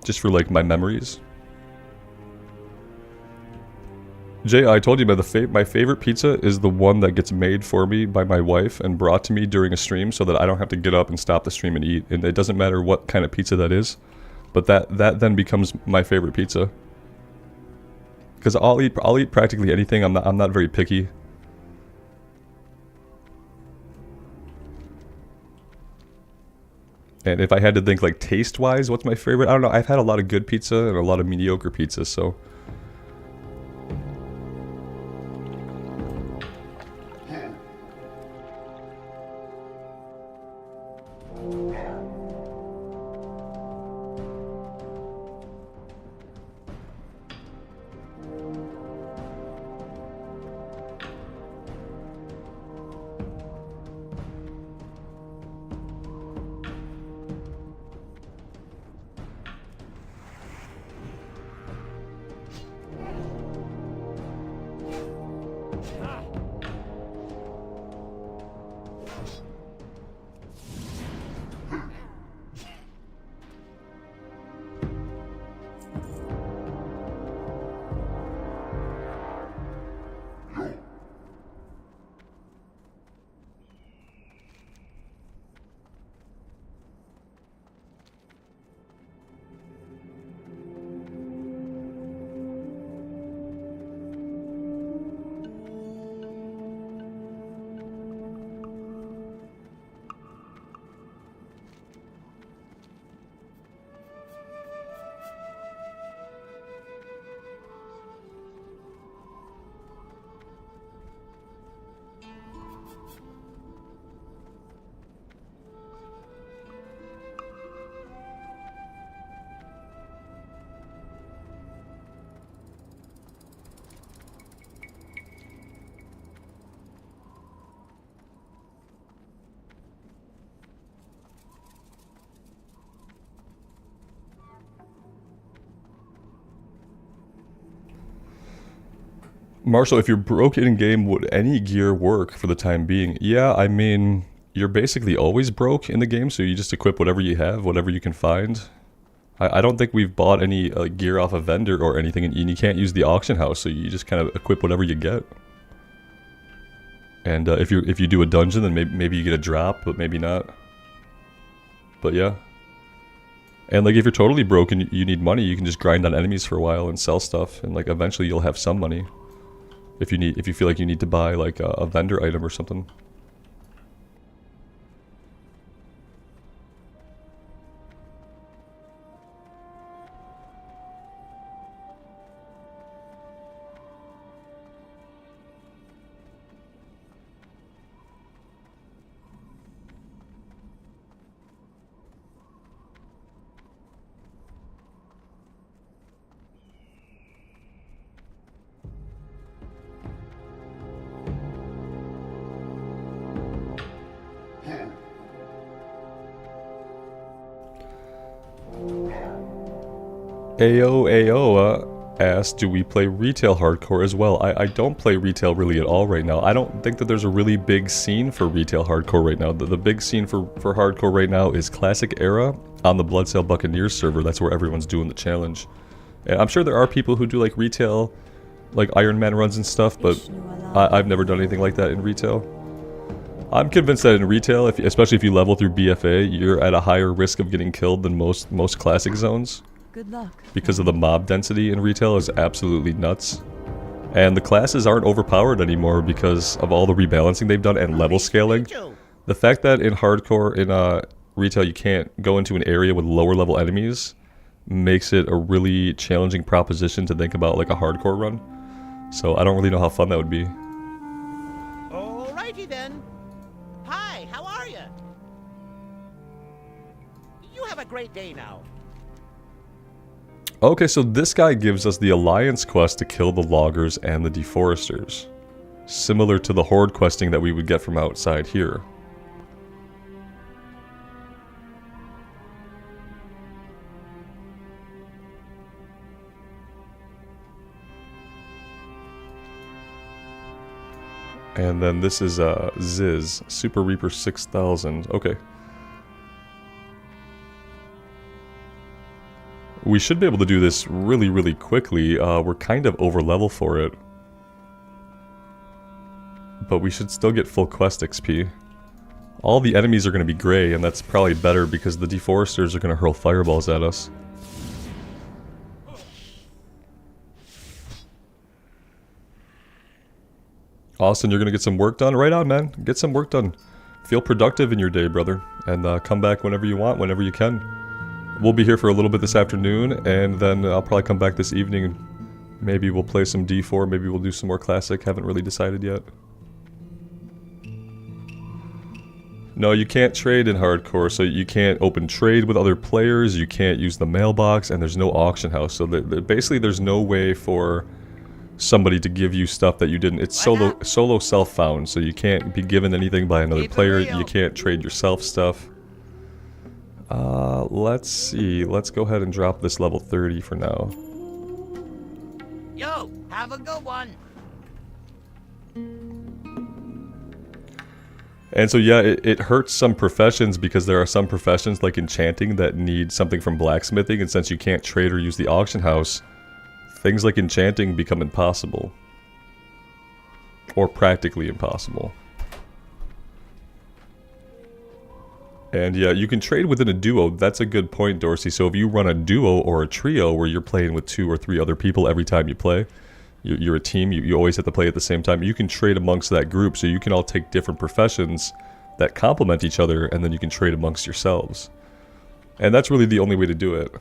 Just for like my memories. Jay, I told you about my favorite pizza is the one that gets made for me by my wife and brought to me during a stream so that I don't have to get up and stop the stream and eat. And it doesn't matter what kind of pizza that is. But that then becomes my favorite pizza. Because I'll eat practically anything. I'm not very picky. And if I had to think like taste-wise, what's my favorite? I don't know. I've had a lot of good pizza and a lot of mediocre pizza, so. Marshall, if you're broke in game, would any gear work for the time being? Yeah, I mean, you're basically always broke in the game, so you just equip whatever you have, whatever you can find. I don't think we've bought any gear off a vendor or anything, and you can't use the auction house, so you just kind of equip whatever you get. And if you do a dungeon, then maybe you get a drop, but maybe not. But yeah. And like if you're totally broke and you need money, you can just grind on enemies for a while and sell stuff, and like eventually you'll have some money. If you feel like you need to buy like a vendor item or something. AO asked, do we play retail hardcore as well? I don't play retail really at all right now. I don't think that there's a really big scene for retail hardcore right now. The big scene for hardcore right now is Classic Era on the Bloodsail Buccaneers server. That's where everyone's doing the challenge. And I'm sure there are people who do like retail, like Iron Man runs and stuff, but I've never done anything like that in retail. I'm convinced that in retail, especially if you level through BFA, you're at a higher risk of getting killed than most classic zones. Good luck. Because of the mob density in retail is absolutely nuts. And the classes aren't overpowered anymore because of all the rebalancing they've done and level scaling. The fact that in hardcore, in retail, you can't go into an area with lower level enemies makes it a really challenging proposition to think about like a hardcore run. So I don't really know how fun that would be. Alrighty then. Hi, how are you? You have a great day now. Okay, so this guy gives us the Alliance quest to kill the loggers and the deforesters. Similar to the Horde questing that we would get from outside here. And then this is Ziz, Super Reaper 6000. Okay. We should be able to do this really, really quickly. We're kind of over level for it. But we should still get full quest XP. All the enemies are going to be gray, and that's probably better because the deforesters are going to hurl fireballs at us. Austin, you're going to get some work done? Right on, man. Get some work done. Feel productive in your day, brother. And come back whenever you want, whenever you can. We'll be here for a little bit this afternoon, and then I'll probably come back this evening. Maybe we'll play some D4, maybe we'll do some more Classic. Haven't really decided yet. No, you can't trade in hardcore, so you can't open trade with other players, you can't use the mailbox, and there's no auction house. So basically there's no way for somebody to give you stuff that you didn't. It's solo self-found, so you can't be given anything by another player, you can't trade yourself stuff. Let's see. Let's go ahead and drop this level 30 for now. Yo, have a good one. And so yeah, it hurts some professions because there are some professions like enchanting that need something from blacksmithing, and since you can't trade or use the auction house, things like enchanting become impossible. Or practically impossible. And yeah, you can trade within a duo. That's a good point, Dorsey. So if you run a duo or a trio where you're playing with 2 or 3 other people every time you play, you're a team, you always have to play at the same time, you can trade amongst that group, so you can all take different professions that complement each other, and then you can trade amongst yourselves. And that's really the only way to do it.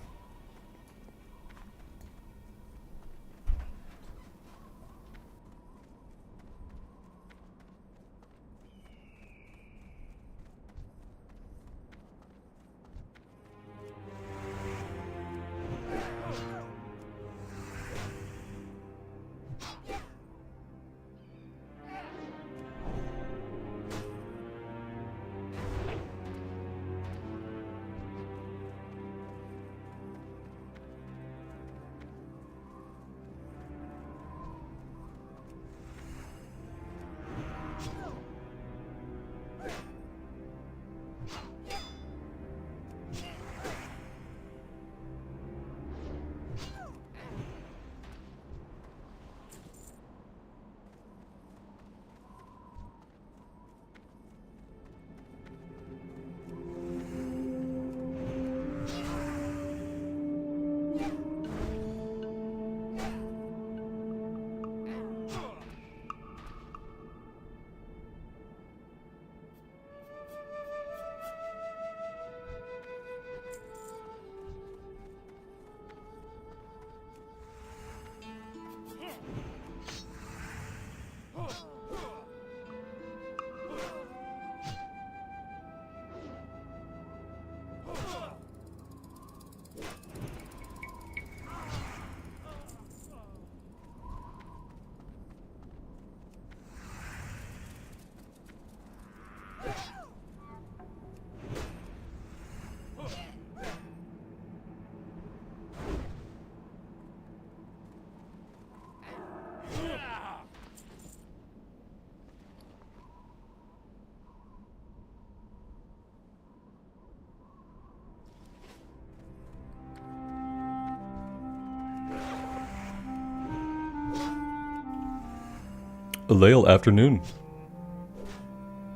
Lael, afternoon.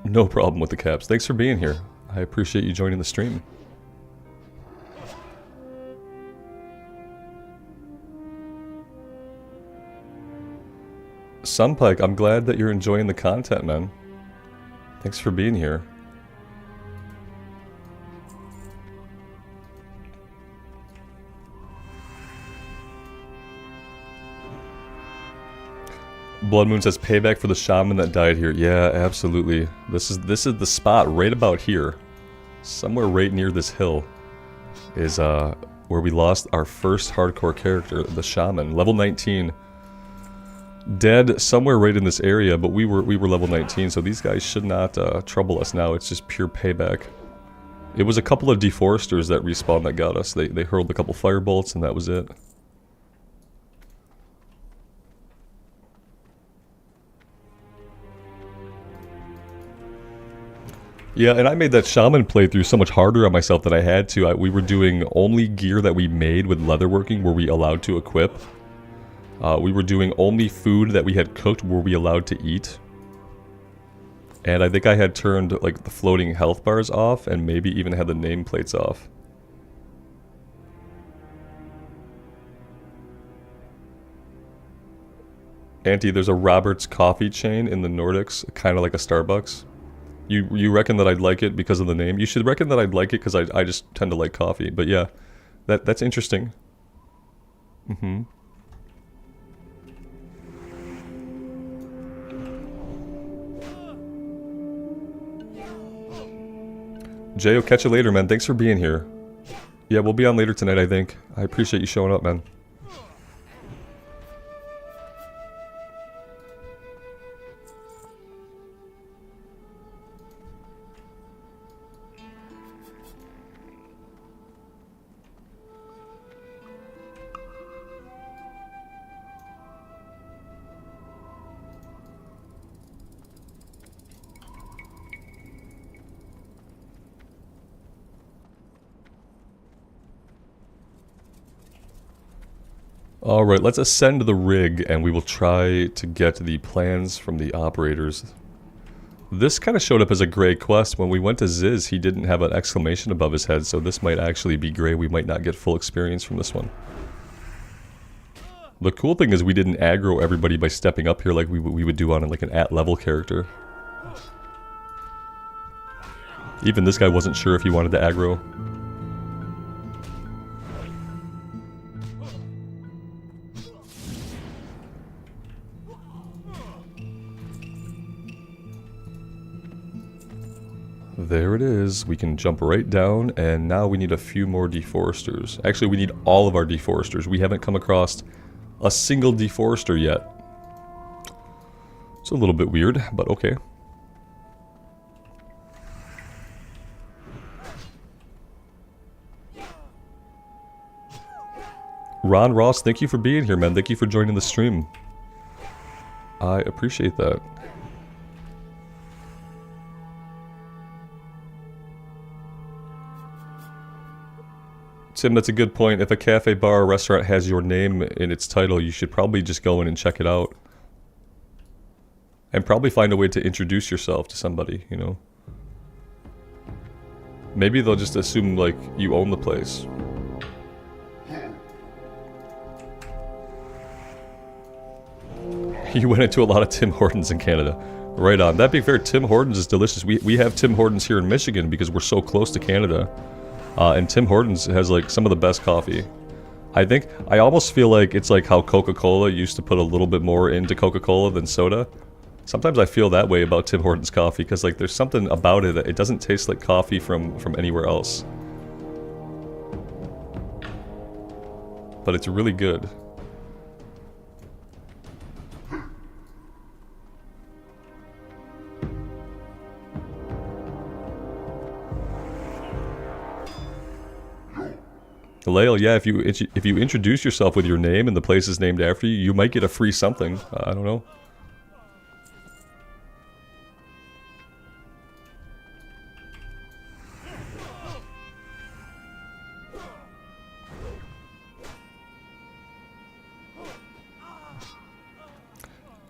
No problem with the caps. Thanks for being here. I appreciate you joining the stream. Sunpike, I'm glad that you're enjoying the content, man. Thanks for being here. Blood Moon says payback for the shaman that died here. Yeah, absolutely. This is the spot right about here. Somewhere right near this hill is where we lost our first hardcore character, the shaman, level 19. Dead somewhere right in this area, but we were level 19, so these guys should not trouble us now. It's just pure payback. It was a couple of deforesters that respawned that got us. They hurled a couple firebolts and that was it. Yeah, and I made that shaman playthrough so much harder on myself than I had to. We were doing only gear that we made with leatherworking were we allowed to equip. We were doing only food that we had cooked were we allowed to eat. And I think I had turned like the floating health bars off and maybe even had the nameplates off. Auntie, there's a Robert's coffee chain in the Nordics, kind of like a Starbucks. You reckon that I'd like it because of the name? You should reckon that I'd like it because I just tend to like coffee. But yeah, that's interesting. Mm-hmm. Jay, I'll catch you later, man. Thanks for being here. Yeah, we'll be on later tonight, I think. I appreciate you showing up, man. Alright, let's ascend the rig and we will try to get the plans from the operators. This kind of showed up as a Gray quest. When we went to Ziz, he didn't have an exclamation above his head, so this might actually be Gray. We might not get full experience from this one. The cool thing is we didn't aggro everybody by stepping up here like we would do on like an at-level character. Even this guy wasn't sure if he wanted to aggro. There it is. We can jump right down, and now we need a few more deforesters. Actually, we need all of our deforesters. We haven't come across a single deforester yet. It's a little bit weird, but okay. Ron Ross, thank you for being here, man. Thank you for joining the stream. I appreciate that. Tim, that's a good point. If a cafe, bar, or restaurant has your name in its title, you should probably just go in and check it out. And probably find a way to introduce yourself to somebody, you know? Maybe they'll just assume, like, you own the place. You went into a lot of Tim Hortons in Canada. Right on. That being fair, Tim Hortons is delicious. We have Tim Hortons here in Michigan because we're so close to Canada. And Tim Hortons has like some of the best coffee. I almost feel like it's like how Coca-Cola used to put a little bit more into Coca-Cola than soda. Sometimes I feel that way about Tim Hortons coffee because like there's something about it that it doesn't taste like coffee from anywhere else. But it's really good. Lael, yeah, if you introduce yourself with your name and the place is named after you, you might get a free something. I don't know.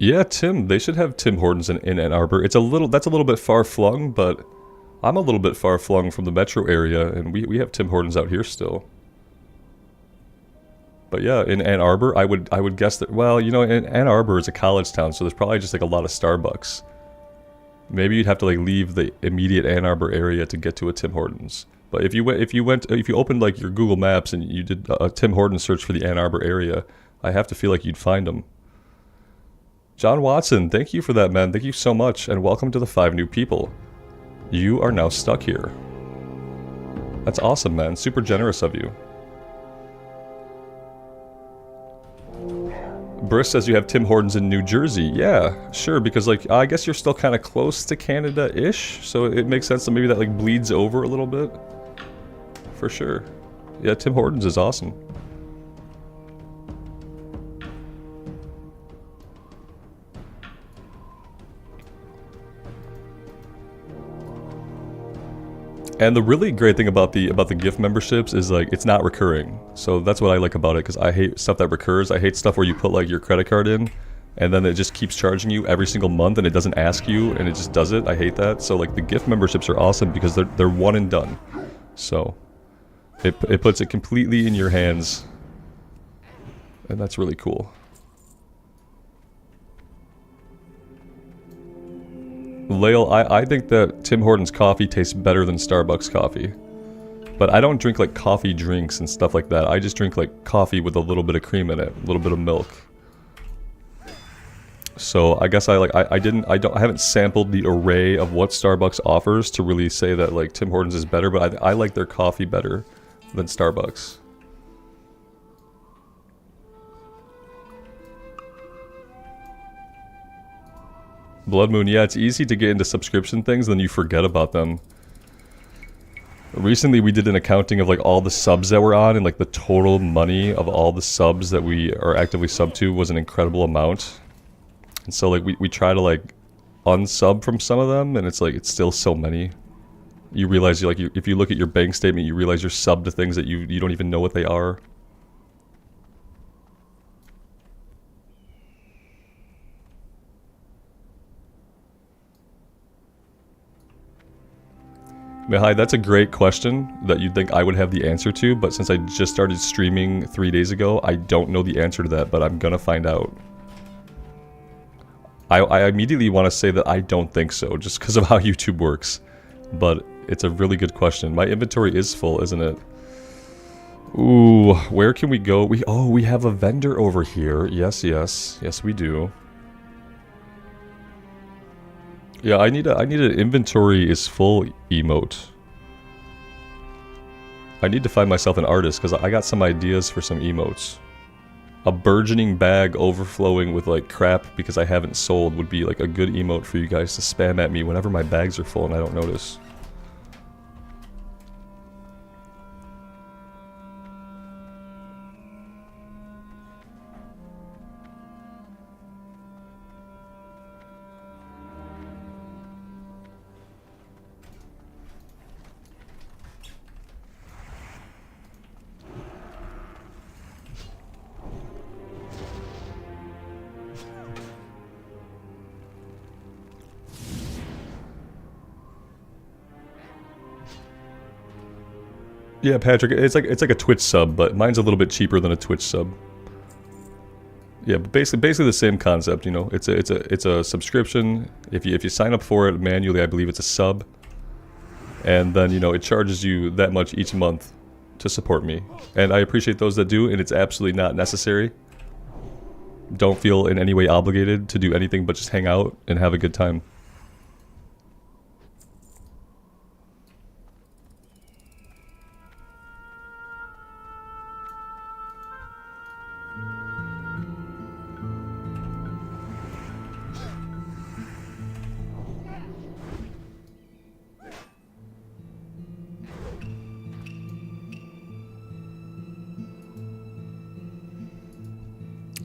Yeah, Tim. They should have Tim Hortons in Ann Arbor. That's a little bit far flung, but I'm a little bit far flung from the metro area, and we have Tim Hortons out here still. But yeah, in Ann Arbor, I would guess that, well, you know, Ann Arbor is a college town, so there's probably just like a lot of Starbucks. Maybe you'd have to like leave the immediate Ann Arbor area to get to a Tim Hortons. But if you opened like your Google Maps and you did a Tim Hortons search for the Ann Arbor area, I have to feel like you'd find them. John Watson, thank you for that, man. Thank you so much, and welcome to the 5 new people. You are now stuck here. That's awesome, man. Super generous of you. Briss says you have Tim Hortons in New Jersey. Yeah, sure, because like I guess you're still kind of close to Canada-ish, so it makes sense that maybe that like bleeds over a little bit. For sure. Yeah, Tim Hortons is awesome. And the really great thing about the gift memberships is like it's not recurring. So that's what I like about it, because I hate stuff that recurs. I hate stuff where you put like your credit card in and then it just keeps charging you every single month and it doesn't ask you and it just does it. I hate that. So like the gift memberships are awesome because they're one and done. So it puts it completely in your hands. And that's really cool. Lael, I think that Tim Hortons coffee tastes better than Starbucks coffee. But I don't drink like coffee drinks and stuff like that. I just drink like coffee with a little bit of cream in it, a little bit of milk. So I guess I haven't sampled the array of what Starbucks offers to really say that like Tim Hortons is better, but I like their coffee better than Starbucks. Blood Moon, yeah, it's easy to get into subscription things, then you forget about them. Recently we did an accounting of like all the subs that we're on, and like the total money of all the subs that we are actively sub to was an incredible amount. And so like we try to like unsub from some of them, and it's like it's still so many. You realize if you look at your bank statement, you realize you're subbed to things that you don't even know what they are. Mihai, that's a great question that you'd think I would have the answer to, but since I just started streaming 3 days ago, I don't know the answer to that, but I'm gonna find out. I immediately want to say that I don't think so, just because of how YouTube works. But it's a really good question. My inventory is full, isn't it? Ooh, where can we go? We have a vendor over here. Yes, we do. Yeah, I need an inventory is full emote. I need to find myself an artist because I got some ideas for some emotes. A burgeoning bag overflowing with like crap because I haven't sold would be like a good emote for you guys to spam at me whenever my bags are full and I don't notice. Yeah, Patrick, it's like a Twitch sub, but mine's a little bit cheaper than a Twitch sub. Yeah, but basically the same concept, you know. It's a subscription. If you sign up for it manually, I believe it's a sub. And then, you know, it charges you that much each month to support me. And I appreciate those that do, and it's absolutely not necessary. Don't feel in any way obligated to do anything but just hang out and have a good time.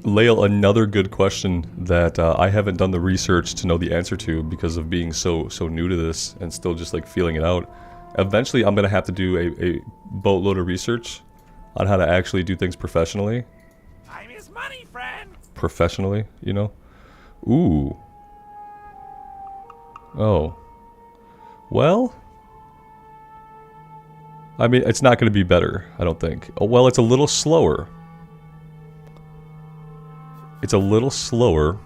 Lael, another good question that I haven't done the research to know the answer to because of being so new to this and still just like feeling it out. Eventually I'm gonna have to do a boatload of research on how to actually do things professionally. Time is money, friend. Professionally, you know? Ooh. Oh. Well. I mean, it's not going to be better, I don't think. Oh, well, it's a little slower. It's a little slower.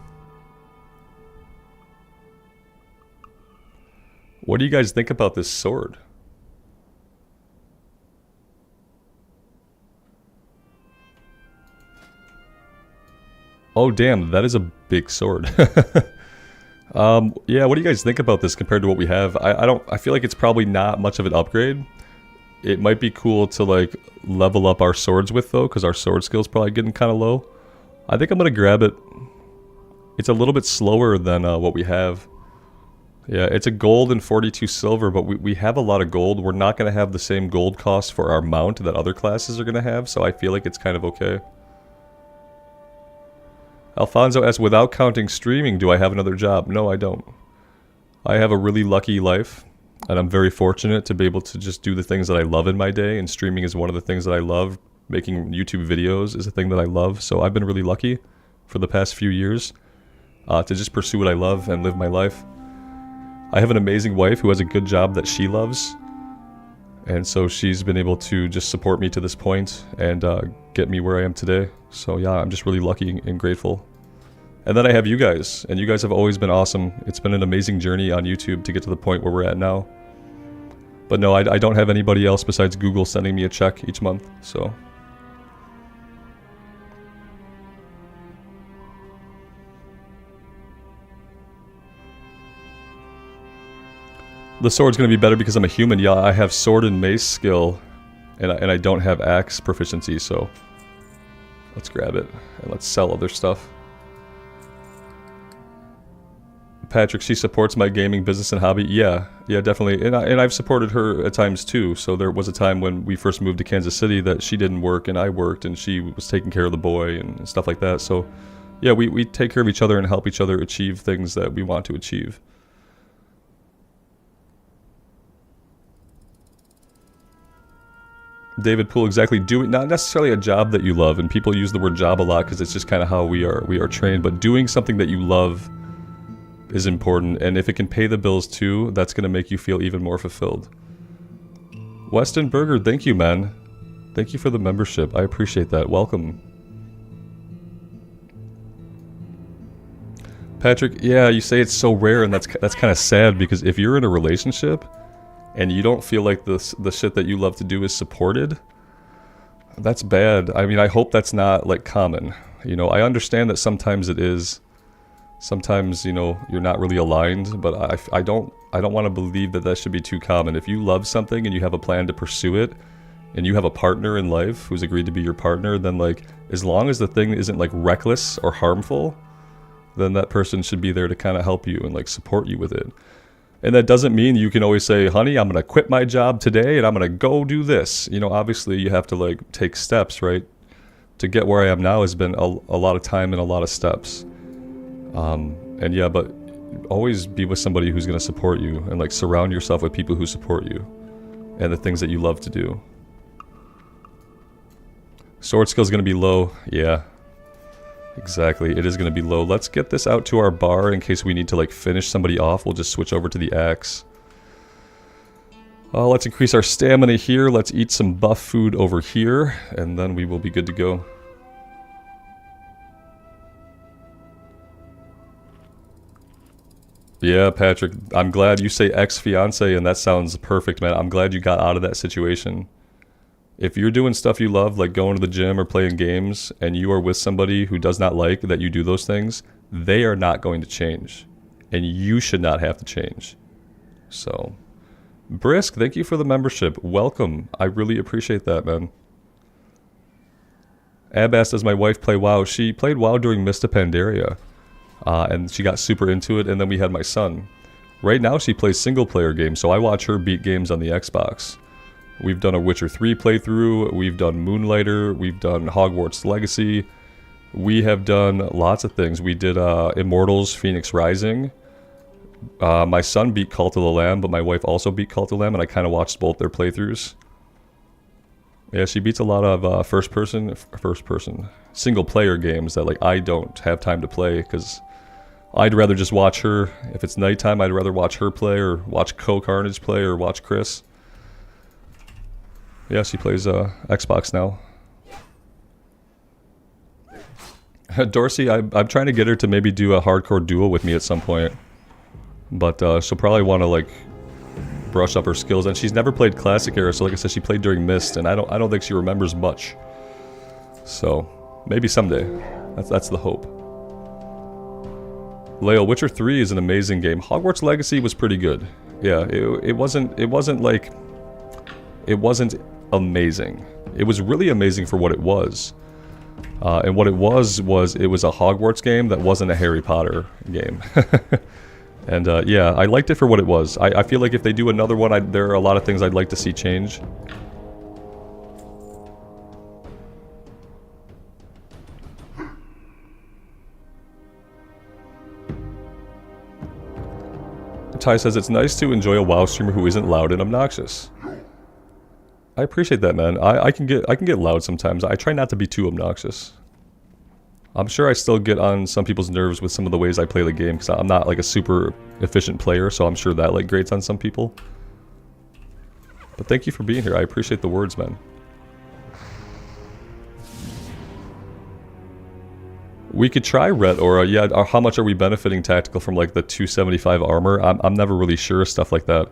What do you guys think about this sword? Oh, damn, that is a big sword. Yeah, what do you guys think about this compared to what we have? I feel like it's probably not much of an upgrade. It might be cool to, like, level up our swords with, though, because our sword skill's probably getting kind of low. I think I'm going to grab it. It's a little bit slower than what we have. Yeah, it's a gold and 42 silver, but we have a lot of gold. We're not going to have the same gold cost for our mount that other classes are going to have, so I feel like it's kind of okay. Alfonso asks, without counting streaming, do I have another job? No, I don't. I have a really lucky life, and I'm very fortunate to be able to just do the things that I love in my day, and streaming is one of the things that I love. Making YouTube videos is a thing that I love, so I've been really lucky for the past few years to just pursue what I love and live my life. I have an amazing wife who has a good job that she loves, and so she's been able to just support me to this point and get me where I am today. So yeah, I'm just really lucky and grateful. And then I have you guys, and you guys have always been awesome. It's been an amazing journey on YouTube to get to the point where we're at now. But no, I don't have anybody else besides Google sending me a check each month, so... The sword's going to be better because I'm a human. Yeah, I have sword and mace skill, and I don't have axe proficiency, so let's grab it, and let's sell other stuff. Patrick, she supports my gaming business and hobby. Yeah, definitely. And I've supported her at times too, so there was a time when we first moved to Kansas City that she didn't work and I worked, and she was taking care of the boy and stuff like that. So yeah, we take care of each other and help each other achieve things that we want to achieve. David Poole, exactly. Doing not necessarily a job that you love, and people use the word job a lot because it's just kind of how we are trained. But doing something that you love is important, and if it can pay the bills too, that's going to make you feel even more fulfilled. Weston Berger, thank you, man. Thank you for the membership. I appreciate that. Welcome. Patrick, yeah, you say it's so rare, and that's kind of sad because if you're in a relationship and you don't feel like the shit that you love to do is supported, that's bad. I mean, I hope that's not, like, common. You know, I understand that sometimes it is. Sometimes, you know, you're not really aligned, but I don't want to believe that should be too common. If you love something and you have a plan to pursue it, and you have a partner in life who's agreed to be your partner, then, like, as long as the thing isn't, like, reckless or harmful, then that person should be there to kind of help you and, like, support you with it. And that doesn't mean you can always say, honey, I'm going to quit my job today and I'm going to go do this. You know, obviously you have to, like, take steps, right? To get where I am now has been a lot of time and a lot of steps. And yeah, but always be with somebody who's going to support you and, like, surround yourself with people who support you and the things that you love to do. Sword skill's going to be low. Yeah. Exactly, it is going to be low. Let's get this out to our bar in case we need to, like, finish somebody off. We'll just switch over to the axe. Let's increase our stamina here. Let's eat some buff food over here, and then we will be good to go. Yeah, Patrick, I'm glad you say ex-fiance, and that sounds perfect, man. I'm glad you got out of that situation. If you're doing stuff you love, like going to the gym or playing games, and you are with somebody who does not like that you do those things, they are not going to change. And you should not have to change. So, Brisk, thank you for the membership. Welcome. I really appreciate that, man. Ab asked, does my wife play WoW? She played WoW during Mista Pandaria. And she got super into it, and then we had my son. Right now she plays single-player games, so I watch her beat games on the Xbox. We've done a Witcher 3 playthrough, we've done Moonlighter, we've done Hogwarts Legacy. We have done lots of things. We did Immortals Phoenix Rising. My son beat Cult of the Lamb, but my wife also beat Cult of the Lamb, and I kind of watched both their playthroughs. Yeah, she beats a lot of first-person, single-player games that, like, I don't have time to play, because I'd rather just watch her. If it's nighttime, I'd rather watch her play or watch Carnage play or watch Chris. Yeah, she plays Xbox now. Dorsey, I'm trying to get her to maybe do a hardcore duo with me at some point. But she'll probably want to like brush up her skills. And she's never played Classic Era, so like I said, she played during Mist, and I don't think she remembers much. So maybe someday. That's the hope. Leo, Witcher 3 is an amazing game. Hogwarts Legacy was pretty good. Yeah, it wasn't amazing. It was really amazing for what it was. And what it was a Hogwarts game that wasn't a Harry Potter game. And yeah, I liked it for what it was. I feel like if they do another one, there are a lot of things I'd like to see change. Ty says, it's nice to enjoy a WoW streamer who isn't loud and obnoxious. I appreciate that, man. I can get loud sometimes. I try not to be too obnoxious. I'm sure I still get on some people's nerves with some of the ways I play the game, because I'm not like a super efficient player, so I'm sure that like grates on some people. But thank you for being here. I appreciate the words, man. We could try Ret Aura. Yeah, how much are we benefiting tactical from like the 275 armor? I'm never really sure stuff like that.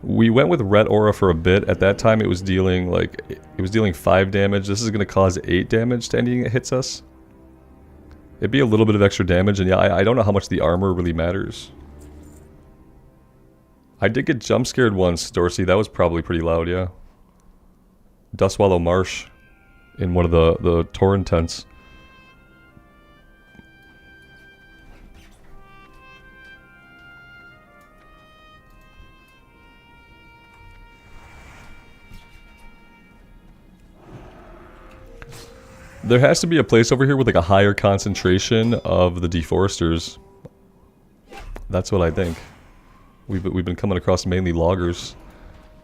We went with Ret Aura for a bit. At that time it was dealing 5 damage. This is going to cause 8 damage to anything that hits us. It'd be a little bit of extra damage, and yeah, I don't know how much the armor really matters. I did get jump scared once, Dorsey. That was probably pretty loud, yeah. Dustwallow Marsh in one of the Tauren tents. There has to be a place over here with like a higher concentration of the deforesters. That's what I think. We've been coming across mainly loggers.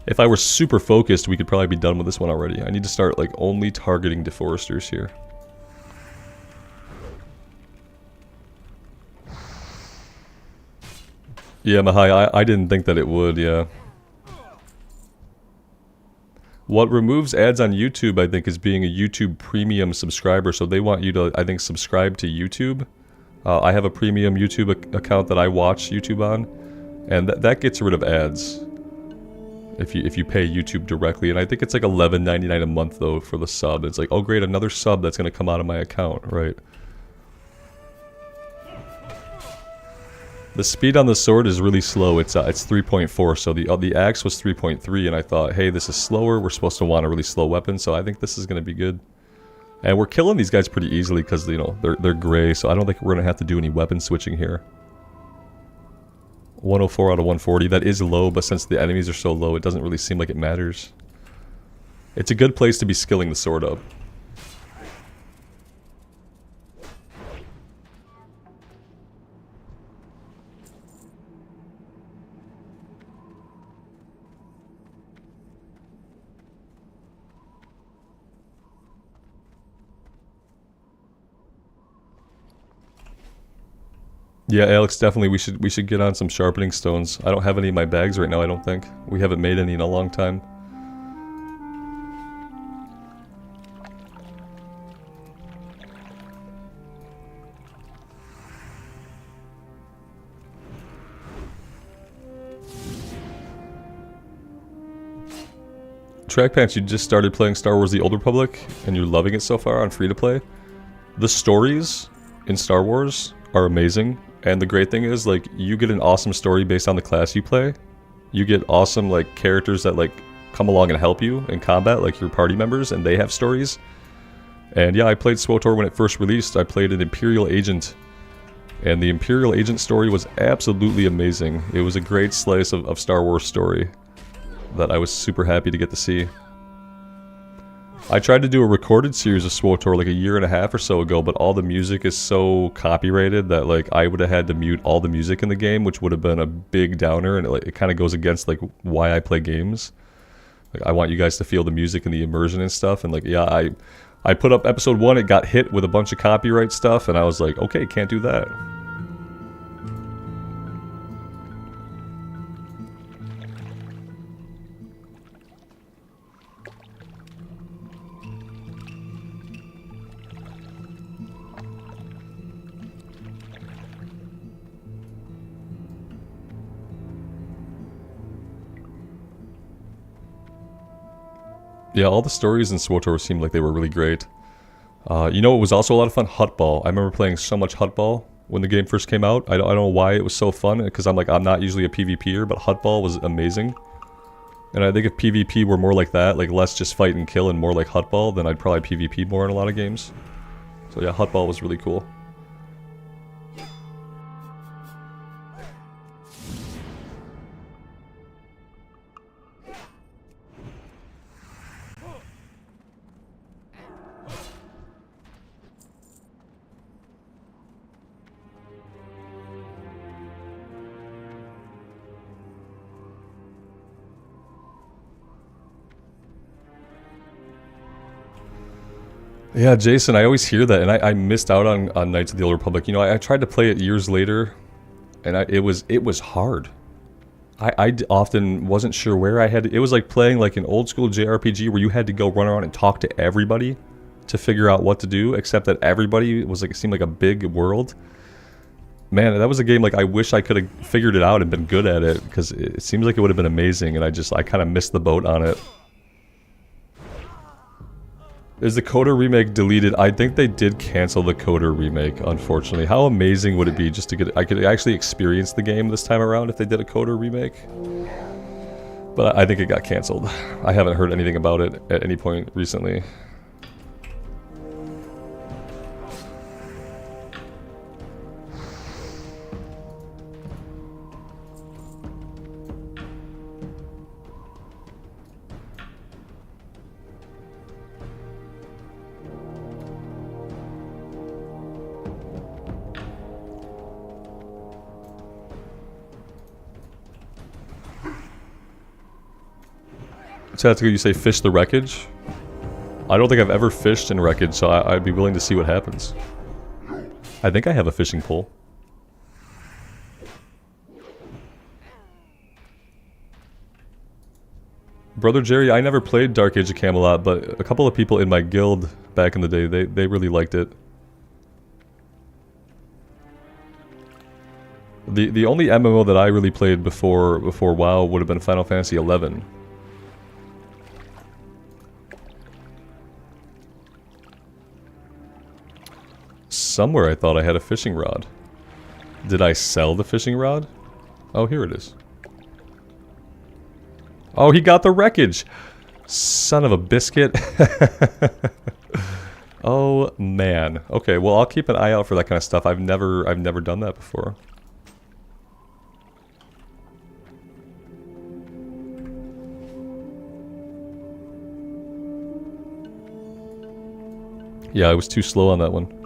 If I were super focused, we could probably be done with this one already. I need to start like only targeting deforesters here. Yeah, Mahai, I didn't think that it would, yeah. What removes ads on YouTube, I think, is being a YouTube premium subscriber. So they want you to, I think, subscribe to YouTube. I have a premium YouTube account that I watch YouTube on, and that gets rid of ads if you pay YouTube directly. And I think it's like $11.99 a month though for the sub. It's like, oh great, another sub that's gonna come out of my account, right? The speed on the sword is really slow. It's 3.4, so the axe was 3.3, and I thought, hey, this is slower. We're supposed to want a really slow weapon, so I think this is going to be good. And we're killing these guys pretty easily because, you know, they're gray, so I don't think we're going to have to do any weapon switching here. 104 out of 140. That is low, but since the enemies are so low, it doesn't really seem like it matters. It's a good place to be skilling the sword up. Yeah, Alex, definitely we should get on some sharpening stones. I don't have any in my bags right now, I don't think. We haven't made any in a long time. Track Pants, you just started playing Star Wars The Old Republic, and you're loving it so far on free-to-play. The stories in Star Wars are amazing. And the great thing is, like, you get an awesome story based on the class you play. You get awesome, like, characters that, like, come along and help you in combat, like your party members, and they have stories. And yeah, I played SWTOR when it first released. I played an Imperial Agent, and the Imperial Agent story was absolutely amazing. It was a great slice of Star Wars story that I was super happy to get to see. I tried to do a recorded series of SWTOR like a year and a half or so ago, but all the music is so copyrighted that like I would have had to mute all the music in the game, which would have been a big downer, and it kind of goes against like why I play games. Like I want you guys to feel the music and the immersion and stuff, and like yeah, I put up episode 1, it got hit with a bunch of copyright stuff, and I was like, okay, can't do that. Yeah, all the stories in SWTOR seemed like they were really great. You know, it was also a lot of fun. Hutball. I remember playing so much Hutball when the game first came out. I don't know why it was so fun, because I'm not usually a PvPer, but Hutball was amazing. And I think if PvP were more like that, like less just fight and kill and more like Hutball, then I'd probably PvP more in a lot of games. So yeah, Hutball was really cool. Yeah, Jason, I always hear that, and I missed out on Knights of the Old Republic. You know, I tried to play it years later, and it was hard. I often wasn't sure where I had to, it was like playing like an old school JRPG where you had to go run around and talk to everybody to figure out what to do, except that everybody was like, it seemed like a big world. Man, that was a game like I wish I could have figured it out and been good at it, because it seems like it would have been amazing, and I kind of missed the boat on it. Is the Coder remake deleted? I think they did cancel the Coder remake, unfortunately. How amazing would it be just to get... I could actually experience the game this time around if they did a Coder remake. But I think it got canceled. I haven't heard anything about it at any point recently. Tactical, you say fish the wreckage? I don't think I've ever fished in wreckage, so I'd be willing to see what happens. I think I have a fishing pole. Brother Jerry, I never played Dark Age of Camelot, but a couple of people in my guild back in the day, they really liked it. The only MMO that I really played before WoW would have been Final Fantasy XI. Somewhere I thought I had a fishing rod. Did I sell the fishing rod? Oh, here it is. Oh, he got the wreckage! Son of a biscuit. Oh, man. Okay, well, I'll keep an eye out for that kind of stuff. I've never done that before. Yeah, I was too slow on that one.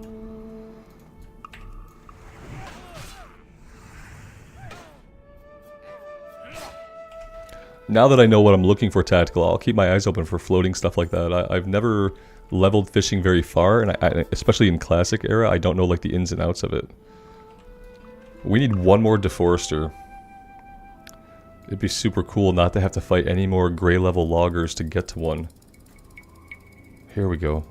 Now that I know what I'm looking for tactical, I'll keep my eyes open for floating stuff like that. I've never leveled fishing very far, and especially in Classic era, I don't know like the ins and outs of it. We need one more Deforester. It'd be super cool not to have to fight any more gray level loggers to get to one. Here we go.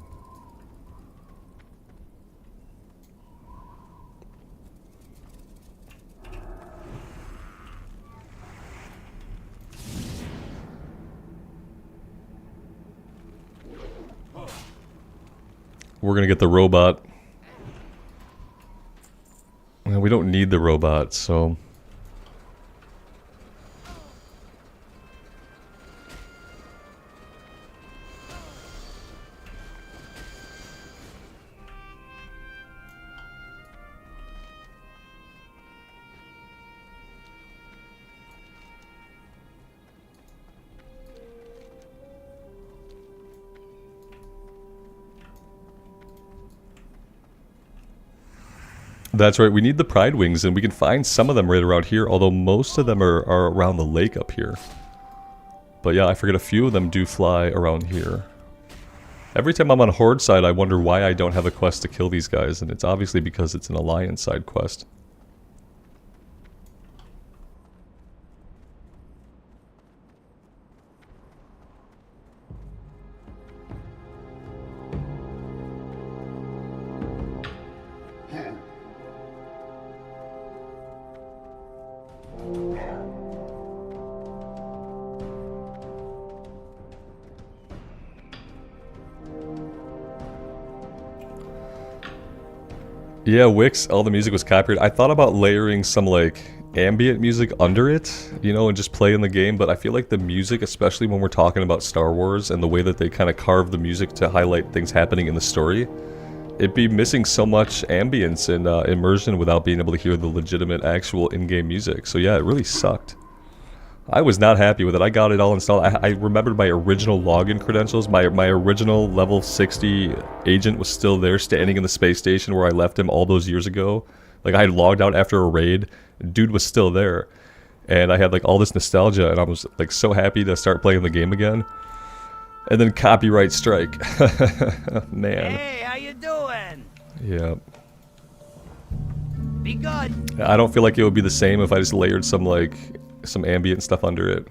We're gonna get the robot. Well, we don't need the robot, so... That's right, we need the Pride Wings, and we can find some of them right around here, although most of them are around the lake up here. But yeah, I forget a few of them do fly around here. Every time I'm on Horde side, I wonder why I don't have a quest to kill these guys, and it's obviously because it's an Alliance side quest. Yeah, Wix, all the music was copyrighted. I thought about layering some like ambient music under it, you know, and just play in the game, but I feel like the music, especially when we're talking about Star Wars and the way that they kind of carve the music to highlight things happening in the story, it'd be missing so much ambience and immersion without being able to hear the legitimate actual in-game music. So yeah, it really sucked. I was not happy with it. I got it all installed. I remembered my original login credentials. My original level 60 agent was still there, standing in the space station where I left him all those years ago. Like, I had logged out after a raid. Dude was still there. And I had, like, all this nostalgia, and I was, like, so happy to start playing the game again. And then copyright strike. Man. Hey, how you doing? Yeah. Be good. I don't feel like it would be the same if I just layered some, like, some ambient stuff under it.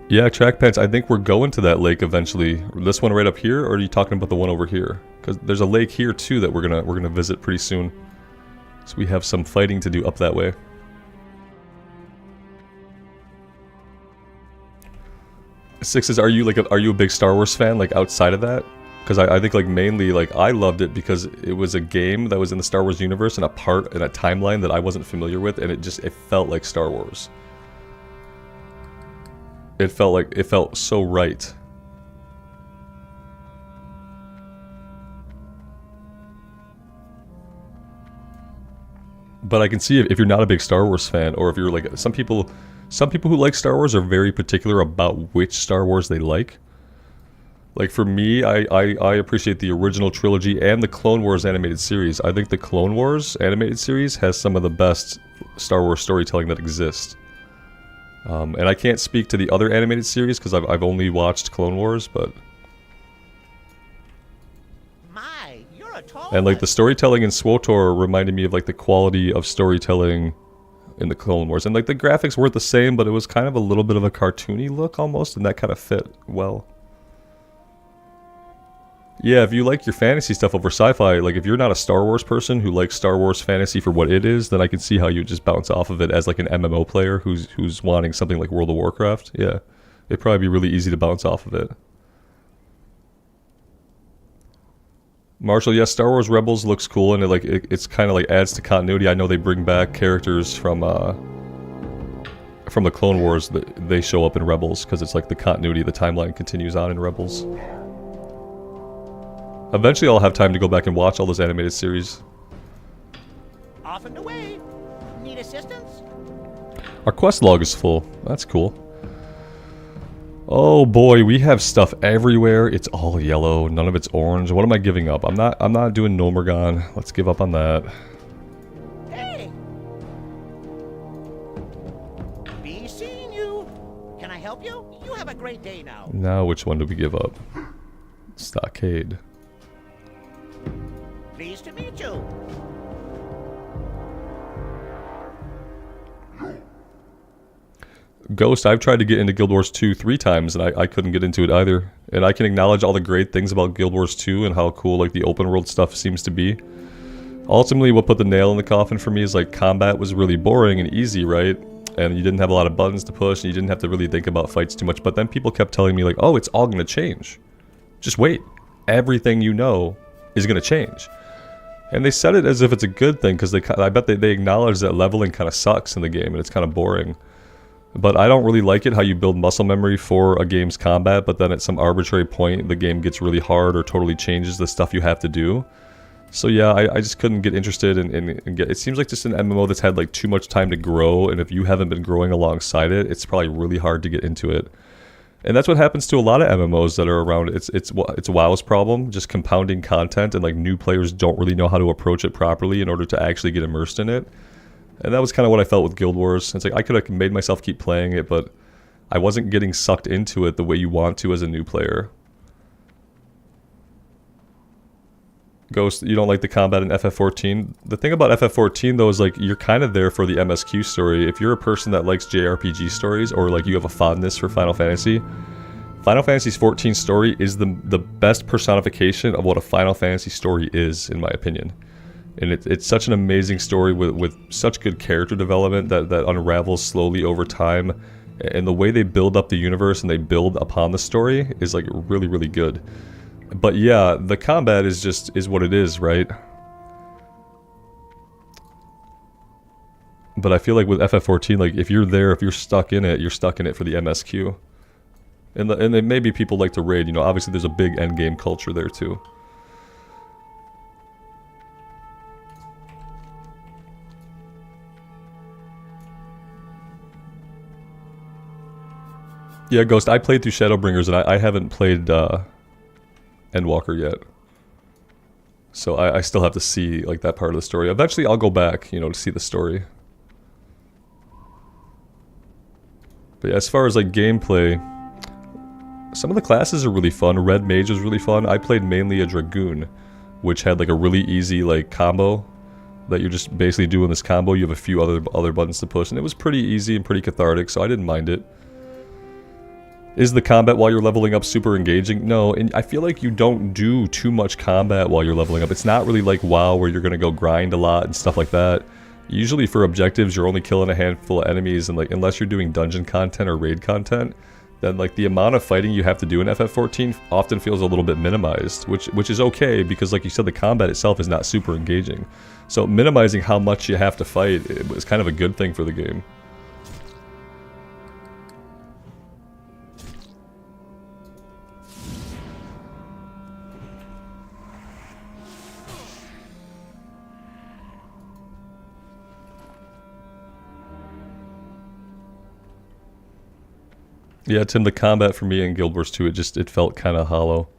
Yeah, track pants. I think we're going to that lake eventually. This one right up here, or are you talking about the one over here? Because there's a lake here too that we're gonna visit pretty soon. So we have some fighting to do up that way. Sixes, are you a big Star Wars fan, like outside of that? Because I think like mainly like I loved it because it was a game that was in the Star Wars universe and a part in a timeline that I wasn't familiar with, and it felt like Star Wars. It felt so right. But I can see if you're not a big Star Wars fan, or if you're like some people who like Star Wars are very particular about which Star Wars they like. Like for me, I appreciate the original trilogy and the Clone Wars animated series. I think the Clone Wars animated series has some of the best Star Wars storytelling that exists. And I can't speak to the other animated series because I've only watched Clone Wars, but... My, you're a tall And like the storytelling in SWTOR reminded me of like the quality of storytelling in the Clone Wars. And like the graphics weren't the same, but it was kind of a little bit of a cartoony look almost, and that kind of fit well. Yeah, if you like your fantasy stuff over sci-fi, like if you're not a Star Wars person who likes Star Wars fantasy for what it is, then I can see how you just bounce off of it as like an MMO player who's wanting something like World of Warcraft. Yeah, it'd probably be really easy to bounce off of it. Marshall, yes, Star Wars Rebels looks cool, and it's kind of like adds to continuity. I know they bring back characters from the Clone Wars that they show up in Rebels because it's like the continuity, the timeline continues on in Rebels. Eventually I'll have time to go back and watch all those animated series. Off and away. Need assistance? Our quest log is full. That's cool. Oh boy, we have stuff everywhere. It's all yellow. None of it's orange. What am I giving up? I'm not doing Nomergon. Let's give up on that. Hey! Be seeing you. Can I help you? You have a great day now. Now which one do we give up? Stockade. Pleased to meet you. Ghost, I've tried to get into Guild Wars 2 3 times, and I couldn't get into it either. And I can acknowledge all the great things about Guild Wars 2 and how cool like the open world stuff seems to be. Ultimately, what put the nail in the coffin for me is like combat was really boring and easy, right? And you didn't have a lot of buttons to push, and you didn't have to really think about fights too much. But then people kept telling me like, oh, it's all gonna change. Just wait. Everything you know is gonna change. And they said it as if it's a good thing, because I bet they acknowledge that leveling kind of sucks in the game, and it's kind of boring. But I don't really like it how you build muscle memory for a game's combat, but then at some arbitrary point, the game gets really hard or totally changes the stuff you have to do. So yeah, I just couldn't get interested in get... It seems like just an MMO that's had like too much time to grow, and if you haven't been growing alongside it, it's probably really hard to get into it. And that's what happens to a lot of MMOs that are around. It's WoW's problem, just compounding content, and like new players don't really know how to approach it properly in order to actually get immersed in it. And that was kind of what I felt with Guild Wars. It's like I could have made myself keep playing it, but I wasn't getting sucked into it the way you want to as a new player. Ghost, you don't like the combat in FF14? The thing about FF14 though is like you're kind of there for the MSQ story. If you're a person that likes JRPG stories, or like you have a fondness for Final Fantasy, Final Fantasy XIV story is the best personification of what a Final Fantasy story is, in my opinion. And it's such an amazing story with such good character development that unravels slowly over time. And the way they build up the universe and they build upon the story is like really, really good. But yeah, the combat is what it is, right? But I feel like with FF14, like if you're stuck in it, you're stuck in it for the MSQ. And then maybe people like to raid, you know, obviously there's a big endgame culture there too. Yeah, Ghost, I played through Shadowbringers and I haven't played Endwalker yet. So I still have to see like that part of the story. Eventually I'll go back, you know, to see the story. But yeah, as far as like gameplay, some of the classes are really fun. Red Mage was really fun. I played mainly a Dragoon, which had like a really easy like combo that you're just basically doing this combo. You have a few other buttons to push, and it was pretty easy and pretty cathartic, so I didn't mind it. Is the combat while you're leveling up super engaging? No, and I feel like you don't do too much combat while you're leveling up. It's not really like WoW where you're gonna go grind a lot and stuff like that. Usually for objectives, you're only killing a handful of enemies, and like unless you're doing dungeon content or raid content, then like the amount of fighting you have to do in FF14 often feels a little bit minimized, which is okay because like you said, the combat itself is not super engaging. So minimizing how much you have to fight is kind of a good thing for the game. Yeah, Tim, the combat for me in Guild Wars 2, it felt kind of hollow.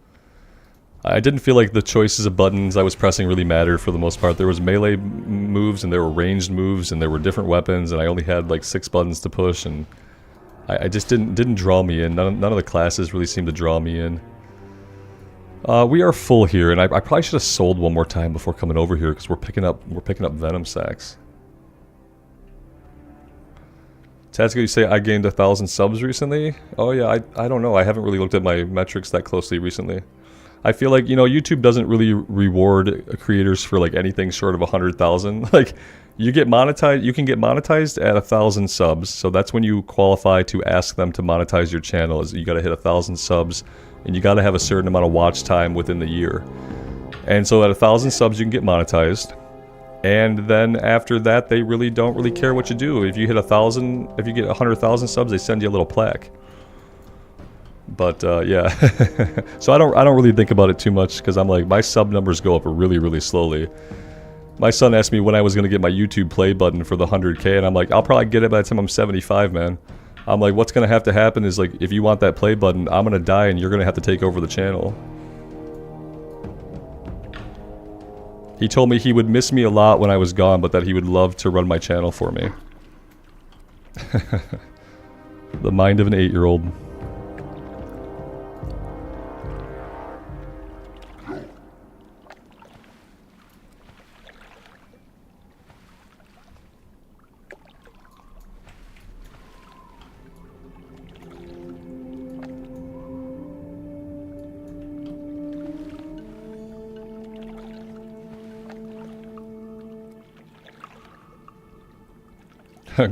I didn't feel like the choices of buttons I was pressing really mattered for the most part. There was melee moves and there were ranged moves and there were different weapons and I only had like 6 buttons to push and I just didn't draw me in. None of the classes really seemed to draw me in. We are full here and I probably should have sold one more time before coming over here because we're picking up venom sacks. Tactical, you say I gained 1,000 subs recently? Oh yeah, I don't know. I haven't really looked at my metrics that closely recently. I feel like, you know, YouTube doesn't really reward creators for like anything short of 100,000. Like, you can get monetized at 1,000 subs. So that's when you qualify to ask them to monetize your channel. Is you got to hit 1,000 subs and you got to have a certain amount of watch time within the year. And so at 1,000 subs you can get monetized. And then after that, they really don't really care what you do. If you hit 1,000, if you get 100,000 subs, they send you a little plaque. But yeah, so I don't really think about it too much because I'm like, my sub numbers go up really, really slowly. My son asked me when I was gonna get my YouTube play button for the 100K, and I'm like, I'll probably get it by the time I'm 75, man. I'm like, what's gonna have to happen is like, if you want that play button, I'm gonna die and you're gonna have to take over the channel. He told me he would miss me a lot when I was gone, but that he would love to run my channel for me. The mind of an 8-year-old.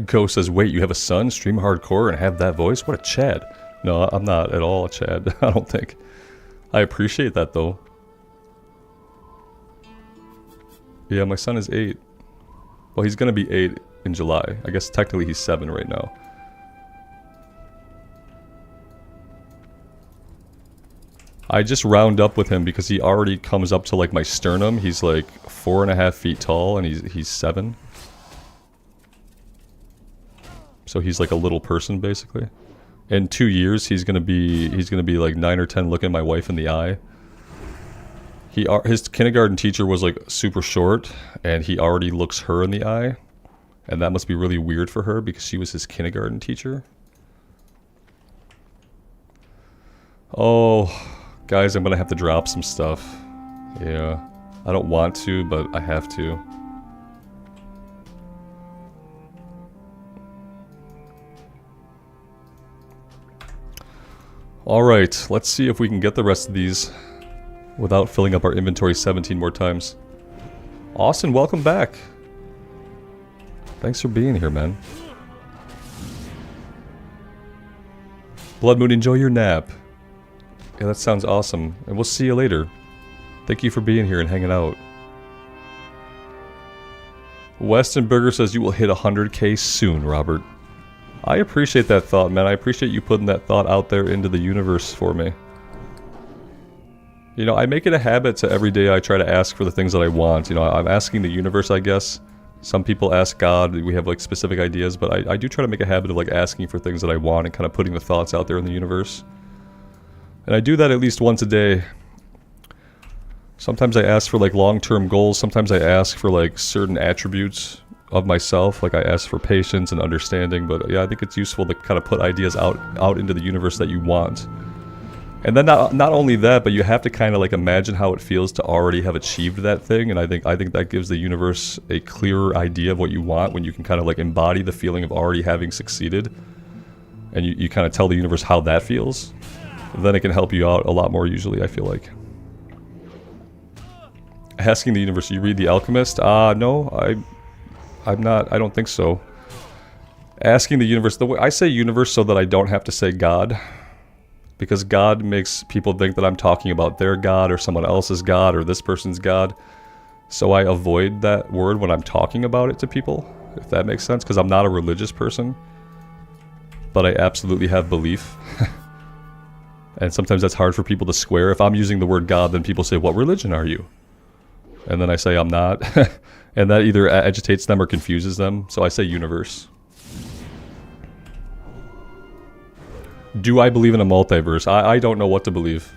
Ghost says, wait, you have a son, stream hardcore, and have that voice? What a Chad. No, I'm not at all a Chad, I don't think. I appreciate that, though. Yeah, my son is 8. Well, he's gonna be 8 in July. I guess technically he's 7 right now. I just round up with him because he already comes up to like my sternum. He's like 4.5 feet tall and he's 7. So he's like a little person basically. In 2 years he's gonna be like 9 or 10 looking my wife in the eye. His kindergarten teacher was like super short and he already looks her in the eye. And that must be really weird for her because she was his kindergarten teacher. Oh, guys, I'm gonna have to drop some stuff. Yeah, I don't want to, but I have to. Alright, let's see if we can get the rest of these without filling up our inventory 17 more times. Austin, welcome back. Thanks for being here, man. Blood Moon, enjoy your nap. Yeah, that sounds awesome. And we'll see you later. Thank you for being here and hanging out. Weston Burger says you will hit 100k soon, Robert. I appreciate that thought, man. I appreciate you putting that thought out there into the universe for me. You know, I make it a habit to every day I try to ask for the things that I want. You know, I'm asking the universe, I guess. Some people ask God, we have like specific ideas, but I do try to make a habit of like asking for things that I want and kind of putting the thoughts out there in the universe. And I do that at least once a day. Sometimes I ask for like long-term goals, sometimes I ask for like certain attributes of myself, like I ask for patience and understanding, but yeah, I think it's useful to kind of put ideas out into the universe that you want. And then not only that, but you have to kind of like imagine how it feels to already have achieved that thing, and I think that gives the universe a clearer idea of what you want when you can kind of like embody the feeling of already having succeeded, and you kind of tell the universe how that feels. Then it can help you out a lot more usually, I feel like. Asking the universe, you read The Alchemist? No, I'm not, I don't think so. Asking the universe, the way I say universe so that I don't have to say God. Because God makes people think that I'm talking about their God or someone else's God or this person's God. So I avoid that word when I'm talking about it to people, if that makes sense, because I'm not a religious person. But I absolutely have belief. And sometimes that's hard for people to square. If I'm using the word God, then people say, what religion are you? And then I say I'm not. And that either agitates them or confuses them. So I say universe. Do I believe in a multiverse? I don't know what to believe.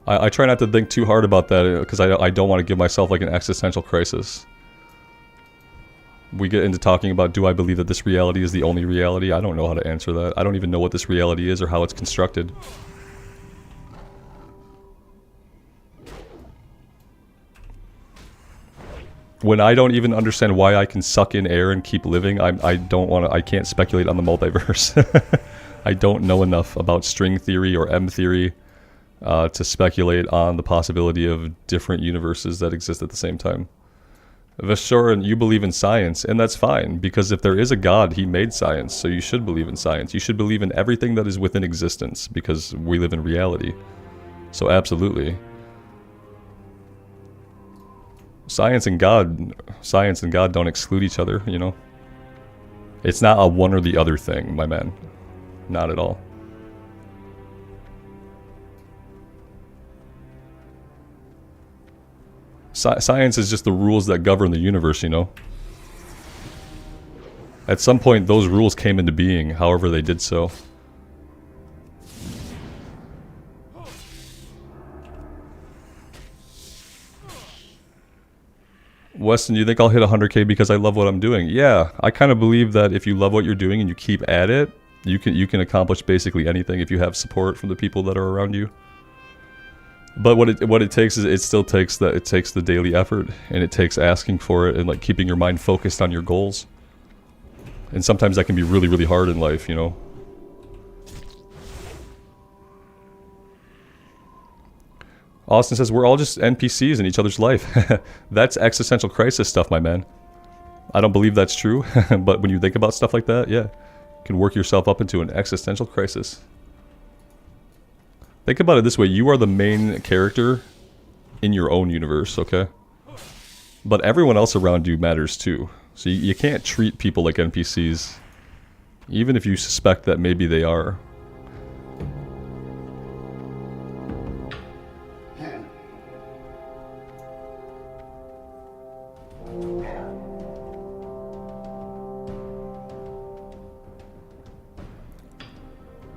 I try not to think too hard about that because I don't want to give myself like an existential crisis. We get into talking about, do I believe that this reality is the only reality? I don't know how to answer that. I don't even know what this reality is or how it's constructed. When I don't even understand why I can suck in air and keep living, I can't speculate on the multiverse. I don't know enough about string theory or M theory to speculate on the possibility of different universes that exist at the same time. Veshoran, you believe in science, and that's fine, because if there is a God, he made science, so you should believe in science. You should believe in everything that is within existence, because we live in reality. So absolutely. Science and God don't exclude each other, you know? It's not a one or the other thing, my man. Not at all. Science is just the rules that govern the universe, you know? At some point, those rules came into being, however they did so. Weston, you think I'll hit 100k because I love what I'm doing? Yeah, I kind of believe that if you love what you're doing and you keep at it, you can accomplish basically anything if you have support from the people that are around you. But what it takes is it takes the daily effort, and it takes asking for it and like keeping your mind focused on your goals. And sometimes that can be really, really hard in life, you know. Austin says we're all just NPCs in each other's life. That's existential crisis stuff, my man. I don't believe that's true, but when you think about stuff like that, yeah, you can work yourself up into an existential crisis. Think about it this way, you are the main character in your own universe, okay? But everyone else around you matters too. So you can't treat people like NPCs, even if you suspect that maybe they are.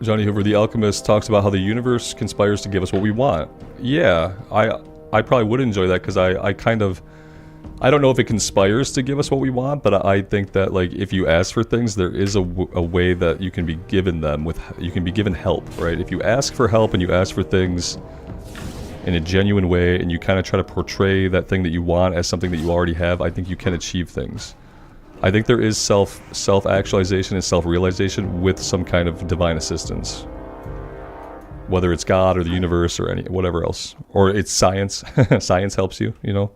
Johnny Hoover, the Alchemist, talks about how the universe conspires to give us what we want. Yeah, I probably would enjoy that because I don't know if it conspires to give us what we want, but I think that like if you ask for things, there is a way that you can be given them you can be given help, right? If you ask for help and you ask for things in a genuine way and you kind of try to portray that thing that you want as something that you already have, I think you can achieve things. I think there is self-actualization and self-realization with some kind of divine assistance. Whether it's God or the universe or whatever else. Or it's science. Science helps you, you know?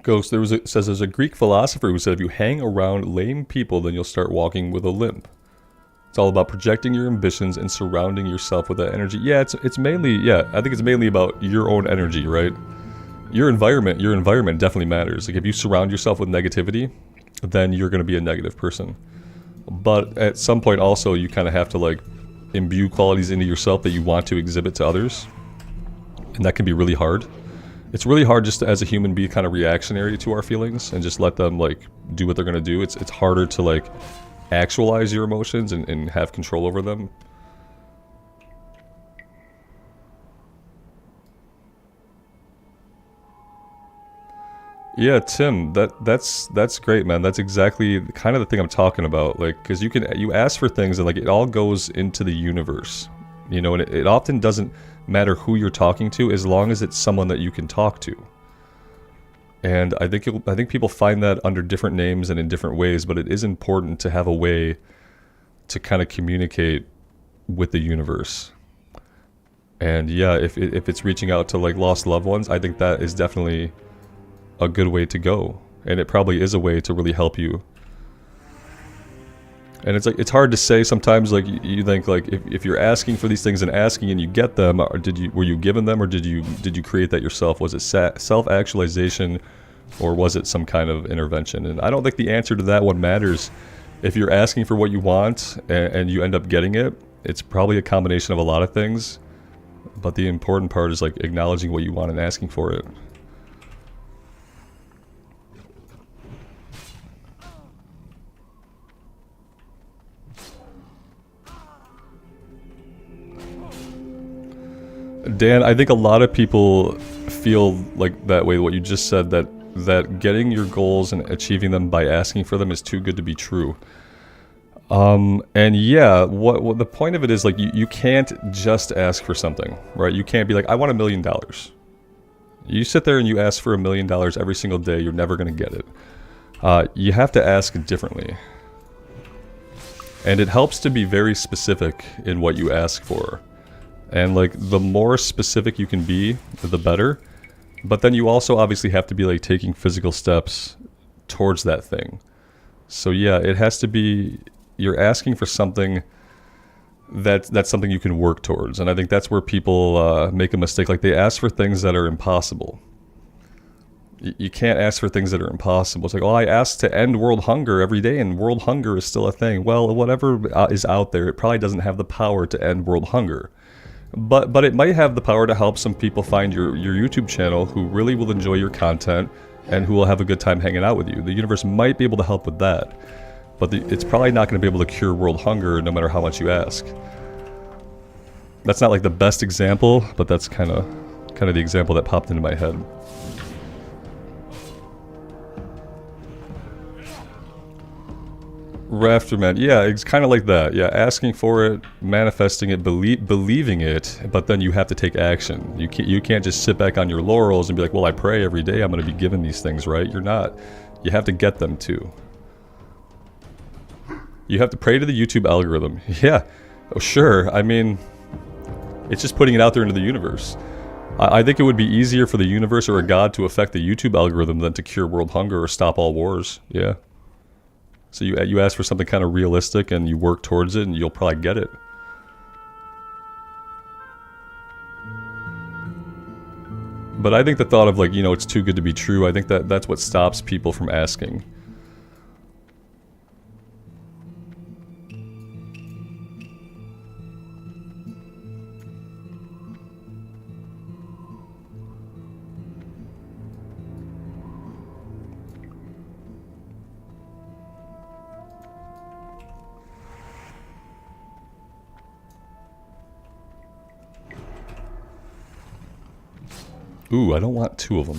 Ghost, says there's a Greek philosopher who said if you hang around lame people, then you'll start walking with a limp. It's all about projecting your ambitions and surrounding yourself with that energy. Yeah, it's mainly, yeah, I think it's mainly about your own energy, right? Your environment definitely matters. Like if you surround yourself with negativity, then you're going to be a negative person. But at some point also, you kind of have to like imbue qualities into yourself that you want to exhibit to others. And that can be really hard. It's really hard just to, as a human, be kind of reactionary to our feelings and just let them like do what they're gonna do. It's harder to like actualize your emotions and have control over them. Yeah, Tim, that's great, man. That's exactly kind of the thing I'm talking about. Like, because you ask for things and like it all goes into the universe, you know, and it often doesn't matter who you're talking to as long as it's someone that you can talk to. And I think people find that under different names and in different ways, but it is important to have a way to kind of communicate with the universe. And yeah, if it's reaching out to like lost loved ones, I think that is definitely a good way to go. And it probably is a way to really help you. And it's like it's hard to say sometimes. Like you think like if you're asking for these things and asking and you get them, or were you given them, or did you create that yourself? Was it self-actualization, or was it some kind of intervention? And I don't think the answer to that one matters. If you're asking for what you want and you end up getting it, it's probably a combination of a lot of things. But the important part is like acknowledging what you want and asking for it. Dan, I think a lot of people feel like that way, what you just said, that getting your goals and achieving them by asking for them is too good to be true. And yeah, what the point of it is, like, you can't just ask for something, right? You can't be like, I want $1 million. You sit there and you ask for $1 million every single day, you're never going to get it. You have to ask differently. And it helps to be very specific in what you ask for. And like the more specific you can be, the better. But then you also obviously have to be like taking physical steps towards that thing. So yeah, it has to be, you're asking for something that's something you can work towards. And I think that's where people make a mistake. Like they ask for things that are impossible. You can't ask for things that are impossible. It's like, oh, I asked to end world hunger every day and world hunger is still a thing. Well, whatever is out there, it probably doesn't have the power to end world hunger. But it might have the power to help some people find your YouTube channel who really will enjoy your content and who will have a good time hanging out with you. The universe might be able to help with that. But it's probably not going to be able to cure world hunger no matter how much you ask. That's not like the best example, but that's kind of the example that popped into my head. Rafterman, yeah, it's kind of like that. Yeah, asking for it, manifesting it, believing it, but then you have to take action. You can't just sit back on your laurels and be like, well, I pray every day, I'm going to be given these things, right? You're not. You have to get them too. You have to pray to the YouTube algorithm. Yeah, oh, sure. I mean, it's just putting it out there into the universe. I think it would be easier for the universe or a god to affect the YouTube algorithm than to cure world hunger or stop all wars. Yeah. So you ask for something kind of realistic and you work towards it and you'll probably get it. But I think the thought of like, you know, it's too good to be true, I think that's what stops people from asking. Ooh, I don't want two of them.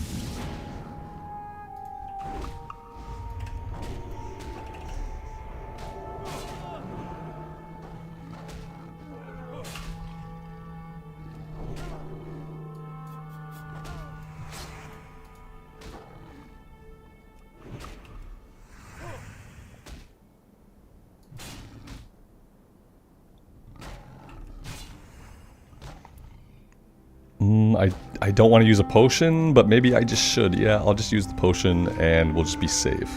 I don't want to use a potion, but maybe I just should. Yeah, I'll just use the potion and we'll just be safe.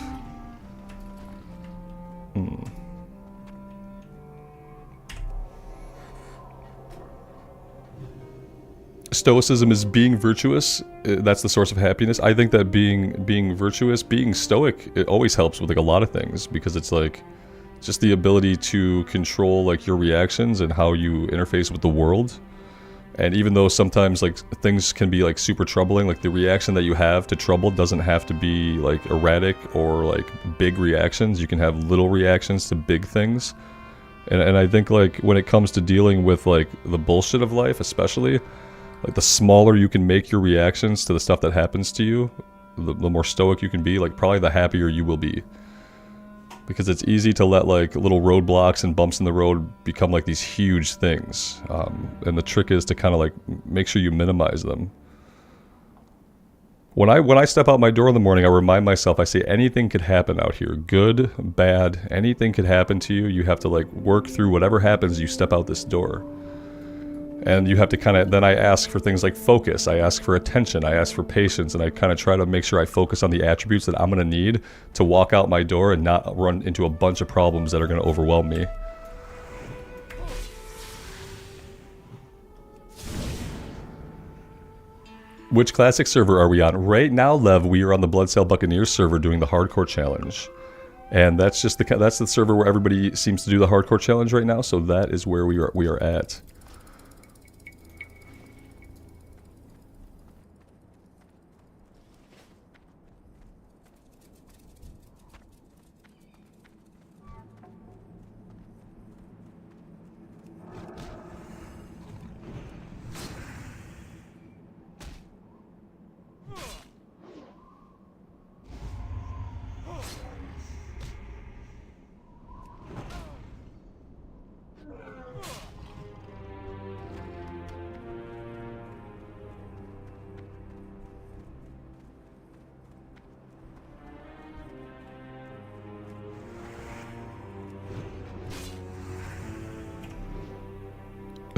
Stoicism is being virtuous. That's the source of happiness. I think that being virtuous, being stoic, it always helps with like a lot of things, because it's like just the ability to control like your reactions and how you interface with the world. And even though sometimes like things can be like super troubling, like the reaction that you have to trouble doesn't have to be like erratic or like big reactions. You can have little reactions to big things. And I think like when it comes to dealing with like the bullshit of life, especially, like the smaller you can make your reactions to the stuff that happens to you, the more stoic you can be, like probably the happier you will be. Because it's easy to let like little roadblocks and bumps in the road become like these huge things. And the trick is to kind of like make sure you minimize them. When I step out my door in the morning, I remind myself, I say anything could happen out here. Good, bad, anything could happen to you. You have to like work through whatever happens, you step out this door. And you have to kind of, then I ask for things like focus, I ask for attention, I ask for patience, and I kind of try to make sure I focus on the attributes that I'm going to need to walk out my door and not run into a bunch of problems that are going to overwhelm me. Which classic server are we on? Right now, Lev, we are on the Bloodsail Buccaneers server doing the hardcore challenge. And that's just that's the server where everybody seems to do the hardcore challenge right now, so that is where we are at.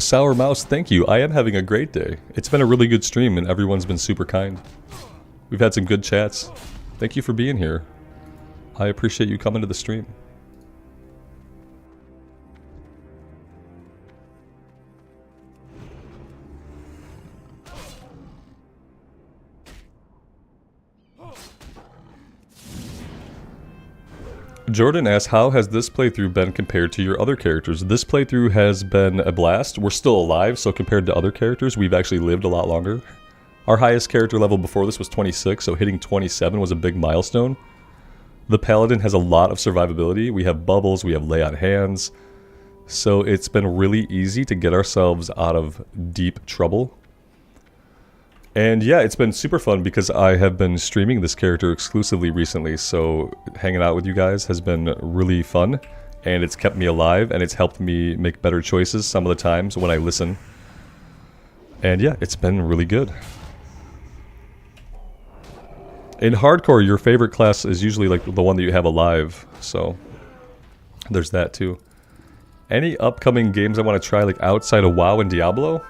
Sour Mouse, thank you. I am having a great day. It's been a really good stream and everyone's been super kind. We've had some good chats. Thank you for being here. I appreciate you coming to the stream. Jordan asks, how has this playthrough been compared to your other characters? This playthrough has been a blast. We're still alive, so compared to other characters, we've actually lived a lot longer. Our highest character level before this was 26, so hitting 27 was a big milestone. The Paladin has a lot of survivability. We have bubbles, we have lay on hands. So it's been really easy to get ourselves out of deep trouble. And yeah, it's been super fun because I have been streaming this character exclusively recently, so hanging out with you guys has been really fun, and it's kept me alive, and it's helped me make better choices some of the times when I listen. And yeah, it's been really good. In hardcore, your favorite class is usually like the one that you have alive, so there's that too. Any upcoming games I want to try like outside of WoW and Diablo?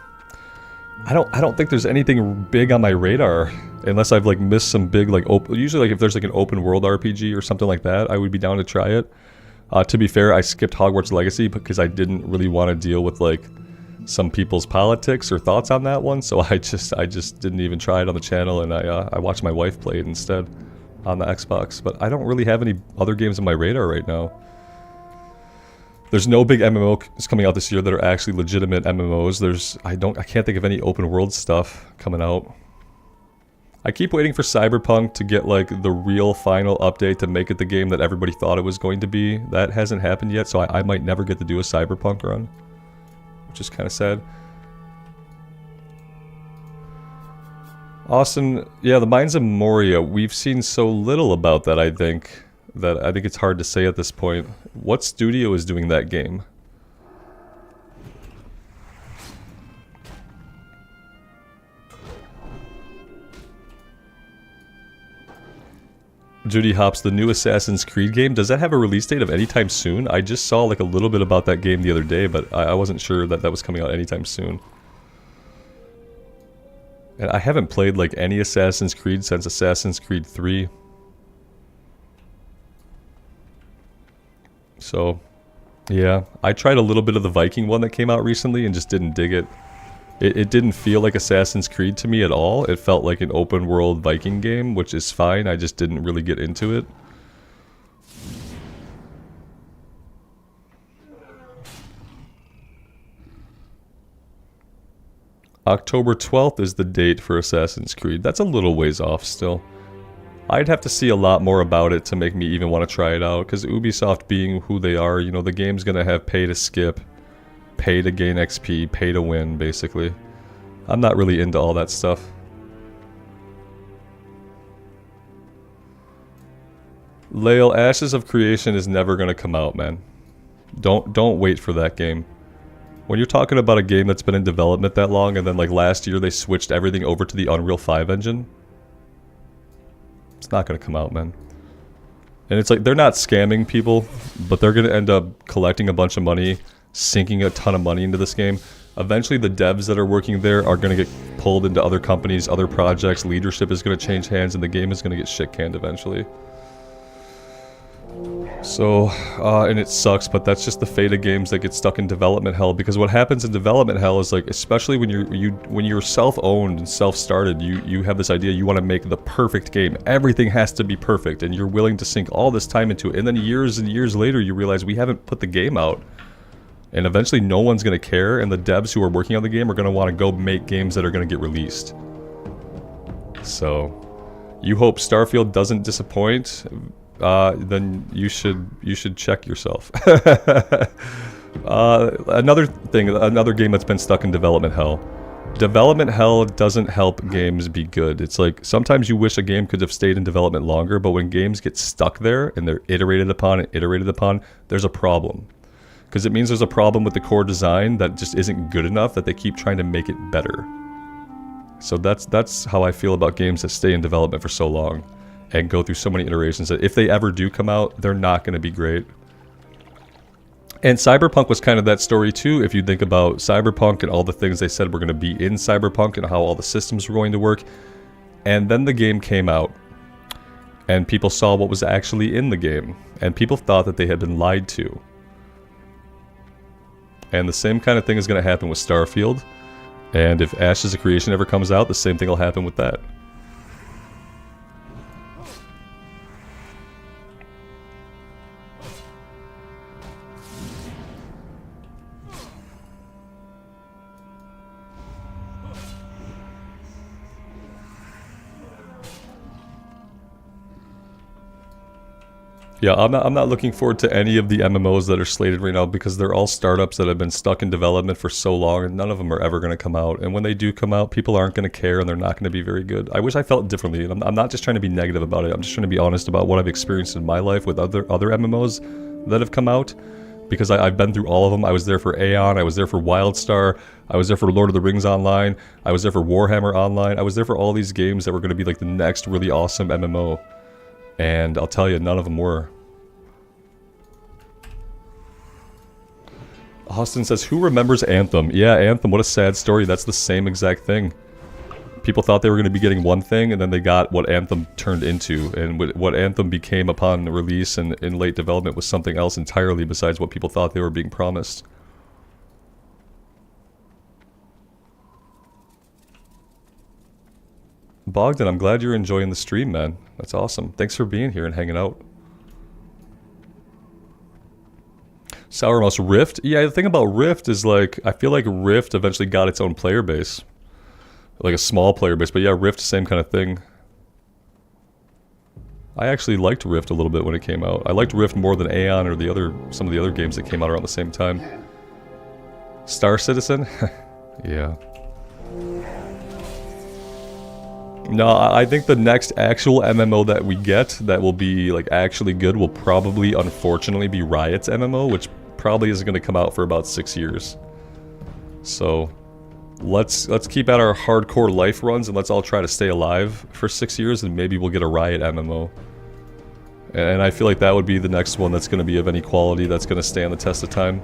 I don't think there's anything big on my radar unless I've like missed some big like usually like if there's like an open world RPG or something like that, I would be down to try it. To be fair, I skipped Hogwarts Legacy because I didn't really want to deal with like some people's politics or thoughts on that one, so I just didn't even try it on the channel, and I watched my wife play it instead on the Xbox. But I don't really have any other games on my radar right now. There's no big MMOs coming out this year that are actually legitimate MMOs. I can't think of any open world stuff coming out. I keep waiting for Cyberpunk to get like the real final update to make it the game that everybody thought it was going to be. That hasn't happened yet, so I might never get to do a Cyberpunk run, which is kind of sad. Austin, yeah, the Mines of Moria. We've seen so little about that, I think it's hard to say at this point. What studio is doing that game? Judy Hops, the new Assassin's Creed game, does that have a release date of anytime soon? I just saw like a little bit about that game the other day, but I wasn't sure that that was coming out anytime soon. And I haven't played like any Assassin's Creed since Assassin's Creed 3. So, yeah, I tried a little bit of the Viking one that came out recently and just didn't dig it. It didn't feel like Assassin's Creed to me at all. It felt like an open world Viking game, which is fine. I just didn't really get into it. October 12th is the date for Assassin's Creed. That's a little ways off still. I'd have to see a lot more about it to make me even want to try it out, because Ubisoft being who they are, you know, the game's gonna have pay to skip, pay to gain XP, pay to win, basically. I'm not really into all that stuff. Lael, Ashes of Creation is never gonna come out, man. Don't wait for that game. When you're talking about a game that's been in development that long, and then like last year they switched everything over to the Unreal 5 engine, it's not gonna come out, man. And it's like, they're not scamming people, but they're gonna end up collecting a bunch of money, sinking a ton of money into this game. Eventually the devs that are working there are gonna get pulled into other companies, other projects, leadership is gonna change hands, and the game is gonna get shit-canned eventually. So, and it sucks, but that's just the fate of games that get stuck in development hell, because what happens in development hell is like, especially when you're self-owned and self-started, you have this idea you want to make the perfect game. Everything has to be perfect, and you're willing to sink all this time into it, and then years and years later you realize we haven't put the game out. And eventually no one's going to care, and the devs who are working on the game are going to want to go make games that are going to get released. So, you hope Starfield doesn't disappoint. Then you should check yourself. Another thing, another game that's been stuck in development hell. Development hell doesn't help games be good. It's like, sometimes you wish a game could have stayed in development longer, but when games get stuck there and they're iterated upon and iterated upon, there's a problem. Because it means there's a problem with the core design that just isn't good enough, that they keep trying to make it better. So that's how I feel about games that stay in development for so long and go through so many iterations, that if they ever do come out, they're not going to be great. And Cyberpunk was kind of that story too, if you think about Cyberpunk and all the things they said were going to be in Cyberpunk and how all the systems were going to work. And then the game came out, and people saw what was actually in the game, and people thought that they had been lied to. And the same kind of thing is going to happen with Starfield, and if Ashes of Creation ever comes out, the same thing will happen with that. Yeah, I'm not looking forward to any of the MMOs that are slated right now, because they're all startups that have been stuck in development for so long, and none of them are ever going to come out. And when they do come out, people aren't going to care, and they're not going to be very good. I wish I felt differently, and I'm not just trying to be negative about it. I'm just trying to be honest about what I've experienced in my life with other MMOs that have come out, because I've been through all of them. I was there for Aeon, I was there for WildStar, I was there for Lord of the Rings Online, I was there for Warhammer Online, I was there for all these games that were going to be like the next really awesome MMO. And I'll tell you, none of them were. Austin says, who remembers Anthem? Yeah, Anthem, what a sad story. That's the same exact thing. People thought they were going to be getting one thing, and then they got what Anthem turned into. And what Anthem became upon release and in late development was something else entirely besides what people thought they were being promised. Bogdan, I'm glad you're enjoying the stream, man. That's awesome. Thanks for being here and hanging out. Sour Mouse Rift? Yeah, the thing about Rift is, like, I feel like Rift eventually got its own player base. Like a small player base, but yeah, Rift, same kind of thing. I actually liked Rift a little bit when it came out. I liked Rift more than Aeon or some of the other games that came out around the same time. Star Citizen? Yeah. No, I think the next actual MMO that we get that will be like actually good will probably, unfortunately, be Riot's MMO, which probably isn't going to come out for about 6 years. So let's keep at our hardcore life runs and let's all try to stay alive for 6 years, and maybe we'll get a Riot MMO. And I feel like that would be the next one that's going to be of any quality, that's going to stand the test of time.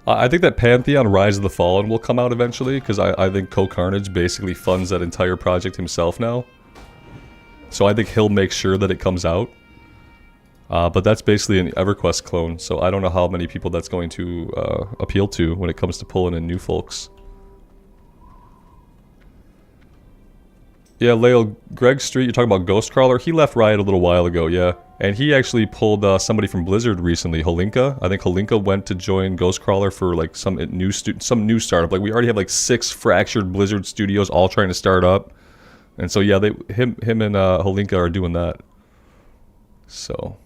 I think that Pantheon Rise of the Fallen will come out eventually, because I think Co-Carnage basically funds that entire project himself now. So I think he'll make sure that it comes out. But that's basically an EverQuest clone, so I don't know how many people that's going to appeal to when it comes to pulling in new folks. Yeah, Lale, Greg Street, you're talking about Ghostcrawler? He left Riot a little while ago, yeah. And he actually pulled somebody from Blizzard recently, Holinka. I think Holinka went to join Ghostcrawler for like some new startup. Like, we already have like 6 fractured Blizzard studios all trying to start up. And so yeah, him and Holinka are doing that. So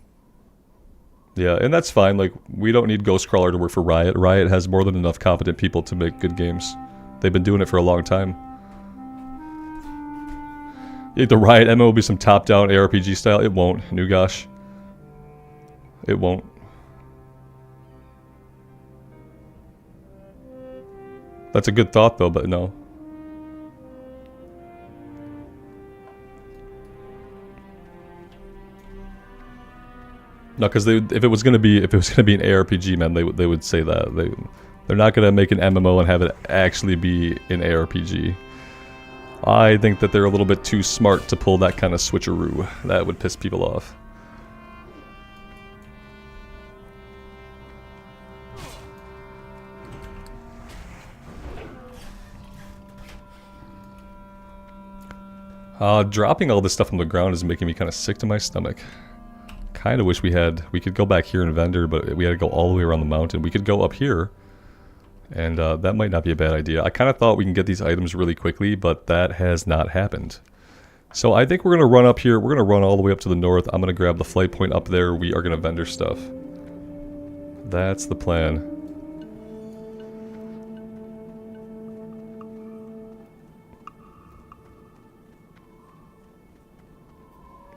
yeah, and that's fine. Like, we don't need Ghostcrawler to work for Riot. Riot has more than enough competent people to make good games. They've been doing it for a long time. You think the Riot MMO will be some top-down ARPG style? It won't, Nugash. It won't. That's a good thought, though, but no. No, because if it was gonna be an ARPG, man, they would say that. They're not gonna make an MMO and have it actually be an ARPG. I think that they're a little bit too smart to pull that kind of switcheroo. That would piss people off. Dropping all this stuff on the ground is making me kind of sick to my stomach. Kind of wish we could go back here in Vendor, but we had to go all the way around the mountain. We could go up here. And that might not be a bad idea. I kind of thought we can get these items really quickly, but that has not happened. So I think we're going to run up here. We're going to run all the way up to the north. I'm going to grab the flight point up there. We are going to vendor stuff. That's the plan.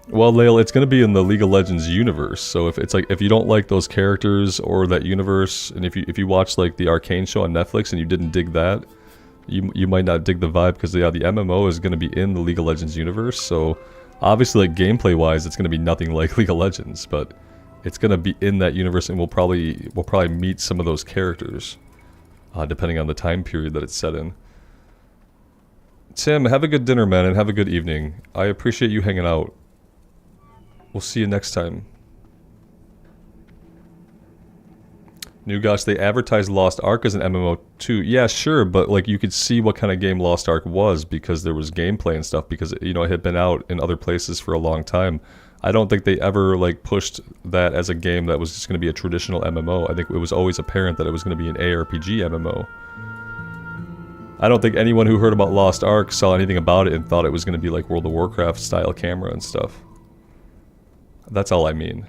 Well, Lael, it's going to be in the League of Legends universe. So if you don't like those characters or that universe, and if you watch like the Arcane show on Netflix and you didn't dig that, you might not dig the vibe, because yeah, the MMO is going to be in the League of Legends universe. So obviously, like, gameplay wise, it's going to be nothing like League of Legends, but it's going to be in that universe, and we'll probably meet some of those characters, depending on the time period that it's set in. Tim, have a good dinner, man, and have a good evening. I appreciate you hanging out. We'll see you next time. Nugash, they advertised Lost Ark as an MMO too. Yeah, sure, but like, you could see what kind of game Lost Ark was, because there was gameplay and stuff, because it had been out in other places for a long time. I don't think they ever like pushed that as a game that was just going to be a traditional MMO. I think it was always apparent that it was going to be an ARPG MMO. I don't think anyone who heard about Lost Ark saw anything about it and thought it was going to be like World of Warcraft style camera and stuff. That's all I mean.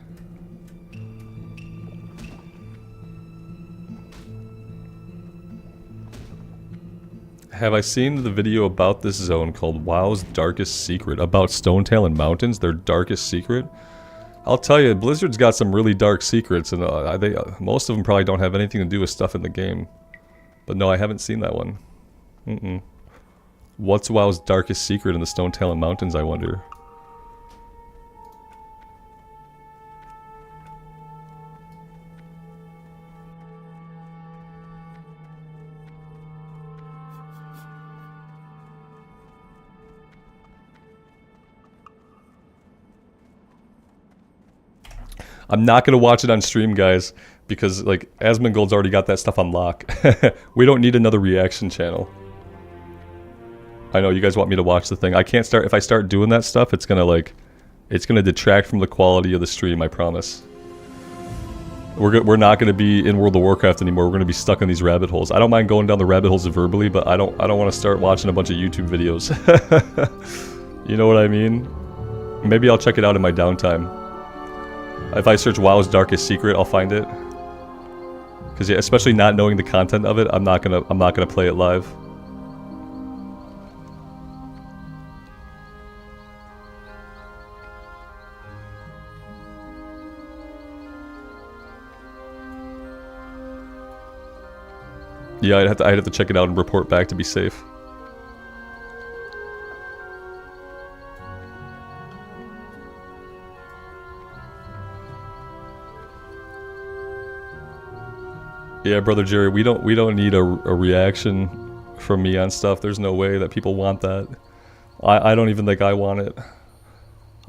Have I seen the video about this zone called WoW's Darkest Secret? About Stonetalon Mountains, their darkest secret? I'll tell you, Blizzard's got some really dark secrets, and most of them probably don't have anything to do with stuff in the game. But no, I haven't seen that one. What's WoW's darkest secret in the Stone Talon Mountains, I wonder? I'm not going to watch it on stream, guys, because, like, Asmongold's already got that stuff on lock. We don't need another reaction channel. I know, you guys want me to watch the thing. I can't start, if I start doing that stuff, it's gonna, like, it's gonna detract from the quality of the stream, I promise. We're not gonna be in World of Warcraft anymore, we're gonna be stuck in these rabbit holes. I don't mind going down the rabbit holes verbally, but I don't want to start watching a bunch of YouTube videos. You know what I mean? Maybe I'll check it out in my downtime. If I search WoW's darkest secret, I'll find it. Because yeah, especially not knowing the content of it, I'm not gonna play it live. Yeah, I'd have to check it out and report back to be safe. Yeah, Brother Jerry, we don't need a reaction from me on stuff. There's no way that people want that. I don't even think I want it.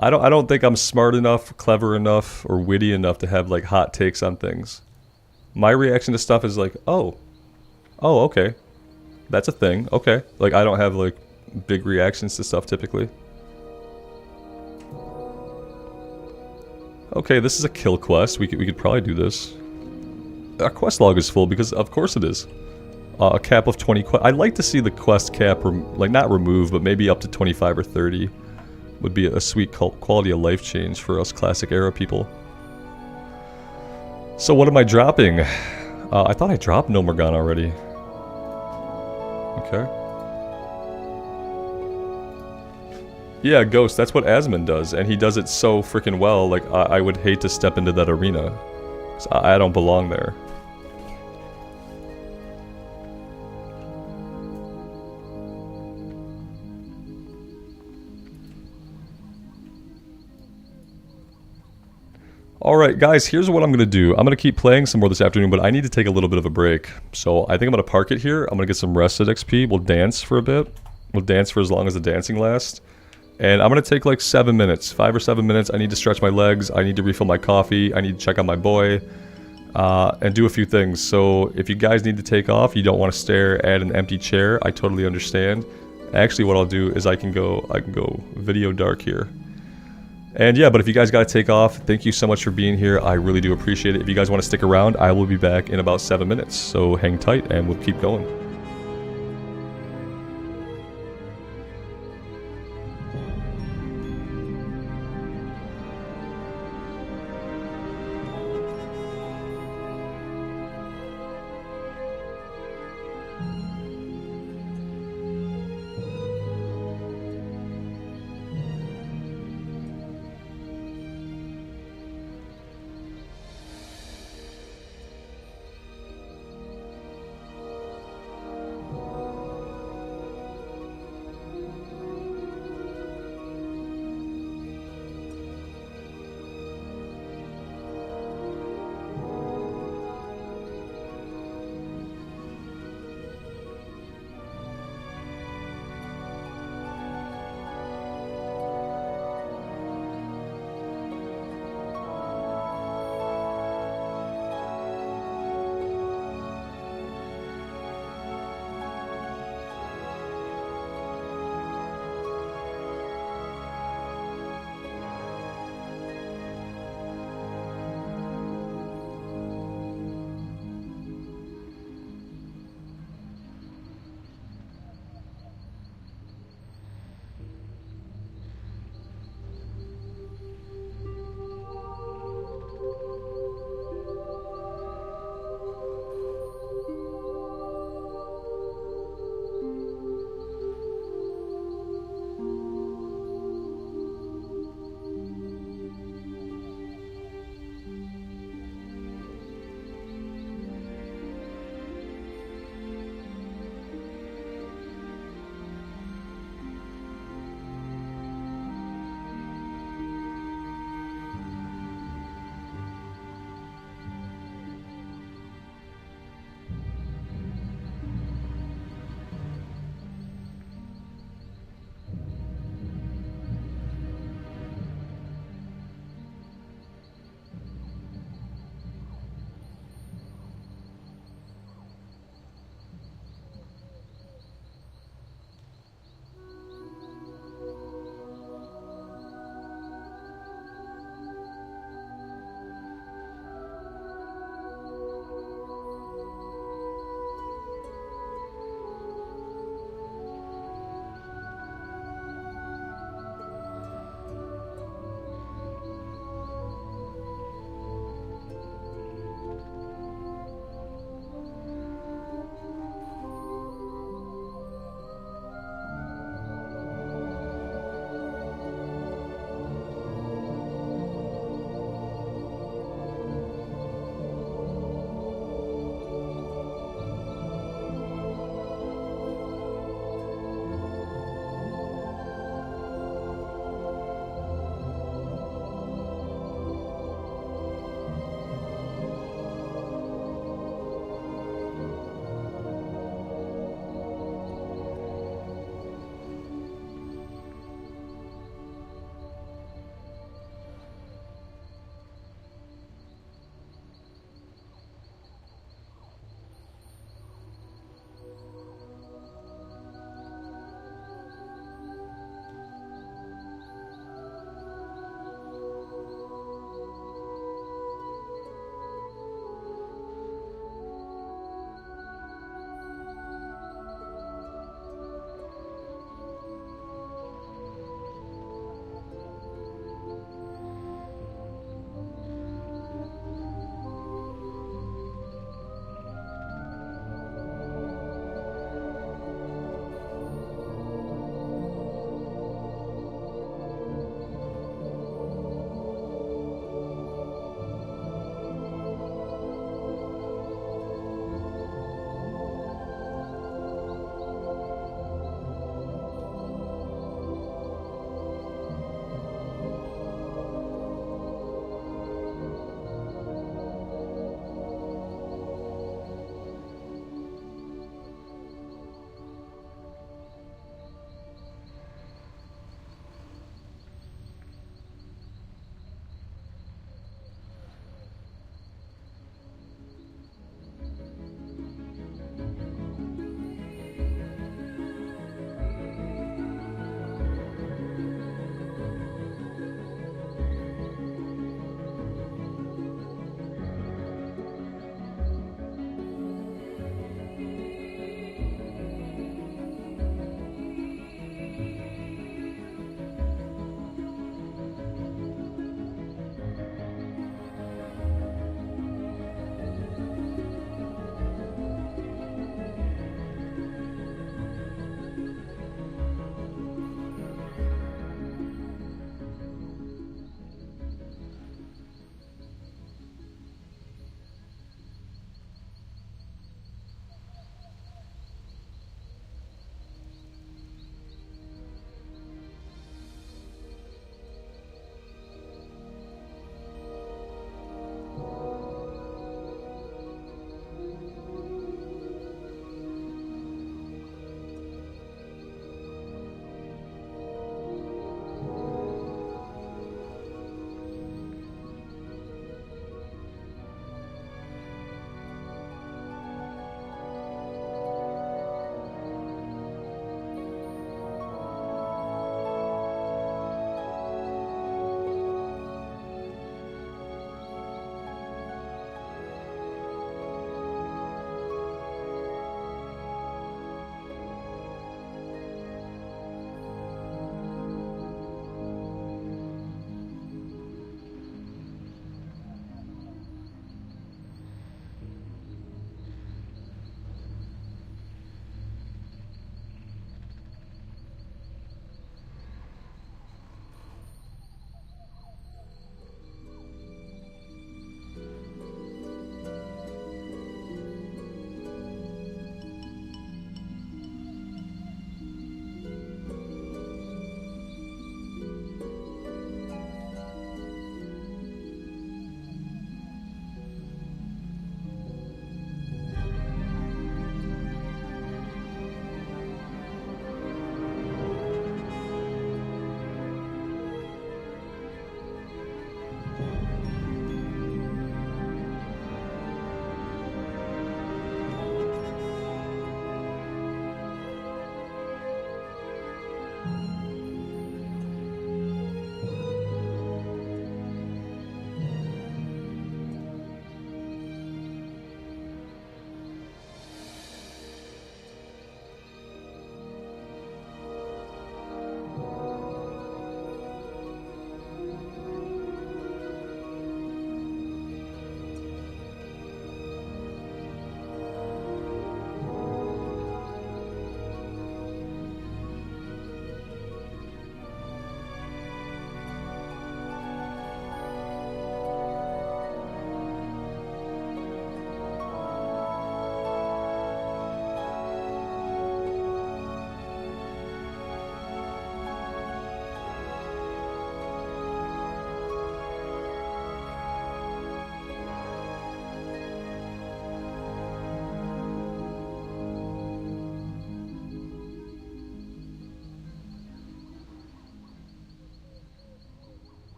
I don't think I'm smart enough, clever enough, or witty enough to have, like, hot takes on things. My reaction to stuff is like, oh, okay, that's a thing, okay. Like, I don't have, like, big reactions to stuff typically. Okay, this is a kill quest. We could probably do this. Our quest log is full because, of course, it is. A cap of 20 quests. I'd like to see the quest cap, like, not removed, but maybe up to 25 or 30 would be a sweet quality of life change for us classic era people. So what am I dropping? I thought I dropped Nomergon already. Okay. Yeah, Ghost, that's what Asmon does, and he does it so freaking well, like, I would hate to step into that arena. 'Cause I don't belong there. Alright guys, here's what I'm going to do. I'm going to keep playing some more this afternoon, but I need to take a little bit of a break. So I think I'm going to park it here. I'm going to get some rested XP. We'll dance for a bit. We'll dance for as long as the dancing lasts. And I'm going to take like 7 minutes. 5 or 7 minutes. I need to stretch my legs. I need to refill my coffee. I need to check on my boy. And do a few things. So if you guys need to take off, you don't want to stare at an empty chair, I totally understand. Actually, what I'll do is I can go video dark here. And yeah, but if you guys gotta take off, thank you so much for being here. I really do appreciate it. If you guys want to stick around, I will be back in about 7 minutes. So hang tight and we'll keep going.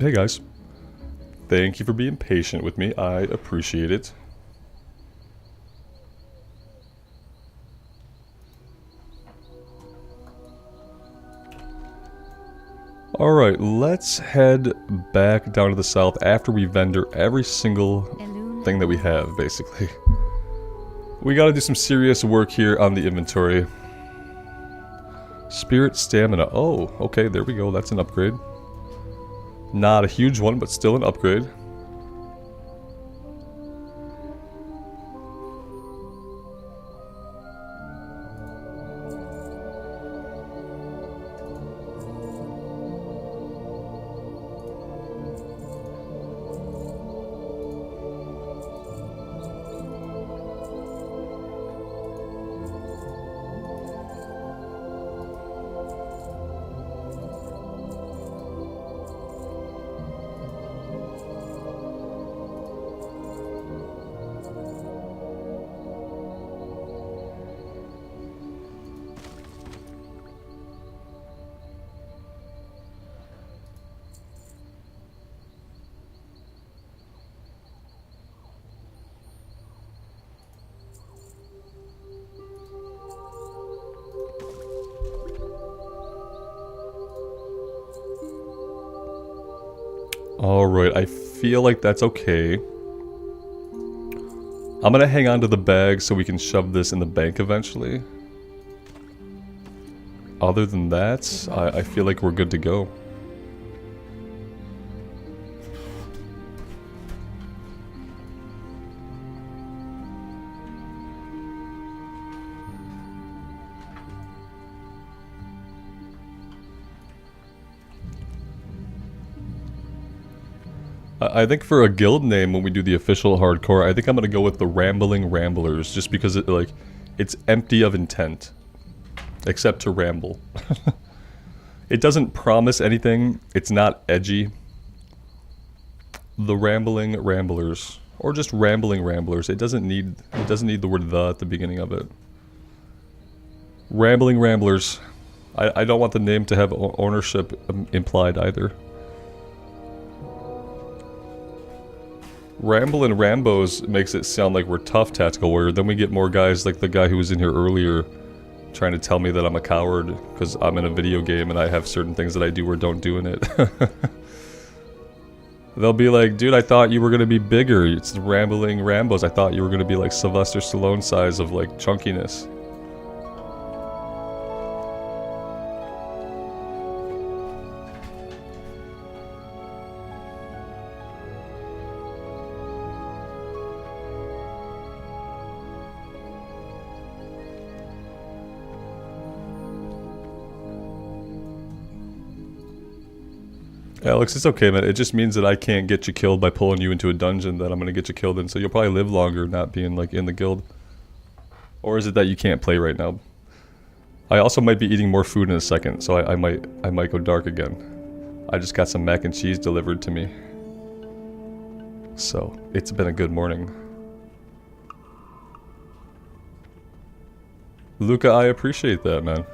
Hey guys. Thank you for being patient with me. I appreciate it. Alright, let's head back down to the south after we vendor every single thing that we have, basically. We gotta do some serious work here on the inventory. Spirit stamina. Oh, okay, there we go. That's an upgrade. Not a huge one, but still an upgrade. Alright, I feel like that's okay. I'm gonna hang on to the bag so we can shove this in the bank eventually. Other than that, I feel like we're good to go. I think for a guild name, when we do the official hardcore, I think I'm gonna go with the Rambling Ramblers, just because it's empty of intent, except to ramble. It doesn't promise anything. It's not edgy. The Rambling Ramblers, or just Rambling Ramblers. It doesn't need the word "the" at the beginning of it. Rambling Ramblers. I don't want the name to have ownership implied either. Ramblin' Rambos makes it sound like we're tough tactical warrior. Then we get more guys like the guy who was in here earlier trying to tell me that I'm a coward because I'm in a video game and I have certain things that I do or don't do in it. They'll be like, dude, I thought you were going to be bigger. It's the Rambling Rambos. I thought you were going to be like Sylvester Stallone size of like chunkiness. Alex, it's okay, man. It just means that I can't get you killed by pulling you into a dungeon that I'm gonna get you killed in, so you'll probably live longer not being, like, in the guild. Or is it that you can't play right now? I also might be eating more food in a second, so I might go dark again. I just got some mac and cheese delivered to me. So, it's been a good morning. Luca, I appreciate that, man.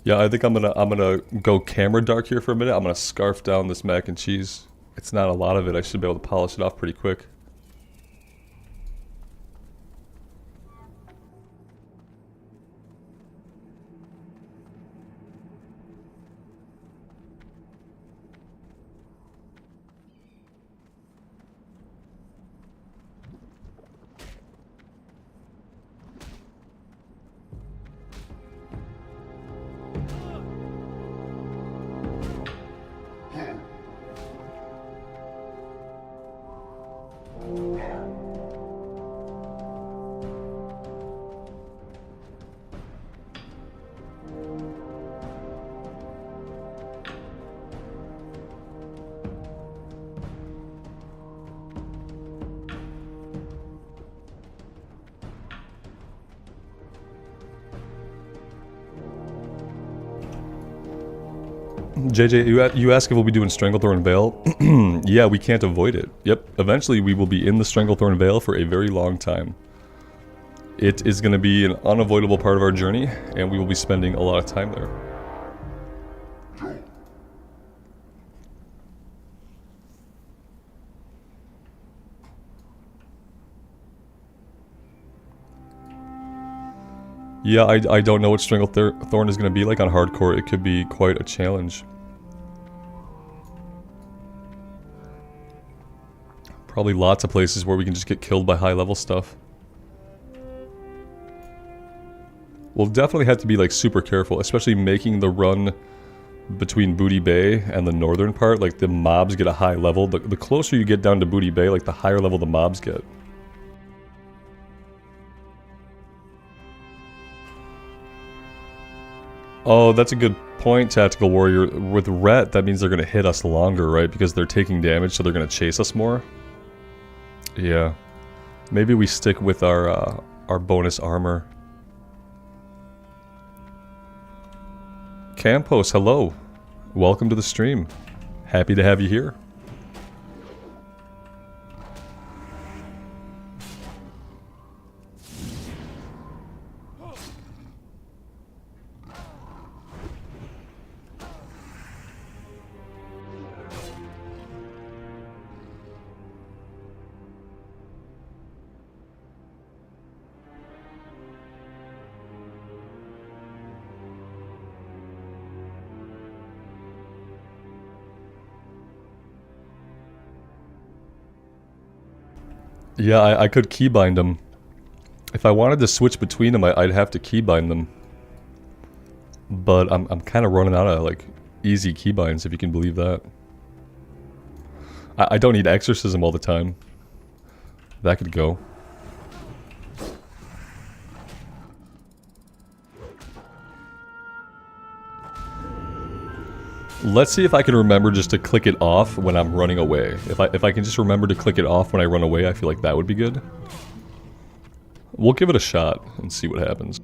Yeah, I think I'm gonna go camera dark here for a minute. I'm gonna scarf down this mac and cheese. It's not a lot of it. I should be able to polish it off pretty quick. JJ, you ask if we'll be doing Stranglethorn Vale. Yeah, we can't avoid it. Yep, eventually we will be in the Stranglethorn Vale for a very long time. It is going to be an unavoidable part of our journey, and we will be spending a lot of time there. Yeah, I don't know what Stranglethorn is going to be like on hardcore. It could be quite a challenge. Probably lots of places where we can just get killed by high level stuff. We'll definitely have to be like super careful, especially making the run between Booty Bay and the northern part. Like the mobs get a high level. The closer you get down to Booty Bay, like the higher level the mobs get. Oh, that's a good point, Tactical Warrior. With Ret, that means they're going to hit us longer, right? Because they're taking damage, so they're going to chase us more. Yeah. Maybe we stick with our bonus armor. Campos, hello. Welcome to the stream. Happy to have you here. Yeah, I could keybind them. If I wanted to switch between them, I'd have to keybind them. But I'm kind of running out of, like, easy keybinds, if you can believe that. I don't need Exorcism all the time. That could go. Let's see if I can remember just to click it off when I'm running away. If I can just remember to click it off when I run away, I feel like that would be good. We'll give it a shot and see what happens.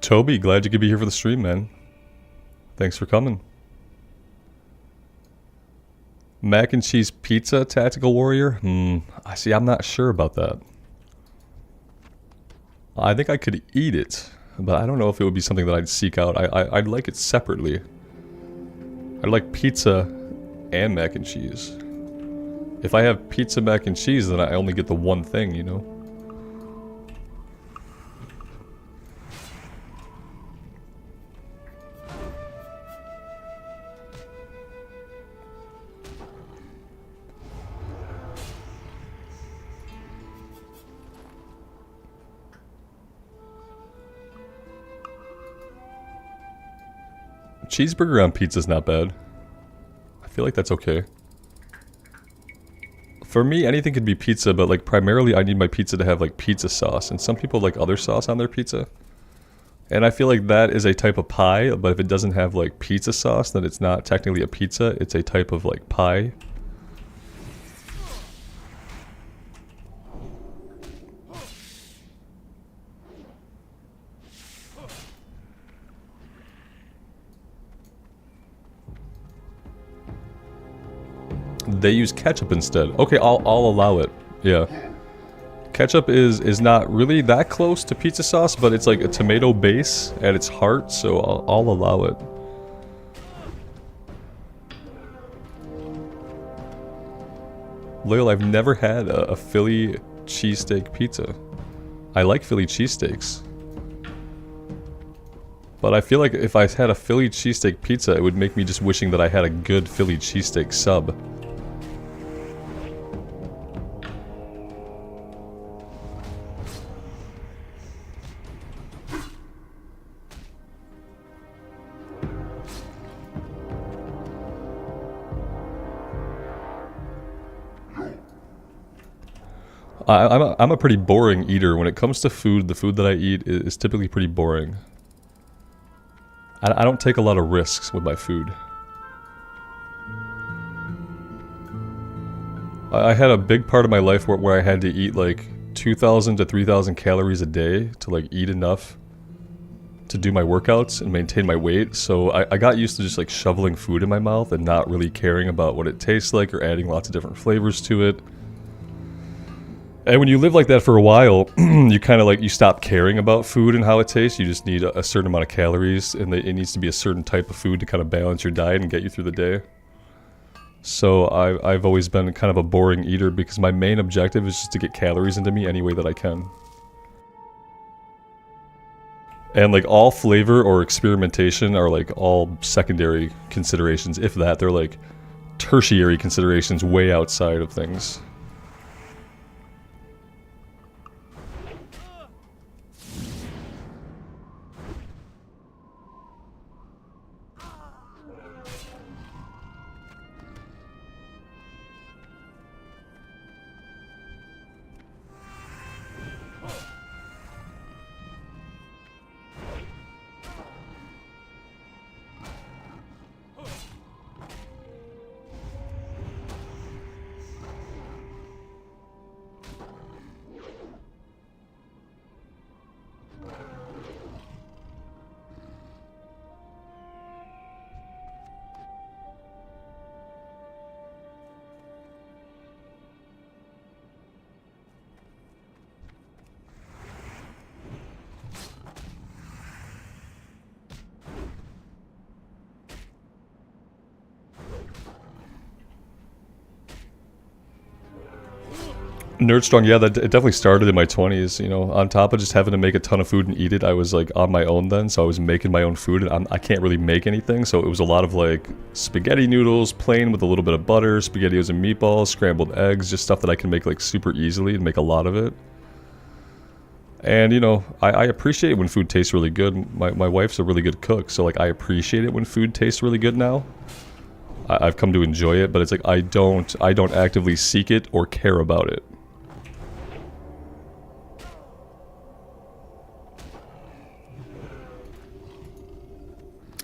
Toby, glad you could be here for the stream, man. Thanks for coming. Mac and cheese pizza, Tactical Warrior? I see, I'm not sure about that. I think I could eat it, but I don't know if it would be something that I'd seek out. I'd like it separately. I'd like pizza and mac and cheese. If I have pizza, mac and cheese, then I only get the one thing, you know? Cheeseburger on pizza's not bad. I feel like that's okay. For me, anything could be pizza, but like primarily I need my pizza to have like pizza sauce, and some people like other sauce on their pizza. And I feel like that is a type of pie, but if it doesn't have like pizza sauce, then it's not technically a pizza, it's a type of like pie. They use ketchup instead. Okay, I'll allow it. Yeah. Ketchup is not really that close to pizza sauce, but it's like a tomato base at its heart, so I'll allow it. Loyal, I've never had a Philly cheesesteak pizza. I like Philly cheesesteaks. But I feel like if I had a Philly cheesesteak pizza, it would make me just wishing that I had a good Philly cheesesteak sub. I'm a pretty boring eater. When it comes to food, the food that I eat is typically pretty boring. I don't take a lot of risks with my food. I had a big part of my life where I had to eat like 2,000 to 3,000 calories a day to like eat enough to do my workouts and maintain my weight. So I got used to just like shoveling food in my mouth and not really caring about what it tastes like or adding lots of different flavors to it. And when you live like that for a while, you kind of like, you stop caring about food and how it tastes. You just need a certain amount of calories, and it needs to be a certain type of food to kind of balance your diet and get you through the day. So I've always been kind of a boring eater because my main objective is just to get calories into me any way that I can. And like all flavor or experimentation are like all secondary considerations. If that, they're like tertiary considerations way outside of things. Nerd Strong, yeah, it definitely started in my 20s, you know, on top of just having to make a ton of food and eat it. I was like on my own then, so I was making my own food, and I can't really make anything, so it was a lot of like spaghetti noodles, plain with a little bit of butter, SpaghettiOs and meatballs, scrambled eggs, just stuff that I can make like super easily and make a lot of it. And you know, I appreciate when food tastes really good. My wife's a really good cook, so like I appreciate it when food tastes really good now. I've come to enjoy it, but it's like I don't actively seek it or care about it.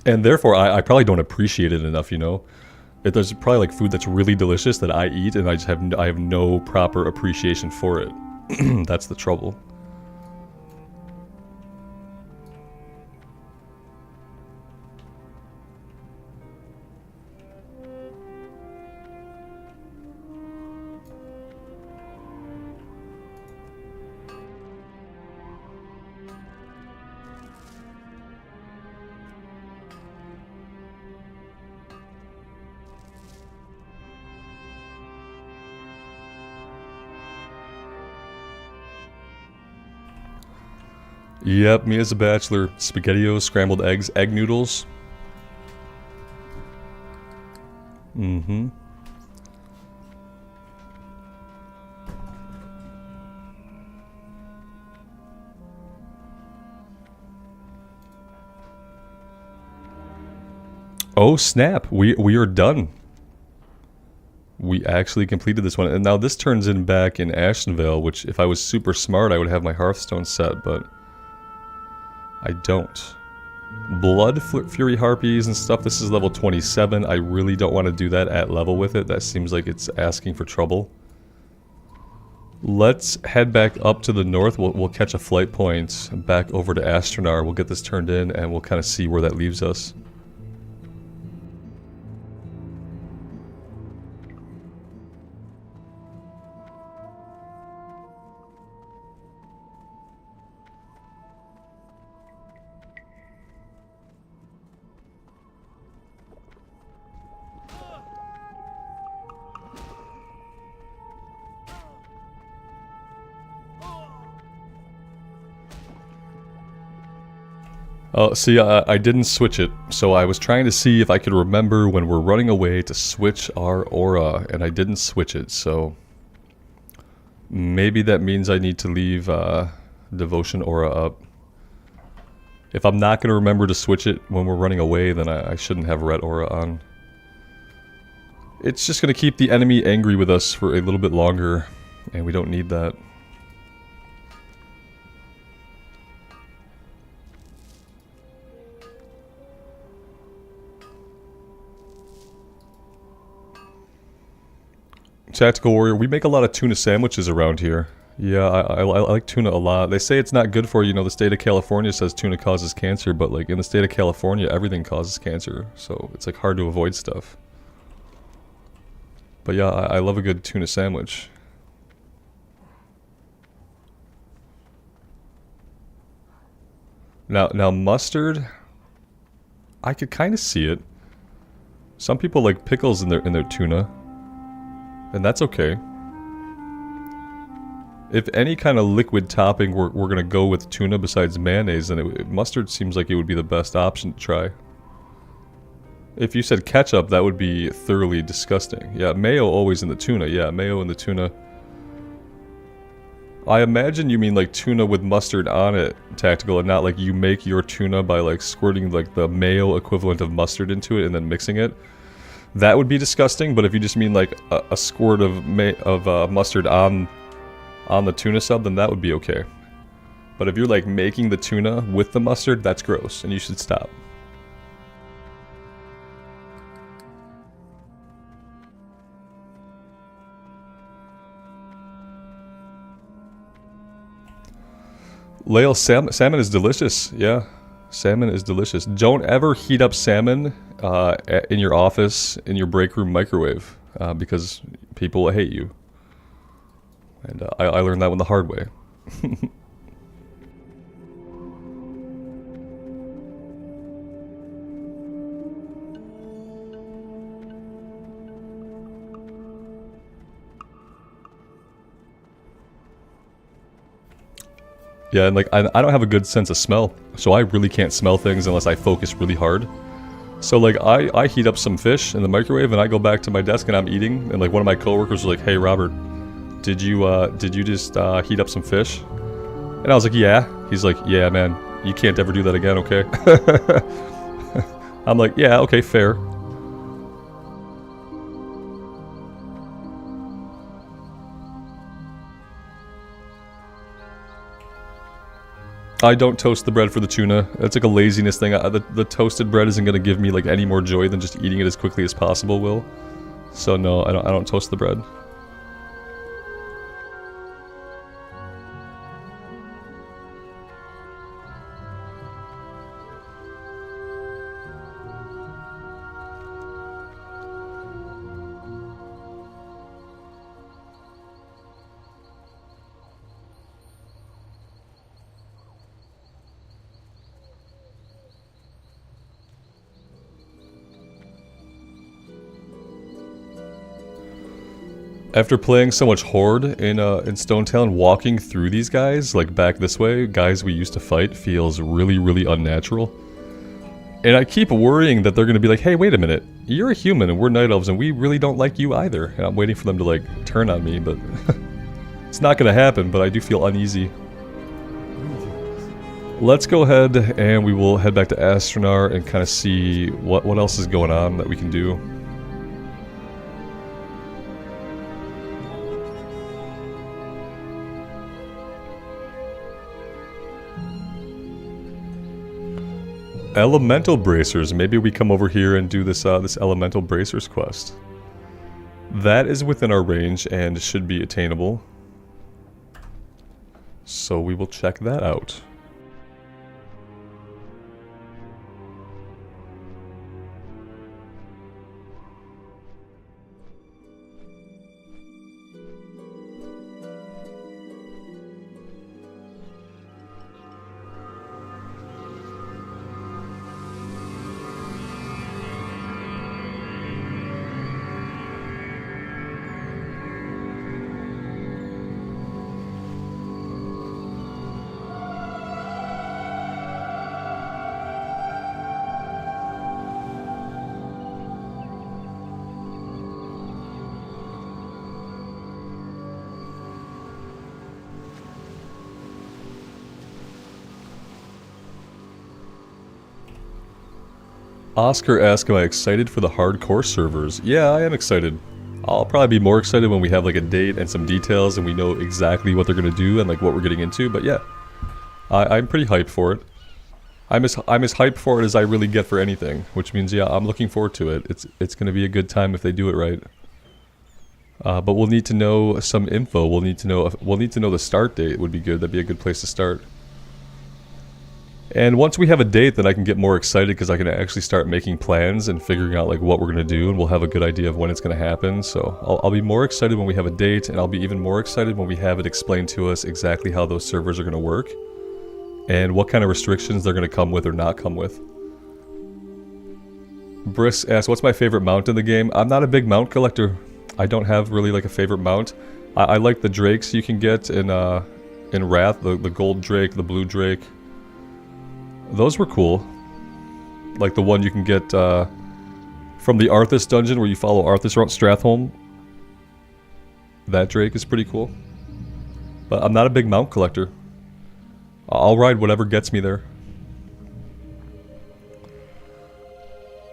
And therefore, I probably don't appreciate it enough, you know? There's probably like food that's really delicious that I eat and I have no proper appreciation for it. That's the trouble. Yep, me as a bachelor. SpaghettiOs, scrambled eggs, egg noodles. Mm-hmm. Oh snap, we are done. We actually completed this one, and now this turns in back in Ashenvale, which if I was super smart I would have my Hearthstone set, but I don't. Blood Fury Harpies and stuff, this is level 27. I really don't want to do that at level with it. That seems like it's asking for trouble. Let's head back up to the north. We'll catch a flight point back over to Astronar. We'll get this turned in and we'll kind of see where that leaves us. See, I didn't switch it, so I was trying to see if I could remember when we're running away to switch our aura, and I didn't switch it, so... Maybe that means I need to leave Devotion aura up. If I'm not going to remember to switch it when we're running away, then I shouldn't have Ret aura on. It's just going to keep the enemy angry with us for a little bit longer, and we don't need that. Tactical Warrior, we make a lot of tuna sandwiches around here. Yeah, I like tuna a lot. They say it's not good for you, the state of California says tuna causes cancer, but like in the state of California, everything causes cancer, so it's like hard to avoid stuff. But yeah, I love a good tuna sandwich. Now mustard, I could kind of see it. Some people like pickles in their tuna. And that's okay. If any kind of liquid topping we're going to go with tuna besides mayonnaise, then mustard seems like it would be the best option to try. If you said ketchup, that would be thoroughly disgusting. Yeah, mayo always in the tuna. Yeah, mayo in the tuna. I imagine you mean like tuna with mustard on it, Tactical, and not like you make your tuna by like squirting like the mayo equivalent of mustard into it and then mixing it. That would be disgusting, but if you just mean like a squirt of mustard on the tuna sub, then that would be okay. But if you're like making the tuna with the mustard, that's gross, and you should stop. Lael, salmon is delicious, yeah. Salmon is delicious. Don't ever heat up salmon in your office, in your break room microwave, because people will hate you. And I learned that one the hard way. Yeah, and like, I don't have a good sense of smell, so I really can't smell things unless I focus really hard. So like, I heat up some fish in the microwave and I go back to my desk and I'm eating, and like one of my coworkers was like, "Hey Robert, did you just heat up some fish?" And I was like, "Yeah." He's like, "Yeah man, you can't ever do that again, okay?" I'm like, "Yeah, okay, fair." I don't toast the bread for the tuna. That's like a laziness thing. The toasted bread isn't going to give me like any more joy than just eating it as quickly as possible will. So no, I don't toast the bread. After playing so much Horde in Stonetown, walking through these guys, like back this way, guys we used to fight, feels really, really unnatural. And I keep worrying that they're going to be like, "Hey, wait a minute, you're a human and we're Night Elves and we really don't like you either." And I'm waiting for them to like turn on me, but it's not going to happen, but I do feel uneasy. Let's go ahead and we will head back to Astronar and kind of see what else is going on that we can do. Elemental Bracers. Maybe we come over here and do this this Elemental Bracers quest. That is within our range and should be attainable. So we will check that out. Oscar asked, am I excited for the hardcore servers? Yeah, I am excited. I'll probably be more excited when we have like a date and some details and we know exactly what they're going to do and like what we're getting into, but yeah. I'm pretty hyped for it. I'm as hyped for it as I really get for anything, which means yeah, I'm looking forward to it. It's going to be a good time if they do it right. But we'll need to know some info. We'll need to know the start date would be good. That'd be a good place to start. And once we have a date, then I can get more excited because I can actually start making plans and figuring out like what we're going to do, and we'll have a good idea of when it's going to happen. So I'll be more excited when we have a date, and I'll be even more excited when we have it explained to us exactly how those servers are going to work and what kind of restrictions they're going to come with or not come with. Brisk asks, what's my favorite mount in the game? I'm not a big mount collector. I don't have really like a favorite mount. I like the drakes you can get in Wrath, the gold drake, the blue drake. Those were cool. Like the one you can get from the Arthas dungeon where you follow Arthas around Strathholm. That drake is pretty cool. But I'm not a big mount collector. I'll ride whatever gets me there.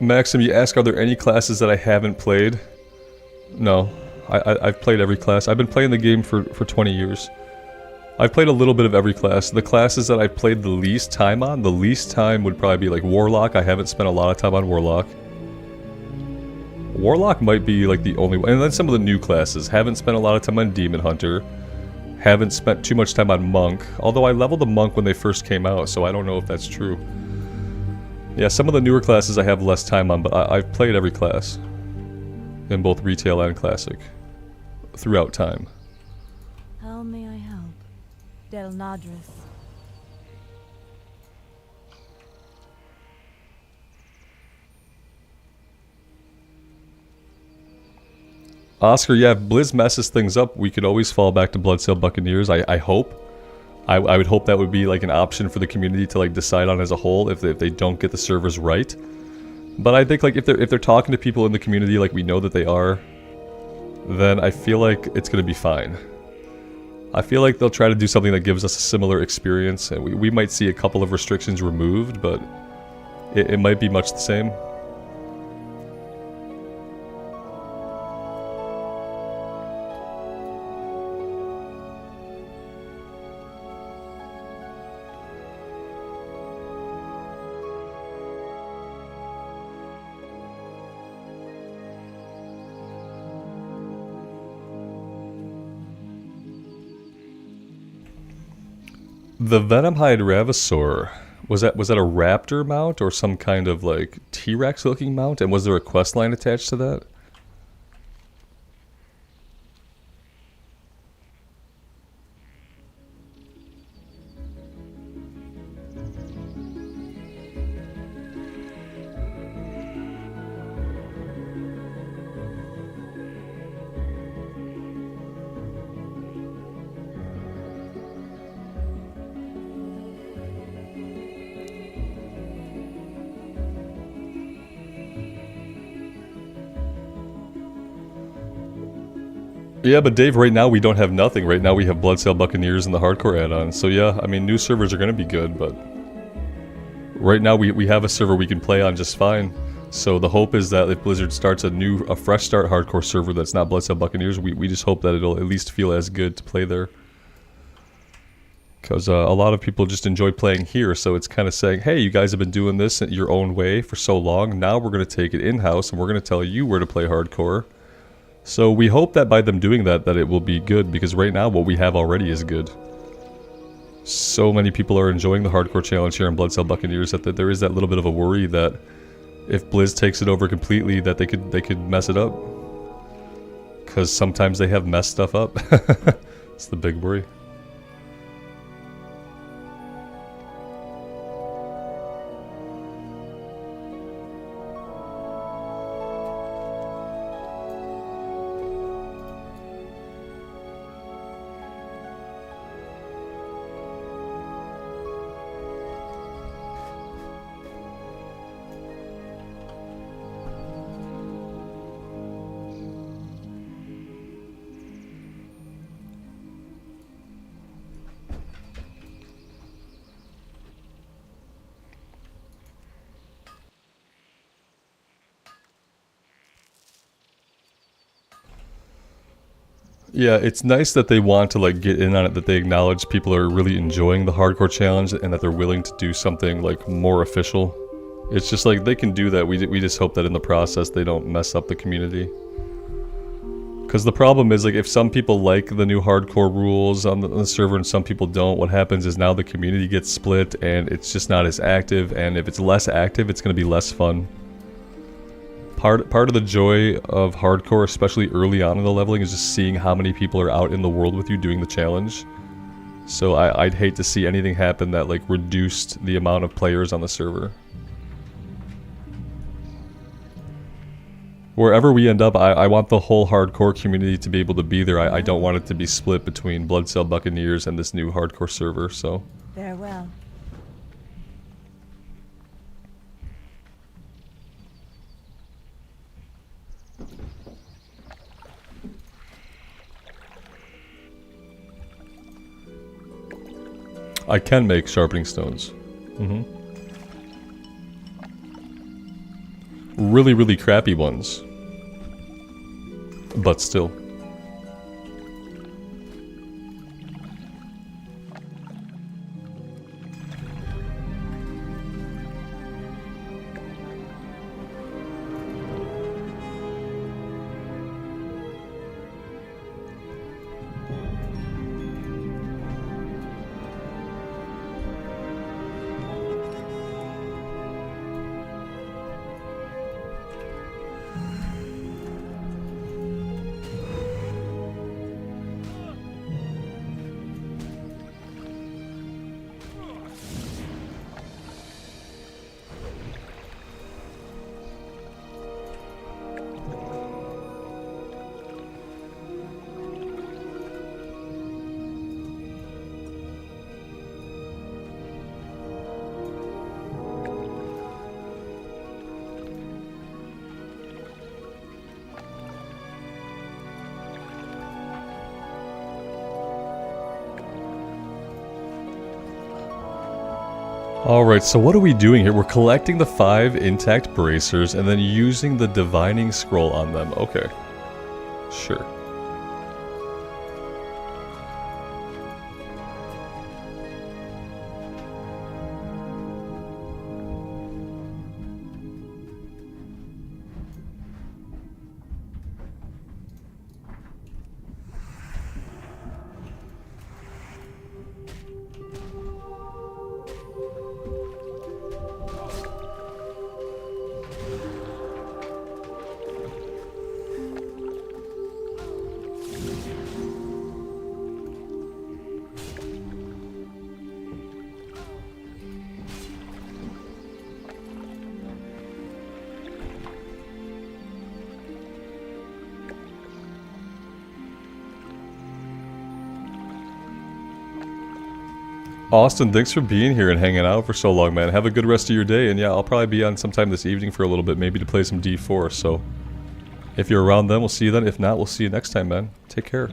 Maxim, you ask, are there any classes that I haven't played? No. I've played every class. I've been playing the game for 20 years. I've played a little bit of every class. The classes that I've played the least time would probably be like Warlock. I haven't spent a lot of time on Warlock. Warlock might be like the only one. And then some of the new classes. Haven't spent a lot of time on Demon Hunter. Haven't spent too much time on Monk. Although I leveled the Monk when they first came out, so I don't know if that's true. Yeah, some of the newer classes I have less time on, but I've played every class. In both retail and classic. Throughout time. How may I help? Del Nadris. Oscar, yeah, if Blizz messes things up, we could always fall back to Bloodsail Buccaneers, I hope. I would hope that would be like an option for the community to like decide on as a whole if they don't get the servers right. But I think like if they're talking to people in the community like we know that they are, then I feel like it's going to be fine. I feel like they'll try to do something that gives us a similar experience, and we might see a couple of restrictions removed, but it might be much the same. The Venomhide Ravasaur, was that a raptor mount or some kind of like T-Rex looking mount? And was there a quest line attached to that? Yeah, but Dave, right now we don't have nothing. Right now we have Bloodsail Buccaneers and the hardcore add-on. So yeah, I mean, new servers are going to be good, but right now we have a server we can play on just fine. So the hope is that if Blizzard starts a fresh start hardcore server that's not Bloodsail Buccaneers, we just hope that it'll at least feel as good to play there. Because a lot of people just enjoy playing here, so it's kind of saying, hey, you guys have been doing this your own way for so long, now we're going to take it in-house and we're going to tell you where to play hardcore. So we hope that by them doing that it will be good, because right now what we have already is good. So many people are enjoying the hardcore challenge here in Bloodsail Buccaneers that there is that little bit of a worry that if Blizz takes it over completely that they could mess it up. Because sometimes they have messed stuff up. It's the big worry. Yeah, it's nice that they want to like get in on it, that they acknowledge people are really enjoying the hardcore challenge and that they're willing to do something like more official. It's just like they can do that. We just hope that in the process they don't mess up the community. Because the problem is, like, if some people like the new hardcore rules on the server and some people don't, what happens is now the community gets split and it's just not as active, and if it's less active, it's going to be less fun. Part of the joy of hardcore, especially early on in the leveling, is just seeing how many people are out in the world with you doing the challenge. So I'd hate to see anything happen that, like, reduced the amount of players on the server. Wherever we end up, I want the whole hardcore community to be able to be there. I don't want it to be split between Bloodcell Buccaneers and this new hardcore server, so... Farewell. I can make sharpening stones. Really, really crappy ones. But still. Alright, so what are we doing here? We're collecting the 5 intact bracers and then using the divining scroll on them. Okay. Sure. Austin, thanks for being here and hanging out for so long, man. Have a good rest of your day, and yeah, I'll probably be on sometime this evening for a little bit, maybe to play some D4, so... If you're around then, we'll see you then. If not, we'll see you next time, man. Take care.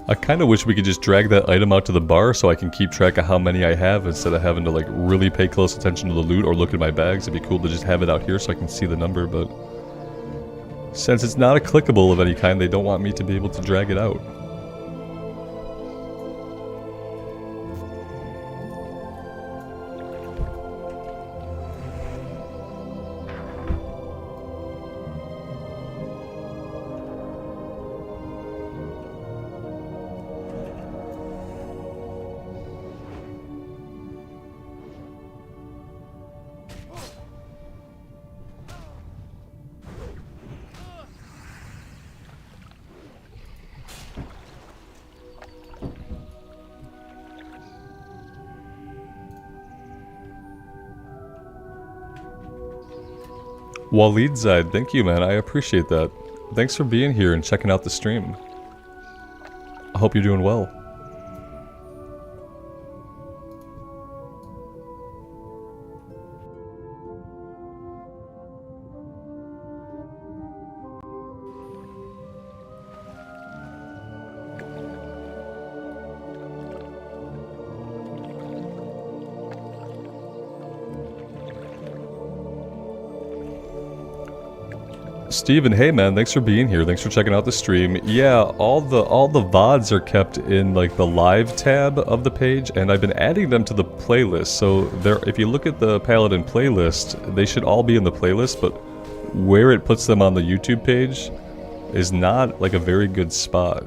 I kind of wish we could just drag that item out to the bar so I can keep track of how many I have instead of having to like really pay close attention to the loot or look at my bags. It'd be cool to just have it out here so I can see the number, but since it's not a clickable of any kind, they don't want me to be able to drag it out. Waleed Zaid, thank you, man. I appreciate that. Thanks for being here and checking out the stream. I hope you're doing well. Steven, hey man, thanks for being here. Thanks for checking out the stream. Yeah, all the VODs are kept in like the live tab of the page, and I've been adding them to the playlist. So there, if you look at the Paladin playlist, they should all be in the playlist, but where it puts them on the YouTube page is not like a very good spot.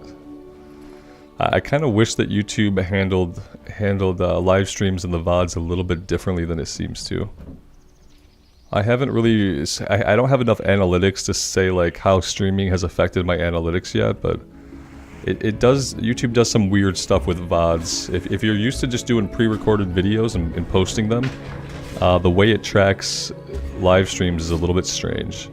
I kind of wish that YouTube handled live streams and the VODs a little bit differently than it seems to. I haven't really, I don't have enough analytics to say like how streaming has affected my analytics yet, but it does, YouTube does some weird stuff with VODs. If you're used to just doing pre-recorded videos and posting them, the way it tracks live streams is a little bit strange.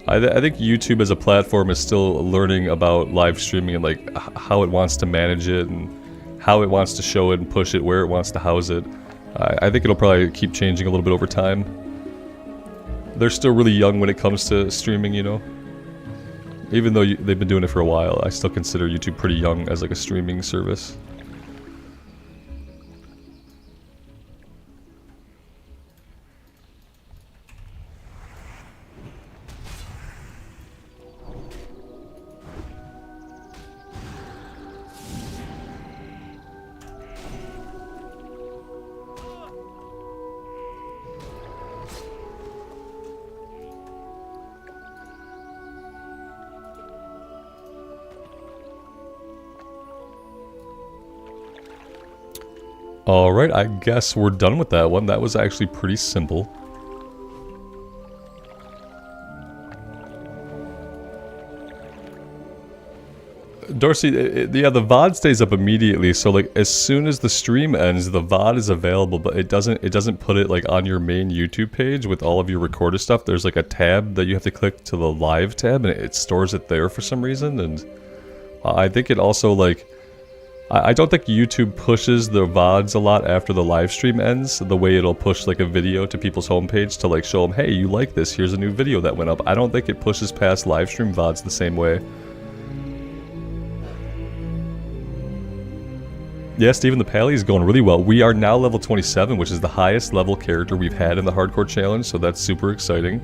I think YouTube as a platform is still learning about live streaming and like how it wants to manage it and how it wants to show it and push it, where it wants to house it. I think it'll probably keep changing a little bit over time. They're still really young when it comes to streaming, you know? Even though they've been doing it for a while, I still consider YouTube pretty young as like a streaming service. Alright, I guess we're done with that one. That was actually pretty simple. Dorsey, yeah, the VOD stays up immediately, so like as soon as the stream ends, the VOD is available, but it doesn't put it like on your main YouTube page with all of your recorded stuff. There's like a tab that you have to click to the live tab, and it stores it there for some reason, and I think it also like I don't think YouTube pushes the VODs a lot after the live stream ends, the way it'll push like a video to people's homepage to like show them, hey, you like this, here's a new video that went up. I don't think it pushes past live stream VODs the same way. Yeah, Steven, the Pally is going really well. We are now level 27, which is the highest level character we've had in the Hardcore Challenge, so that's super exciting.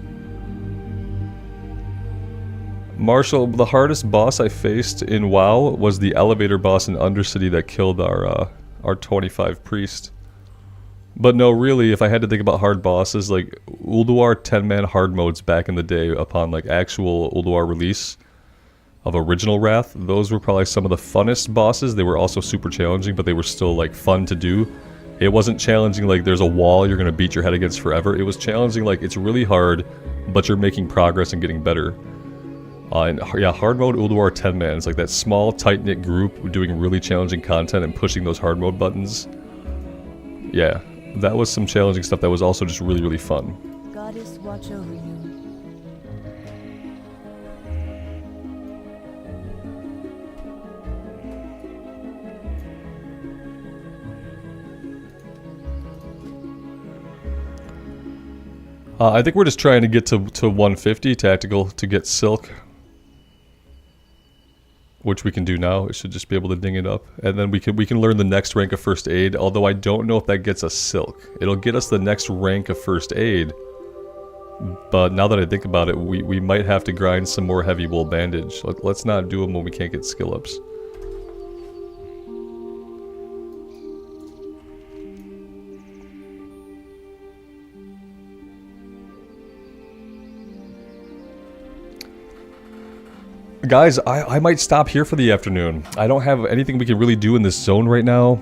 Marshall, the hardest boss I faced in WoW was the elevator boss in Undercity that killed our 25 priest. But no, really, if I had to think about hard bosses, like Ulduar 10-man hard modes back in the day upon like actual Ulduar release of original Wrath, those were probably some of the funnest bosses. They were also super challenging, but they were still like fun to do. It wasn't challenging like there's a wall you're gonna beat your head against forever. It was challenging like it's really hard, but you're making progress and getting better. And yeah, hard mode Ulduar 10-man. It's like that small, tight-knit group doing really challenging content and pushing those hard mode buttons. Yeah, that was some challenging stuff that was also just really, really fun. Goddess, watch over you. I think we're just trying to get to 150 tactical to get Silk. Which we can do now. It should just be able to ding it up. And then we can learn the next rank of First Aid, although I don't know if that gets us Silk. It'll get us the next rank of First Aid. But now that I think about it, we might have to grind some more Heavy Wool Bandage. Let's not do them when we can't get skill ups. Guys, I might stop here for the afternoon. I don't have anything we can really do in this zone right now.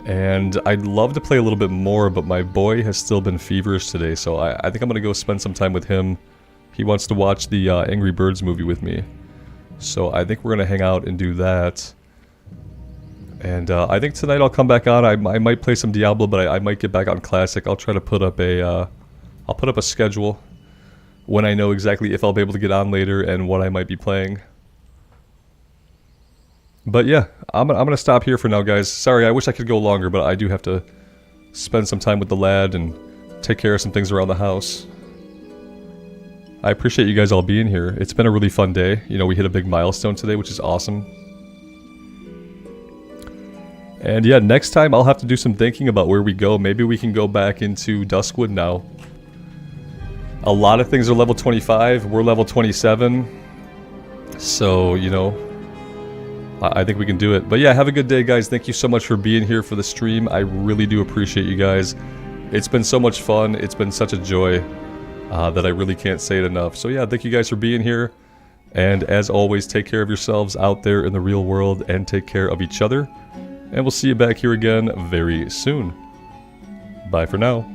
And I'd love to play a little bit more, but my boy has still been feverish today, so I think I'm going to go spend some time with him. He wants to watch the Angry Birds movie with me. So I think we're going to hang out and do that. And I think tonight I'll come back on. I might play some Diablo, but I might get back on Classic. I'll try to put up a I'll put up a schedule when I know exactly if I'll be able to get on later and what I might be playing. But yeah, I'm gonna stop here for now, guys. Sorry, I wish I could go longer, but I do have to spend some time with the lad and take care of some things around the house. I appreciate you guys all being here. It's been a really fun day. You know, we hit a big milestone today, which is awesome. And yeah, next time I'll have to do some thinking about where we go. Maybe we can go back into Duskwood now. A lot of things are level 25. We're level 27. So, you know, I think we can do it. But yeah, have a good day, guys. Thank you so much for being here for the stream. I really do appreciate you guys. It's been so much fun. It's been such a joy that I really can't say it enough. So yeah, thank you guys for being here. And as always, take care of yourselves out there in the real world and take care of each other. And we'll see you back here again very soon. Bye for now.